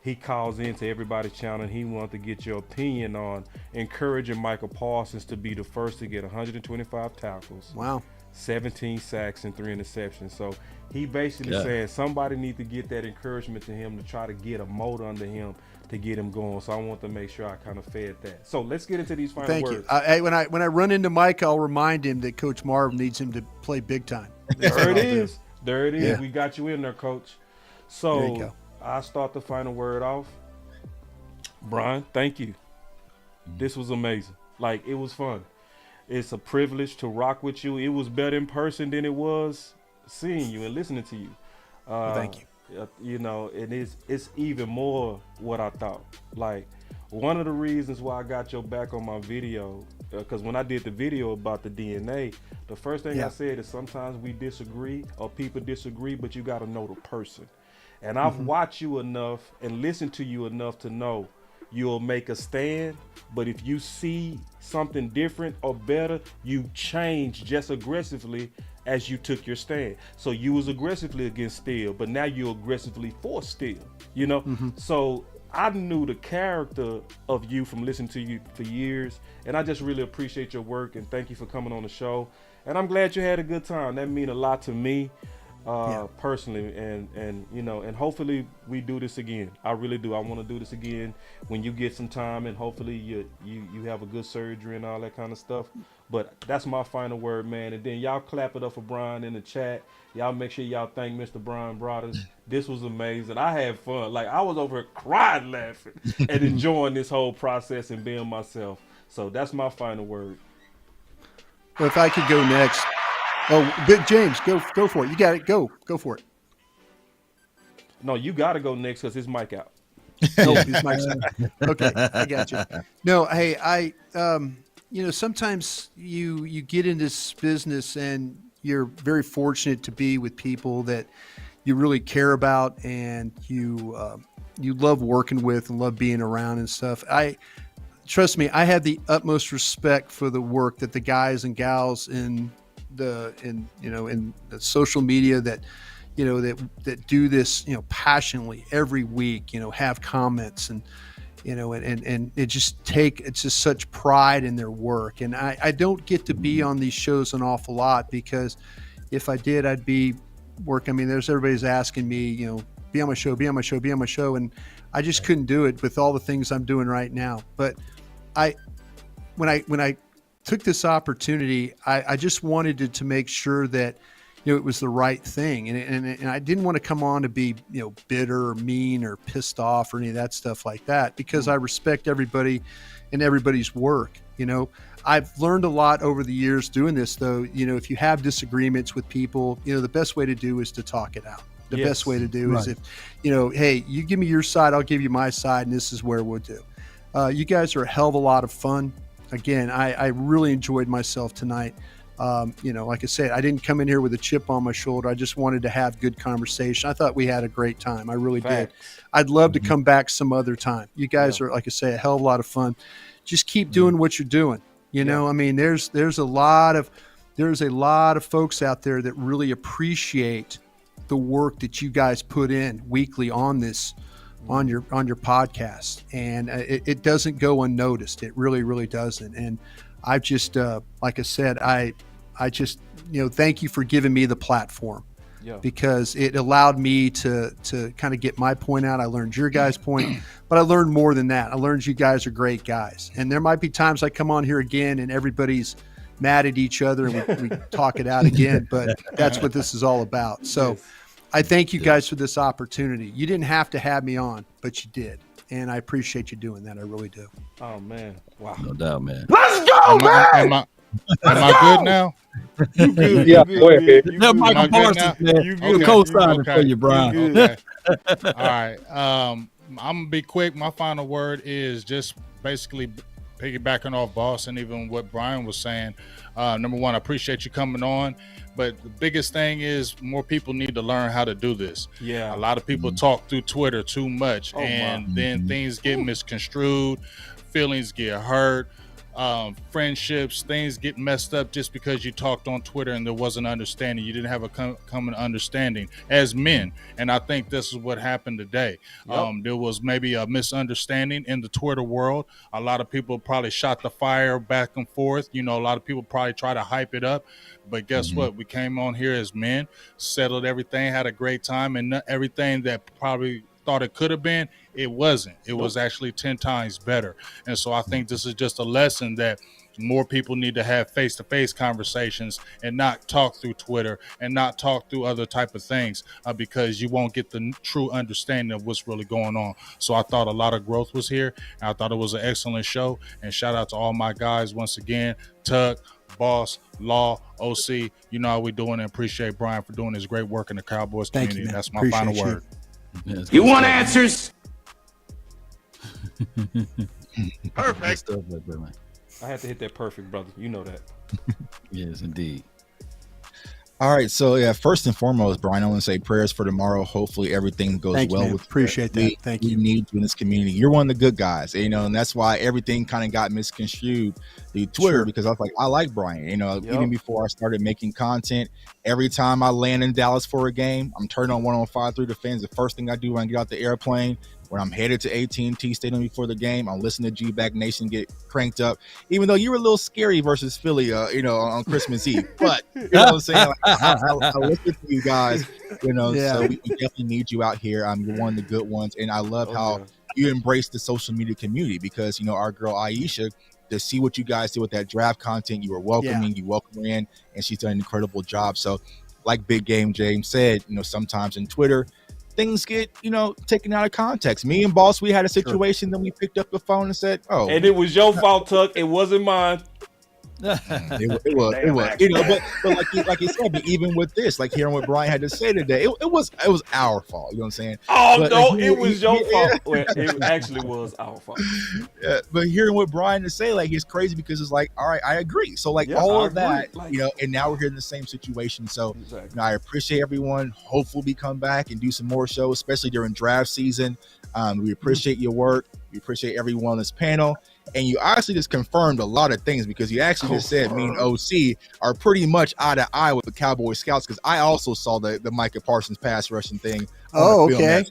He calls into everybody's channel and he wants to get your opinion on encouraging Micah Parsons to be the first to get 125 tackles. Wow. 17 sacks and 3 interceptions. So he basically saying somebody need to get that encouragement to him to try to get a mold under him to get him going. So I want to make sure I kind of fed that. So let's get into these final words. Thank you. When I run into Mike, I'll remind him that Coach Marv needs him to play big time. There it is. There it is. Yeah. We got you in there, Coach. So there you go. I'll start the final word off. Bryan, thank you. This was amazing. Like, it was fun. It's a privilege to rock with you. It was better in person than it was seeing you and listening to you. Thank you. It's even more what I thought. Like, one of the reasons why I got your back on my video, because when I did the video about the DNA, the first thing I said is sometimes we disagree or people disagree, but you got to know the person. And I've watched you enough and listened to you enough to know you'll make a stand, but if you see something different or better, you change just aggressively as you took your stand. So you was aggressively against Steele, but now you're aggressively for Steele, So I knew the character of you from listening to you for years, and I just really appreciate your work and thank you for coming on the show. And I'm glad you had a good time. That means a lot to me. Personally, and hopefully we do this again. I really do. I want to do this again when you get some time, and hopefully you have a good surgery and all that kind of stuff. But that's my final word, man. And then y'all clap it up for Bryan in the chat. Y'all make sure y'all thank Mr. Bryan Broaddus. This was amazing. I had fun. Like, I was over here crying, laughing, and enjoying this whole process and being myself. So that's my final word. Well, if I could go next. Oh, but James, go for it. You got it. Go for it. No, you got to go next because his mic out. Oh, his mic's out. Okay, I got you. No, hey, sometimes you get in this business and you're very fortunate to be with people that you really care about and you love working with and love being around and stuff. Trust me, I have the utmost respect for the work that the guys and gals in the social media that do this, passionately every week, have comments and it's just such pride in their work. And I don't get to be on these shows an awful lot because if I did, I'd be working. I mean, everybody's asking me, be on my show. And I just couldn't do it with all the things I'm doing right now. But when I took this opportunity, I just wanted to make sure that, it was the right thing. And I didn't want to come on to be, bitter or mean or pissed off or any of that stuff like that, because I respect everybody and everybody's work. I've learned a lot over the years doing this, though. If you have disagreements with people, the best way to do is to talk it out. The best way to do is if, hey, you give me your side, I'll give you my side, and this is where we'll do. You guys are a hell of a lot of fun. Again, I really enjoyed myself tonight. Like I said, I didn't come in here with a chip on my shoulder. I just wanted to have good conversation. I thought we had a great time. I really did. I'd love to come back some other time. You guys are, like I say, a hell of a lot of fun. Just keep doing what you're doing. I mean, there's a lot of folks out there that really appreciate the work that you guys put in weekly on this, on your podcast. And it doesn't go unnoticed. It really, really doesn't. And I've just, like I said, I just, thank you for giving me the platform because it allowed me to kind of get my point out. I learned your guys' point, but I learned more than that. I learned you guys are great guys. And there might be times I come on here again and everybody's mad at each other and we talk it out again, but that's what this is all about. So I thank you guys for this opportunity. You didn't have to have me on, but you did. And I appreciate you doing that. I really do. Oh, man. Wow. No doubt, man. Let's go, man! Am I good now? You good. Yeah, go ahead. Micah Parsons, man. You good. Co-signing for you, Brian. Okay. All right. I'm going to be quick. My final word is just basically piggybacking off Boss and even what Brian was saying. Number one, I appreciate you coming on. But the biggest thing is more people need to learn how to do this. Yeah. A lot of people talk through Twitter too much, and then things get misconstrued, feelings get hurt, friendships, things get messed up just because you talked on Twitter and there wasn't understanding. You didn't have a common understanding as men. And I think this is what happened today. There was maybe a misunderstanding in the Twitter world. A lot of people probably shot the fire back and forth. A lot of people probably try to hype it up. But guess what? We came on here as men, settled everything, had a great time, and everything that probably thought it could have been, it wasn't. It was actually 10 times better. And so I think this is just a lesson that more people need to have face-to-face conversations and not talk through Twitter and not talk through other type of things because you won't get the true understanding of what's really going on. So I thought a lot of growth was here. And I thought it was an excellent show. And shout out to all my guys once again, Tuck, Boss, Law, OC. You know how we doing, and appreciate Brian for doing his great work in the Cowboys community. You, that's my appreciate final you. word. You want answers? Perfect. I had to hit that perfect, brother. You know that. Yes, indeed. All right, so first and foremost, Brian, I want to say prayers for tomorrow. Hopefully everything goes Thank well. You, man. With appreciate that. Thank you. We need you in this community. You're one of the good guys, and that's why everything kind of got misconstrued through Twitter because I was like, I like Brian. Even before I started making content, every time I land in Dallas for a game, I'm turning on 105 through the fans. The first thing I do when I get out the airplane, when I'm headed to AT&T Stadium before the game, I'm listening to G-Back Nation get cranked up. Even though you were a little scary versus Philly, on Christmas Eve, but you know what I'm saying. I listen to you guys, So we definitely need you out here. You're one of the good ones, and I love how you embrace the social media community because our girl Aisha, to see what you guys did with that draft content, you were welcoming, you welcome her in, and she's done an incredible job. So, like Big Game James said, sometimes in Twitter, things get, taken out of context. Me and Boss, we had a situation, then we picked up the phone and said, "Oh," and it was your fault, Tuck. It wasn't mine. It was, you know, but like you said, but even with this, like hearing what Bryan had to say today, it was our fault. You know what I'm saying? Oh but, no, it was your fault. Well, it actually was our fault. Yeah, but hearing what Bryan to say, like, it's crazy because it's like, all right, I agree. So like all of that, like, you know, and now we're here in the same situation. So exactly. you know, I appreciate everyone. Hopefully we come back and do some more shows, especially during draft season. We appreciate your work. We appreciate everyone on this panel. And you actually just confirmed a lot of things because you actually just said me and OC are pretty much eye to eye with the Cowboy scouts, because I also saw the Micah Parsons pass rushing thing. Oh, okay.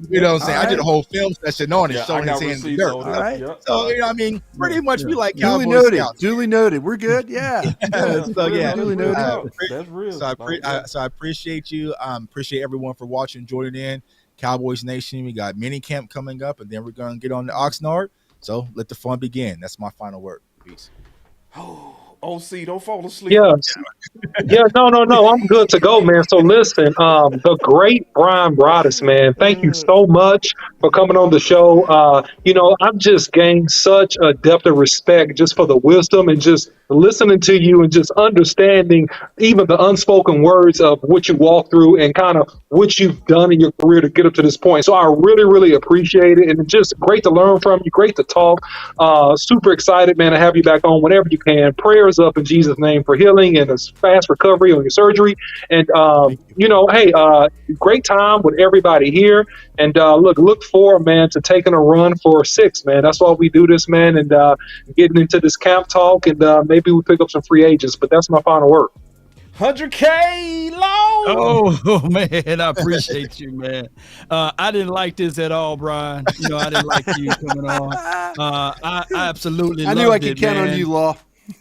You know what I'm saying? I did a whole film session on it, showing his hands in the dirt. All right. So, you know, I mean, pretty much we like Cowboy scouts. Duly noted. We're good. Yeah. So, yeah. Duly noted. That's real. So I appreciate you. Appreciate everyone for watching, joining in. Cowboys Nation, we got mini camp coming up, and then we're going to get on the Oxnard. So let the fun begin. That's my final word. Peace. OC, don't fall asleep. Yeah, no. I'm good to go, man. So listen, the great Bryan Broaddus, man. Thank you so much for coming on the show. You know, I've just gained such a depth of respect just for the wisdom and just listening to you and just understanding even the unspoken words of what you walk through and kind of what you've done in your career to get up to this point. So I really, really appreciate it. And it's just great to learn from you. Great to talk. Super excited, man, to have you back on whenever you can. Prayers up in Jesus' name for healing and a fast recovery on your surgery. And, you know, hey, great time with everybody here. And look forward, man, to taking a run for 6, man. That's why we do this, man, and getting into this camp talk, and maybe we pick up some free agents. But that's my final word. 100K low. Oh man, I appreciate you, man. I didn't like this at all, Bryan. You know, I didn't like you coming on. I absolutely. I knew I could count on you, Law.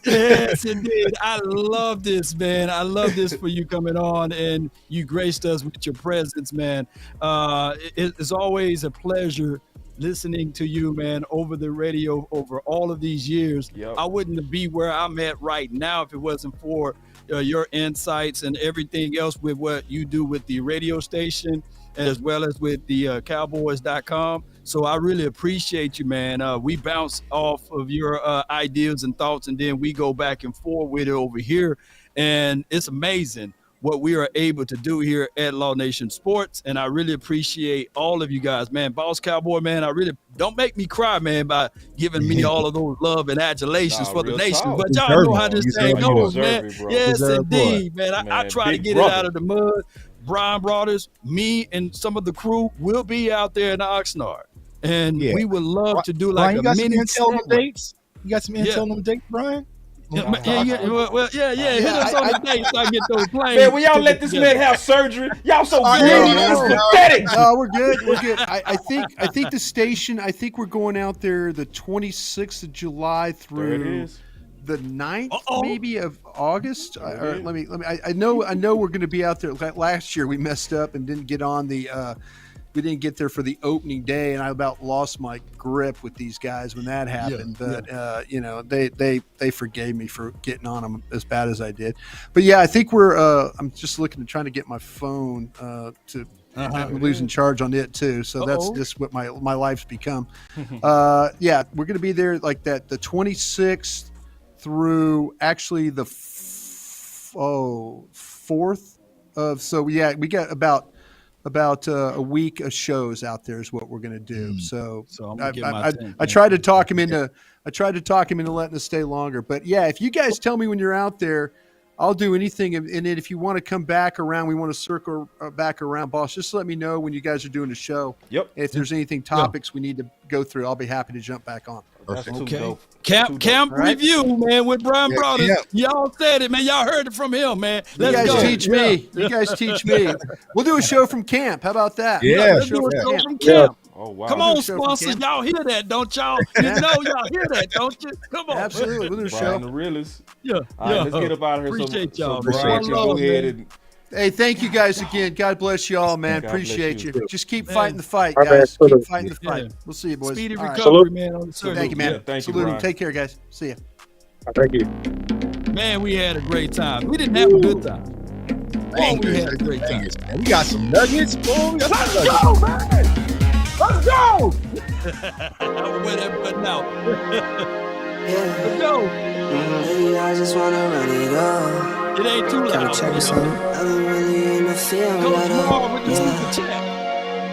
Yes, indeed. I love this, man. I love this for you coming on, and you graced us with your presence, man. It's always a pleasure listening to you, man, over the radio over all of these years. Yep. I wouldn't be where I'm at right now if it wasn't for your insights and everything else with what you do with the radio station as well as with the Cowboys.com. So I really appreciate you, man. We bounce off of your ideas and thoughts, and then we go back and forth with it over here. And it's amazing what we are able to do here at Law Nation Sports. And I really appreciate all of you guys, man. Boss Cowboy, man, I really don't make me cry, man, by giving me all of those love and adulations for the nation. Talk. But y'all know how this thing goes, man. Yes, indeed, man. I try to get it out of the mud. Bryan Broaddus, me, and some of the crew will be out there in the Oxnard. And we would love to do like Bryan, a mini dates. You got some intel on the dates, Bryan? Hit us on the date so I get those planes. Man, when y'all let this man have surgery, y'all so good. It's pathetic. No, we're good. We're good. I think the station. I think we're going out there the 26th of July through the 9th, maybe of August. I know we're going to be out there. Last year we messed up and didn't get on the. We didn't get there for the opening day, and I about lost my grip with these guys when that happened. You know, they forgave me for getting on them as bad as I did. But yeah, I think we're. I'm just trying to get my phone to. I'm losing charge on it too, so that's just what my life's become. Yeah, we're going to be there like that the 26th through actually the 4th of. So yeah, we got about a week of shows out there is what we're going to do. So I tried to talk him into letting us stay longer. But yeah, if you guys tell me when you're out there, I'll do anything. And then if you want to come back around, we want to circle back around, boss. Just let me know when you guys are doing a show. Yep. If there's anything topics we need to go through, I'll be happy to jump back on. Okay. Camp review, man, with Bryan Broaddus. Y'all said it, man. Y'all heard it from him, man. You guys teach me. You guys teach me. We'll do a show from camp. How about that? Yeah, let's do a show from camp. Oh, wow. Come on, sponsors. Y'all hear that, don't y'all? You know y'all hear that, don't you? Come on. Absolutely. We'll do a show. The realest. Yeah. All right, let's get up out of here. Appreciate y'all. Bryan, go ahead and. Hey, thank you guys again. God bless you all, man. Appreciate you. Just keep fighting the fight, guys. Keep fighting the fight. We'll see you, boys. Speedy recovery, man. On the thank you, man. Thank you, Salute. Take care, guys. See ya. Thank you. Man, we had a great time. We didn't have a good time. We had a great time. We got some nuggets. Let's go, man. Let's go. Where that button out. Let's go. I just wanna run it up. It ain't too loud. Check this out. I've been really in the field. Coach Moore with the super chat.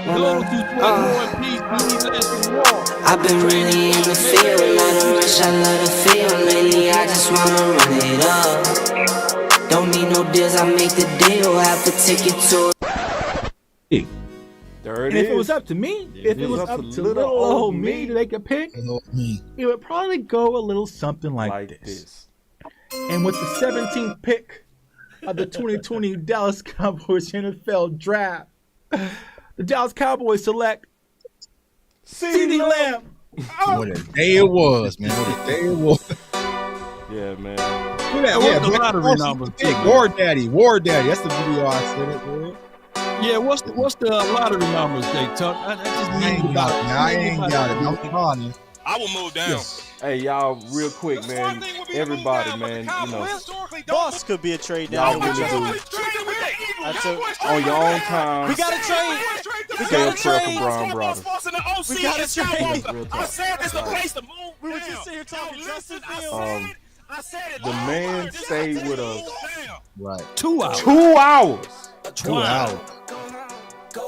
Those who sweat more in peace, we need less in war. I've been really in the field. Let her rush, I love the feel. Lately, I just wanna run it up. Don't need no deals, I make the deal. Have to take it to. There it and is. if it was up to me, if it was up to little old me to make a pick, it would probably go a little something like this. And with the 17th pick of the 2020 Dallas Cowboys NFL Draft, the Dallas Cowboys select CeeDee Lamb. What a day it was, man. What a day it was. Yeah, man. What's the lottery numbers? War Daddy. That's the video I said it, boy. Yeah, what's the lottery numbers, Jay Tuck? I ain't got it. I'm honest. I will move down. Hey, y'all, real quick, man. Everybody, man, you know. Boss could be a trade down. Y'all really do. On your own time. We got to trade. We Say got a to prayer trade. for Bryan Broaddus. We got to trade. I said it's the place to move. We were just here talking Justin Fields. The man stayed with us. Right. 2 hours. 2 hours. 2 hours.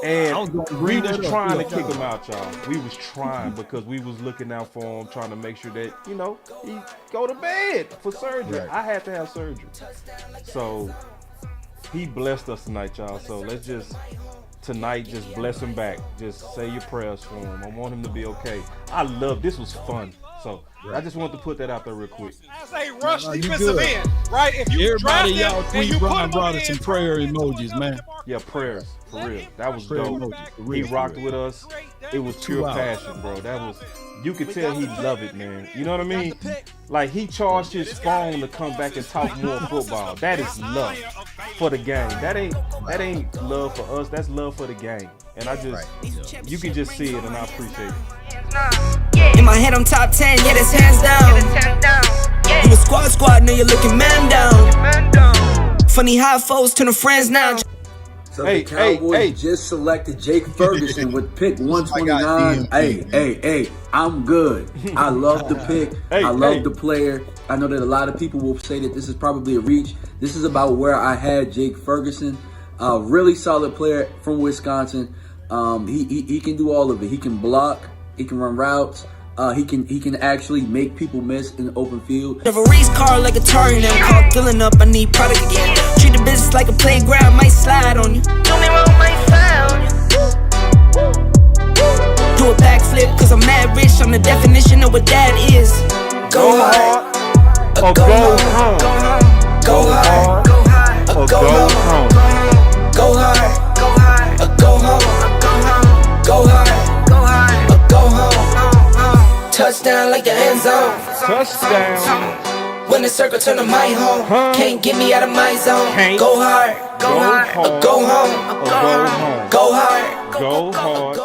And we was trying to kick him out, y'all. We was trying because we was looking out for him, trying to make sure that, you know, he go to bed for surgery. Right. I had to have surgery. So he blessed us tonight, y'all. So let's just bless him back. Just say your prayers for him. I want him to be okay. This was fun. So I just wanted to put that out there real quick. As a rush defensive end, right? If you Everybody, draft y'all him and tweet you put Bryan him on Broaddus the some end, prayer emojis, man. Yeah, prayers. For real. That was Prayer dope. emojis, for He real, rocked for real. with us. It was pure 2 hours. passion, bro. You could tell he loved it, man. You know what I mean? Like, he charged his phone to come back and talk more football. That is love for the game. That ain't love for us. That's love for the game. And you can just see it, and I appreciate it. In my head, I'm top 10, yeah, that's hands down. You a squad, know you're looking man down. Funny how foes turn to friends now. So the Cowboys just selected Jake Ferguson with pick 129. Hey, I'm good. I love the pick. I love the player. I know that a lot of people will say that this is probably a reach. This is about where I had Jake Ferguson. Really solid player from Wisconsin. He can do all of it. He can block. He can run routes. He can actually make people miss in the open field. Have a race car like a target and call filling up. I need product again. Treat the business like a playground. Might slide on you. Do me wrong, might slide on you. Do a backflip cause I'm mad rich. I'm the definition of what that is. Go hard or go home. Go hard or go home. Go hard or go home. Go hard or go home. Touchdown like the end zone. Touchdown. When the circle turn to my home. Can't get me out of my zone. Go hard or go home. Go hard. Go hard.